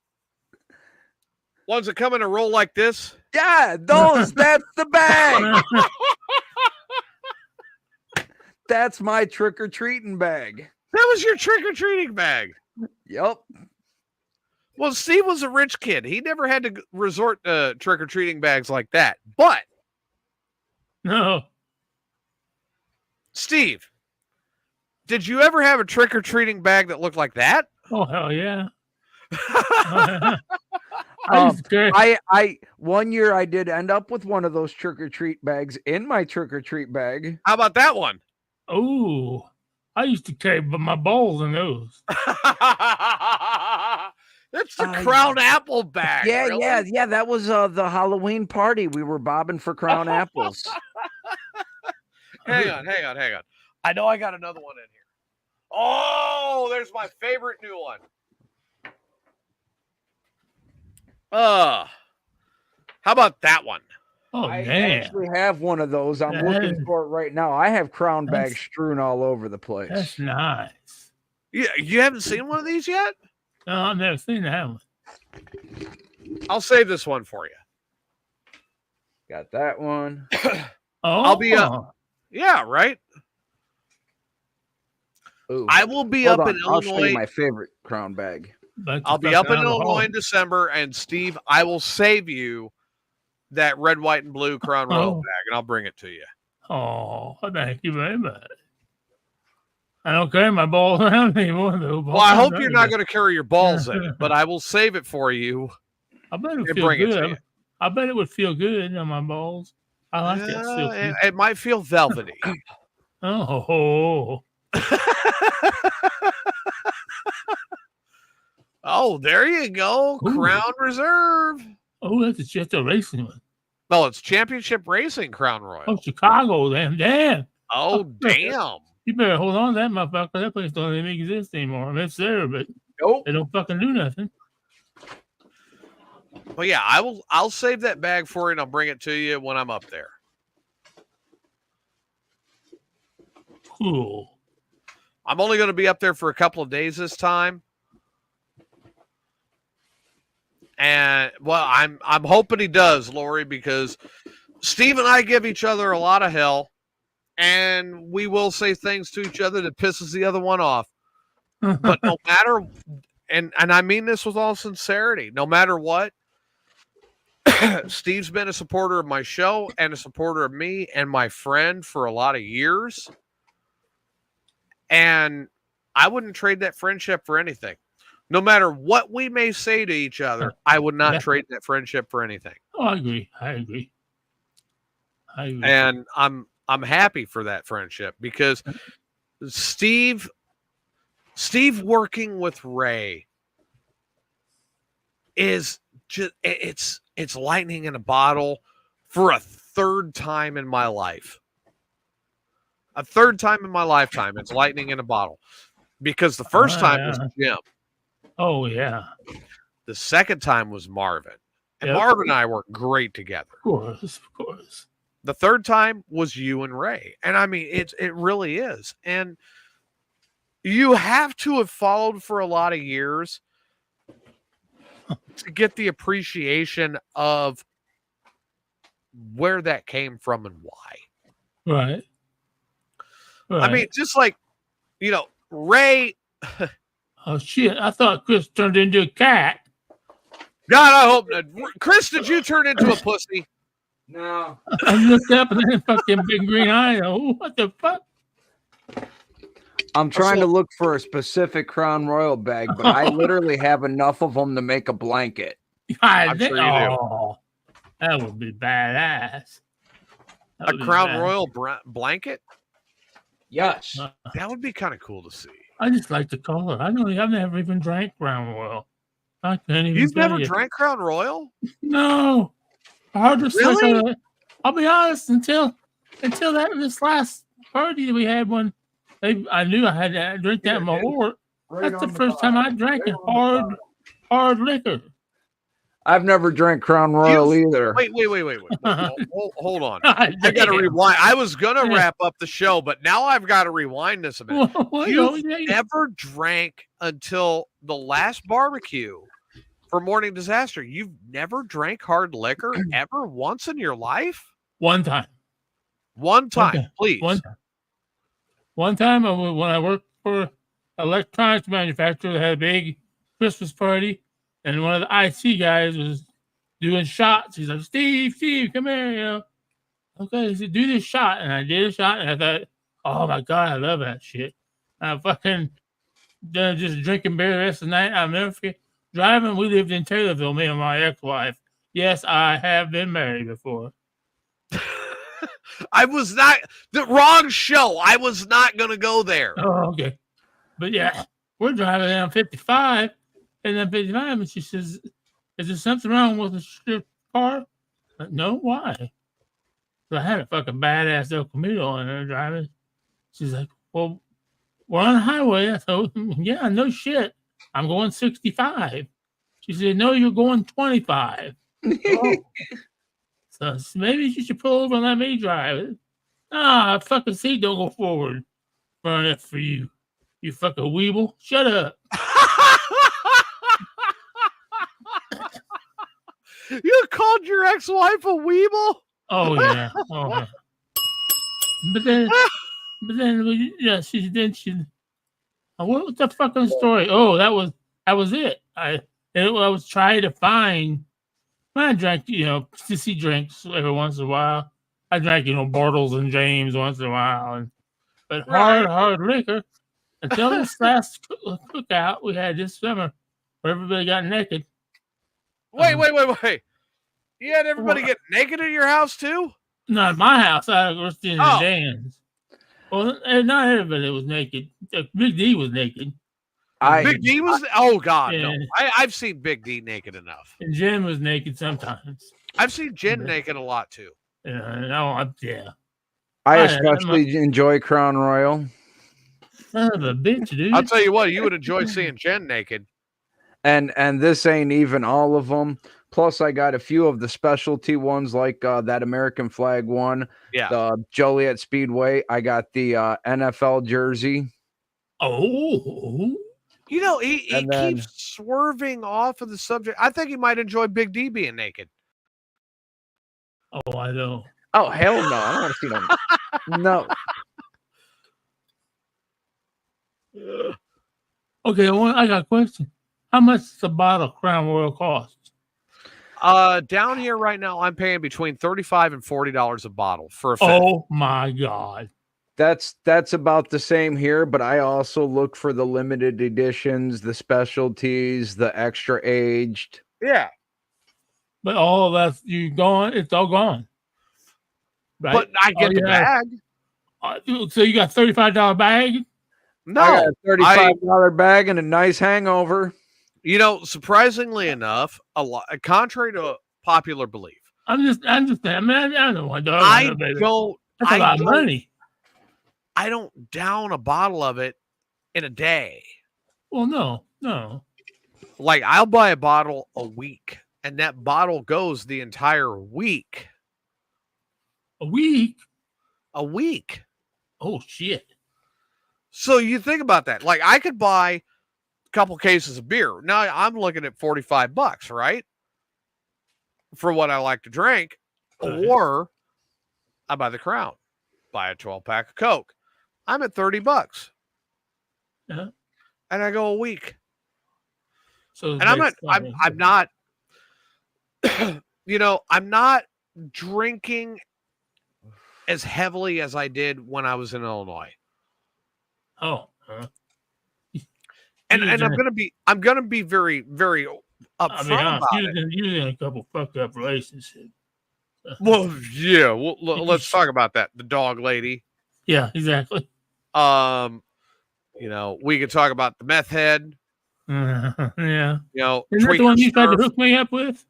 Speaker 2: Ones that come in a roll like this?
Speaker 1: Yeah, those. That's the bag. That's my trick-or-treating bag.
Speaker 2: That was your trick-or-treating bag?
Speaker 1: Yep.
Speaker 2: Well, Steve was a rich kid. He never had to resort to trick-or-treating bags like that. But
Speaker 3: no.
Speaker 2: Steve, did you ever have a trick-or-treating bag that looked like that?
Speaker 3: Oh, hell yeah.
Speaker 1: One year I did end up with one of those trick-or-treat bags in my trick-or-treat bag.
Speaker 2: How about that one?
Speaker 3: Oh, I used to carry my bowls in those.
Speaker 2: That's the Crown Apple bag.
Speaker 1: Yeah,
Speaker 2: really?
Speaker 1: yeah. That was the Halloween party. We were bobbing for Crown Apples.
Speaker 2: Hang on. I know I got another one in here. Oh, there's my favorite new one. How about that one?
Speaker 3: Oh,
Speaker 1: I
Speaker 3: damn.
Speaker 1: actually have one of those. I'm looking for it right now. I have Crown bags strewn all over the place.
Speaker 3: That's nice.
Speaker 2: Yeah, you haven't seen one of these yet?
Speaker 3: No, I've never seen that one.
Speaker 2: I'll save this one for you.
Speaker 1: Got that one.
Speaker 2: I'll be up. Yeah, right.
Speaker 1: Ooh.
Speaker 2: I will be up in
Speaker 1: I'll show
Speaker 2: Illinois.
Speaker 1: you my favorite Crown bag.
Speaker 2: I'll be up in Illinois in December, and Steve, I will save you that red, white, and blue Crown Royal bag, and I'll bring it to you.
Speaker 3: Oh, thank you very much. I don't carry my balls around anymore, though.
Speaker 2: Well, I hope you're not going to carry your balls in it, but I will save it for you.
Speaker 3: I bet it would
Speaker 2: and
Speaker 3: feel
Speaker 2: bring it to
Speaker 3: good.
Speaker 2: you.
Speaker 3: I bet it would feel good on my balls. I like that silky.
Speaker 2: It might feel velvety.
Speaker 3: Oh.
Speaker 2: Oh, there you go.
Speaker 3: Ooh.
Speaker 2: Crown Reserve.
Speaker 3: Oh, that's just a racing one.
Speaker 2: No, it's Championship Racing Crown Royal.
Speaker 3: Oh, Chicago, then. Damn.
Speaker 2: Oh, damn.
Speaker 3: You better hold on to that motherfucker. That place don't even exist anymore. I mean, it's there, but
Speaker 1: Nope.
Speaker 3: they don't fucking do nothing.
Speaker 2: But yeah, I'll save that bag for you and I'll bring it to you when I'm up there.
Speaker 3: Cool.
Speaker 2: I'm only going to be up there for a couple of days this time. And well, I'm hoping he does, Lori, because Steve and I give each other a lot of hell, and we will say things to each other that pisses the other one off. But no matter, and I mean this with all sincerity, no matter what, Steve's been a supporter of my show and a supporter of me and my friend for a lot of years. And I wouldn't trade that friendship for anything. No matter what we may say to each other, I would not trade that friendship for anything.
Speaker 3: Oh, I agree.
Speaker 2: And I'm happy for that friendship because Steve working with Ray is just it's lightning in a bottle for a third time in my life. A third time in my lifetime, it's lightning in a bottle. Because the first time was Jim.
Speaker 3: Oh, yeah.
Speaker 2: The second time was Marvin. And Marvin and I worked great together.
Speaker 3: Of course.
Speaker 2: The third time was you and Ray. And I mean, it really is. And you have to have followed for a lot of years to get the appreciation of where that came from and why.
Speaker 3: Right.
Speaker 2: I mean, just like, Ray.
Speaker 3: Oh, shit. I thought Chris turned into a cat.
Speaker 2: God, I hope not. Chris, did you turn into a pussy?
Speaker 1: No.
Speaker 3: I looked up and then fucking big green eye. Oh, what the fuck?
Speaker 1: I'm trying to look for a specific Crown Royal bag, but I literally have enough of them to make a blanket.
Speaker 2: I'm sure you do.
Speaker 3: That would be badass.
Speaker 2: A Crown Royal blanket?
Speaker 1: Yes.
Speaker 2: That would be kind of cool to see.
Speaker 3: I just like the color. I've never even drank Crown Royal. I can't even.
Speaker 2: You've never drank Crown Royal?
Speaker 3: No.
Speaker 2: Really?
Speaker 3: I'll be honest. Until this last party that we had, when I knew I had to drink that in my wart. That's the first time I drank hard liquor.
Speaker 1: I've never drank Crown Royal either.
Speaker 2: Wait. Hold on. I got to rewind. I was going to wrap up the show, but now I've got to rewind this a minute. You've never drank until the last barbecue for Morning Disaster. You've never drank hard liquor ever once in your life?
Speaker 3: One time.
Speaker 2: Please.
Speaker 3: One time when I worked for an electronics manufacturer that had a big Christmas party, and one of the IT guys was doing shots. He's like, Steve, come here. Okay, he said, do this shot. And I did a shot, and I thought, oh, my God, I love that shit. And I fucking just drinking beer the rest of the night. I'll never forget. Driving, we lived in Taylorville, me and my ex-wife. Yes, I have been married before.
Speaker 2: I was not the wrong show. I was not going to go there.
Speaker 3: Oh, okay. But yeah, we're driving down 55, and then 55, and she says, is there something wrong with the car? Like, no, why? So I had a fucking badass El Camino in there driving. She's like, well, we're on the highway. I told her, yeah, no shit. I'm going 65. She said, no, you're going 25. Oh. So maybe you should pull over and let me drive. Fucking seat don't go forward. Run it for you. You fucking weeble. Shut up.
Speaker 2: You called your ex-wife a weeble?
Speaker 3: Oh yeah. But then yeah, she what was the fucking story? Oh, that was it. I was trying to find. I drank, sissy drinks every once in a while. I drank, Bartles and James once in a while, but hard liquor. until this last cookout we had this summer, where everybody got naked.
Speaker 2: Wait. You had everybody get naked at your house too?
Speaker 3: Not at my house. I was in
Speaker 2: Oh.
Speaker 3: Dan's. Well, not everybody was naked. Big D was naked.
Speaker 2: Big D was. Oh God,
Speaker 3: Yeah.
Speaker 2: no! I've seen Big D naked enough.
Speaker 3: And Jen was naked sometimes.
Speaker 2: I've seen Jen naked a lot too.
Speaker 3: Yeah.
Speaker 1: I especially enjoy Crown Royal.
Speaker 3: Son of a bitch, dude.
Speaker 2: I'll tell you what, you would enjoy seeing Jen naked.
Speaker 1: And this ain't even all of them. Plus, I got a few of the specialty ones, like that American flag one.
Speaker 2: Yeah.
Speaker 1: The Joliet Speedway. I got the NFL jersey.
Speaker 3: Oh.
Speaker 2: You know, he keeps swerving off of the subject. I think he might enjoy Big D being naked.
Speaker 3: Oh, I know.
Speaker 1: Oh, hell no. I don't want to see them. No.
Speaker 3: Okay, I got a question. How much does a bottle of Crown Royal cost?
Speaker 2: Down here right now, I'm paying between $35 and $40 a bottle for a fifth.
Speaker 3: Oh my God.
Speaker 1: That's about the same here, but I also look for the limited editions, the specialties, the extra aged.
Speaker 2: Yeah.
Speaker 3: But all of that's it's all gone. Right?
Speaker 2: But I get the bag.
Speaker 3: So you got $35 bag?
Speaker 2: No.
Speaker 1: I got a $35 bag and a nice hangover.
Speaker 2: You know, surprisingly enough, contrary to popular belief,
Speaker 3: I don't know. That's a lot of money.
Speaker 2: I don't down a bottle of it in a day.
Speaker 3: Well, no.
Speaker 2: Like, I'll buy a bottle a week, and that bottle goes the entire week.
Speaker 3: A week?
Speaker 2: A week.
Speaker 3: Oh, shit.
Speaker 2: So you think about that. Like, I could buy a couple cases of beer. Now, I'm looking at $45, right? For what I like to drink. Right. Or I buy the Crown. Buy a 12-pack of Coke. I'm at $30.
Speaker 3: Uh-huh.
Speaker 2: And I go a week.
Speaker 3: So
Speaker 2: and I'm not, you know, I'm not drinking as heavily as I did when I was in Illinois.
Speaker 3: Oh.
Speaker 2: And I'm gonna be very, very upfront about it.
Speaker 3: You're in a couple fucked up relationships.
Speaker 2: Well, yeah. Well, let's talk about that. The dog lady.
Speaker 3: Yeah, exactly.
Speaker 2: You know, we could talk about the meth head.
Speaker 3: Yeah.
Speaker 2: You know,
Speaker 3: isn't that the one you tried to hook me up with?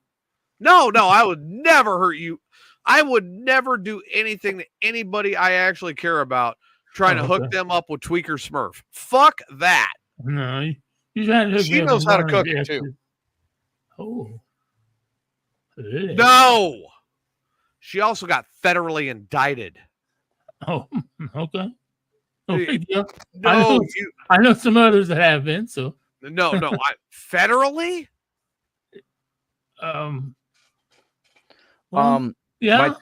Speaker 2: No, I would never hurt you. I would never do anything to anybody I actually care about trying to hook them up with Tweaker Smurf. Fuck that.
Speaker 3: No, you trying to hook
Speaker 2: she knows how to cook it too.
Speaker 3: Oh.
Speaker 2: Yeah. No. She also got federally indicted.
Speaker 3: Oh, okay.
Speaker 2: No,
Speaker 3: I know some others that have been. So
Speaker 2: no, federally.
Speaker 3: Yeah.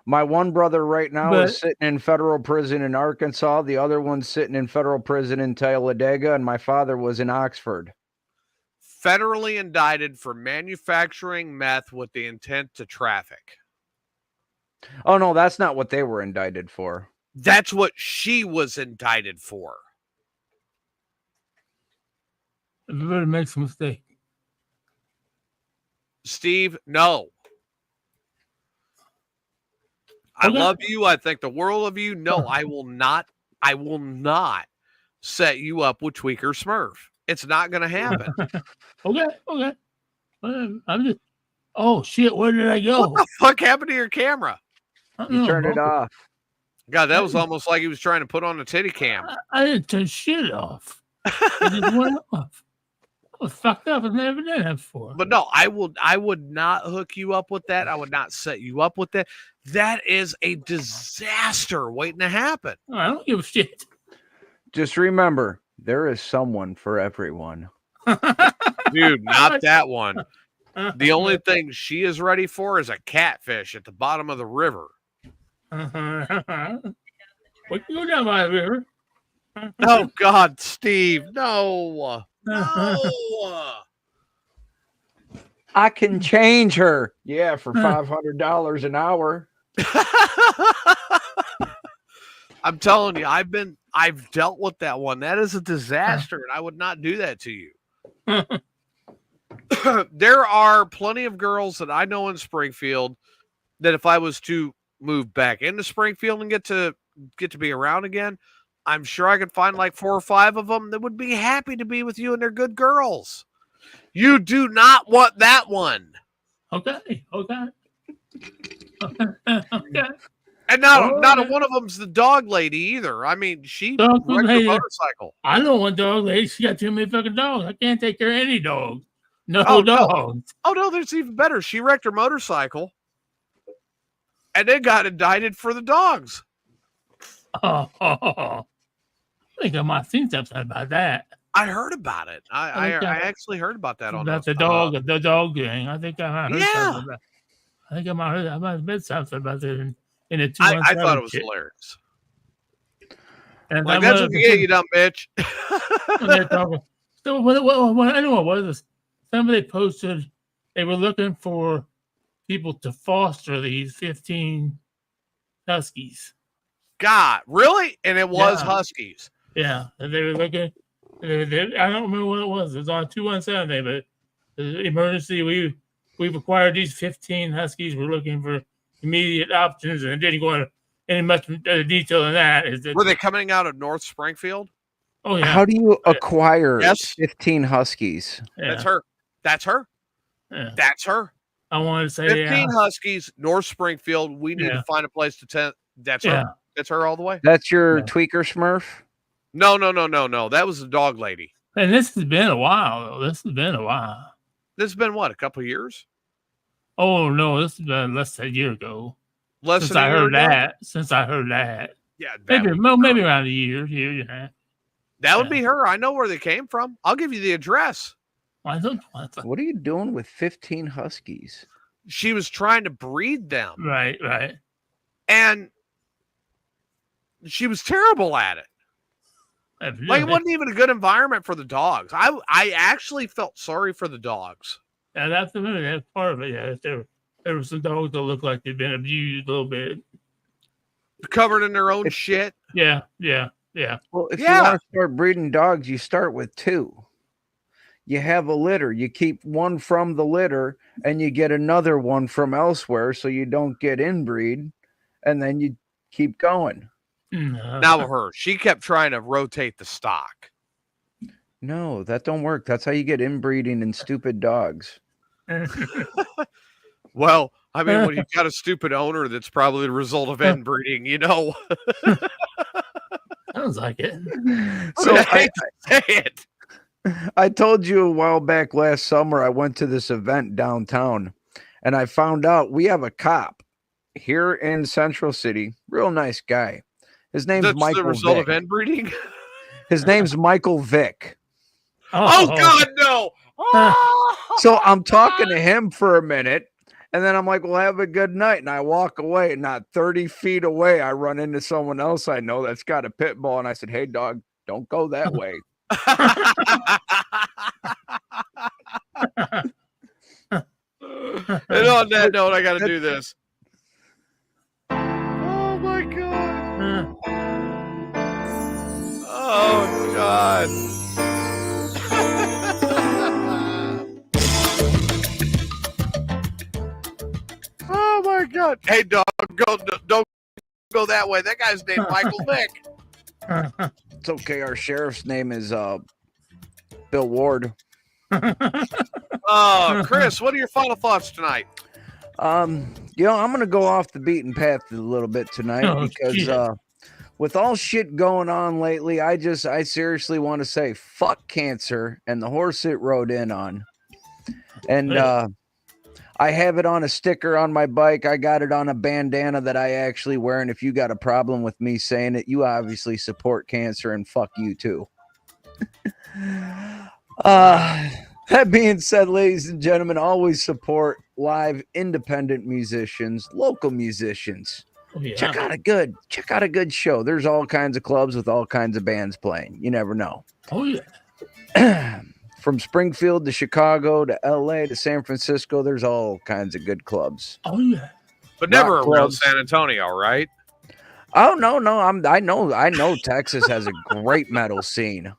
Speaker 1: My one brother right now is sitting in federal prison in Arkansas. The other one's sitting in federal prison in Talladega, and my father was in Oxford.
Speaker 2: Federally indicted for manufacturing meth with the intent to traffic.
Speaker 1: Oh, no, that's not what they were indicted for.
Speaker 2: That's what she was indicted for.
Speaker 3: Everybody makes a mistake.
Speaker 2: Steve, no. I love you. I think the world of you. No, I will not set you up with Tweaker Smurf. It's not going to happen.
Speaker 3: Okay. I'm just. Oh shit! Where did I go?
Speaker 2: What the fuck happened to your camera?
Speaker 1: You turned it off.
Speaker 2: God, that was almost like he was trying to put on a titty cam.
Speaker 3: I didn't turn shit off. It just went off. I was fucked up. I've never done that before.
Speaker 2: But no, I would not hook you up with that. I would not set you up with that. That is a disaster waiting to happen.
Speaker 3: Oh, I don't give a shit.
Speaker 1: Just remember, there is someone for everyone.
Speaker 2: Dude, not that one. The only thing she is ready for is a catfish at the bottom of the river.
Speaker 3: We can go down by the river.
Speaker 2: Oh, God, Steve. No.
Speaker 1: I can change her. Yeah, for $500 an hour.
Speaker 2: I'm telling you, I've I've dealt with that one. That is a disaster, and I would not do that to you. There are plenty of girls that I know in Springfield that if I was to move back into Springfield and get to be around again, I'm sure I could find like 4 or 5 of them that would be happy to be with you, and they're good girls. You do not want that one.
Speaker 3: Okay.
Speaker 2: And not one of them's the dog lady either. I mean, she wrecked her motorcycle.
Speaker 3: I don't want dog lady. She got too many fucking dogs. I can't take care of any dog. No dogs.
Speaker 2: Oh no, there's even better. She wrecked her motorcycle and then got indicted for the dogs.
Speaker 3: I think I might have seen something about that.
Speaker 2: I heard about it. I actually heard about that on
Speaker 3: the dog gang. I think I might have heard something about. I think I might have read something about it in a 2 months.
Speaker 2: I thought it was hilarious. And like, that's what you get, you dumb bitch.
Speaker 3: They're talking. So what I know what was this? Somebody posted they were looking for people to foster these 15 huskies.
Speaker 2: God, really? And it was huskies.
Speaker 3: Yeah, and they were looking. I don't remember what it was. It was on 217 but the emergency. We've acquired these 15 huskies. We're looking for immediate options, and it didn't go into any much detail than that.
Speaker 2: Were they coming out of North Springfield?
Speaker 3: Oh yeah.
Speaker 1: How do you acquire 15 huskies?
Speaker 3: Yeah.
Speaker 2: That's her. Yeah. That's her.
Speaker 3: I wanted to say
Speaker 2: 15 huskies, North Springfield. We need to find a place to tent. That's her. That's her all the way.
Speaker 1: That's your tweaker Smurf?
Speaker 2: No. That was the dog lady.
Speaker 3: And this has been a while, though. This has been what, a couple of years? Oh no, this has been less than a year ago.
Speaker 2: Since I heard
Speaker 3: that. Yeah, maybe around a year. Yeah.
Speaker 2: That would be her. I know where they came from. I'll give you the address.
Speaker 1: What are you doing with 15 huskies?
Speaker 2: She was trying to breed them.
Speaker 3: Right.
Speaker 2: And she was terrible at it. Like, it wasn't even a good environment for the dogs. I actually felt sorry for the dogs.
Speaker 3: Yeah, that's part of it. Yeah, there were some dogs that looked like they'd been abused a little bit,
Speaker 2: covered in their own shit.
Speaker 3: Yeah.
Speaker 1: Well, if you want to start breeding dogs, you start with 2. You have a litter. You keep one from the litter, and you get another one from elsewhere, so you don't get inbreed, and then you keep going.
Speaker 2: Now she kept trying to rotate the stock.
Speaker 1: No, that don't work. That's how you get inbreeding in stupid dogs.
Speaker 2: Well, I mean, when you've got a stupid owner, that's probably the result of inbreeding, you know.
Speaker 3: Sounds like it.
Speaker 2: So I hate to say it.
Speaker 1: I told you a while back last summer, I went to this event downtown, and I found out we have a cop here in Central City. Real nice guy. His name's Michael Vick.
Speaker 2: That's the result of inbreeding?
Speaker 1: His name's Michael Vick.
Speaker 2: Oh God, no.
Speaker 1: So I'm talking to him for a minute, and then I'm like, well, have a good night. And I walk away, and not 30 feet away, I run into someone else I know that's got a pit bull. And I said, hey, dog, don't go that way.
Speaker 2: And on that note, I got to do this. Oh, my God. Oh, God. Oh my God! Hey, dog, don't go that way. That guy's named Michael Vick.
Speaker 1: It's okay. Our sheriff's name is Bill Ward.
Speaker 2: Chris, what are your final thoughts tonight?
Speaker 1: I'm gonna go off the beaten path a little bit tonight because with all shit going on lately, I seriously want to say fuck cancer and the horse it rode in on, and I have it on a sticker on my bike. I got it on a bandana that I actually wear. And if you got a problem with me saying it, you obviously support cancer, and fuck you too. That being said, ladies and gentlemen, always support live independent musicians, local musicians. Oh, yeah. Check out a good show. There's all kinds of clubs with all kinds of bands playing. You never know.
Speaker 3: Oh yeah.
Speaker 1: From Springfield to Chicago to LA to San Francisco, there's all kinds of good clubs.
Speaker 3: Oh, yeah.
Speaker 2: But never around San Antonio, right?
Speaker 1: Oh no, I know Texas has a great metal scene.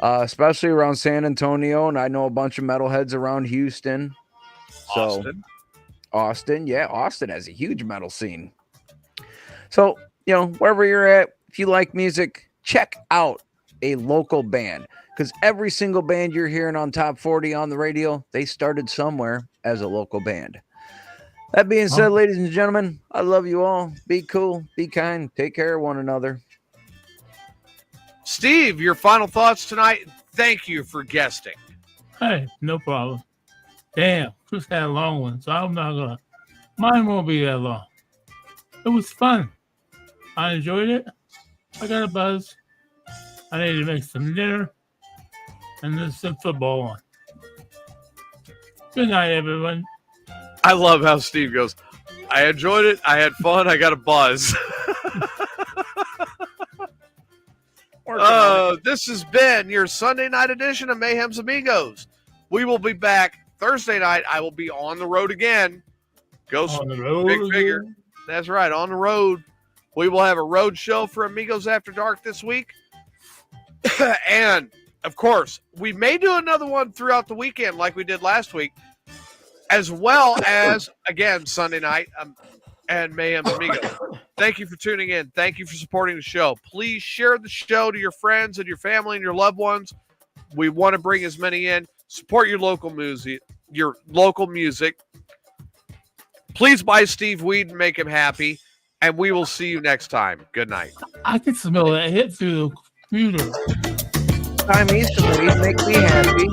Speaker 1: Especially around San Antonio, and I know a bunch of metalheads around Houston. So, Austin, yeah, Austin has a huge metal scene. So, wherever you're at, if you like music, check out a local band, because every single band you're hearing on Top 40 on the radio, they started somewhere as a local band. That being said, ladies and gentlemen, I love you all. Be cool, be kind, take care of one another.
Speaker 2: Steve, your final thoughts tonight. Thank you for guesting.
Speaker 3: Hey, no problem. Damn, Chris had a long one, so I'm not gonna. Mine won't be that long. It was fun. I enjoyed it. I got a buzz. I need to make some dinner, and there's some football on. Good night, everyone.
Speaker 2: I love how Steve goes, I enjoyed it. I had fun. I got a buzz. This has been your Sunday night edition of Mayhem's Amigos. We will be back Thursday night. I will be on the road again.
Speaker 3: On the road
Speaker 2: big figure.
Speaker 3: again.
Speaker 2: That's right, on the road. We will have a road show for Amigos After Dark this week. And, of course, we may do another one throughout the weekend like we did last week, as well as, again, Sunday night and Mayhem's Amigos. Thank you for tuning in. Thank you for supporting the show. Please share the show to your friends and your family and your loved ones. We want to bring as many in. Support your local music. Please buy Steve weed and make him happy. And we will see you next time. Good night.
Speaker 3: I can smell that hit through the computer.
Speaker 1: Buy me some weed, make me happy.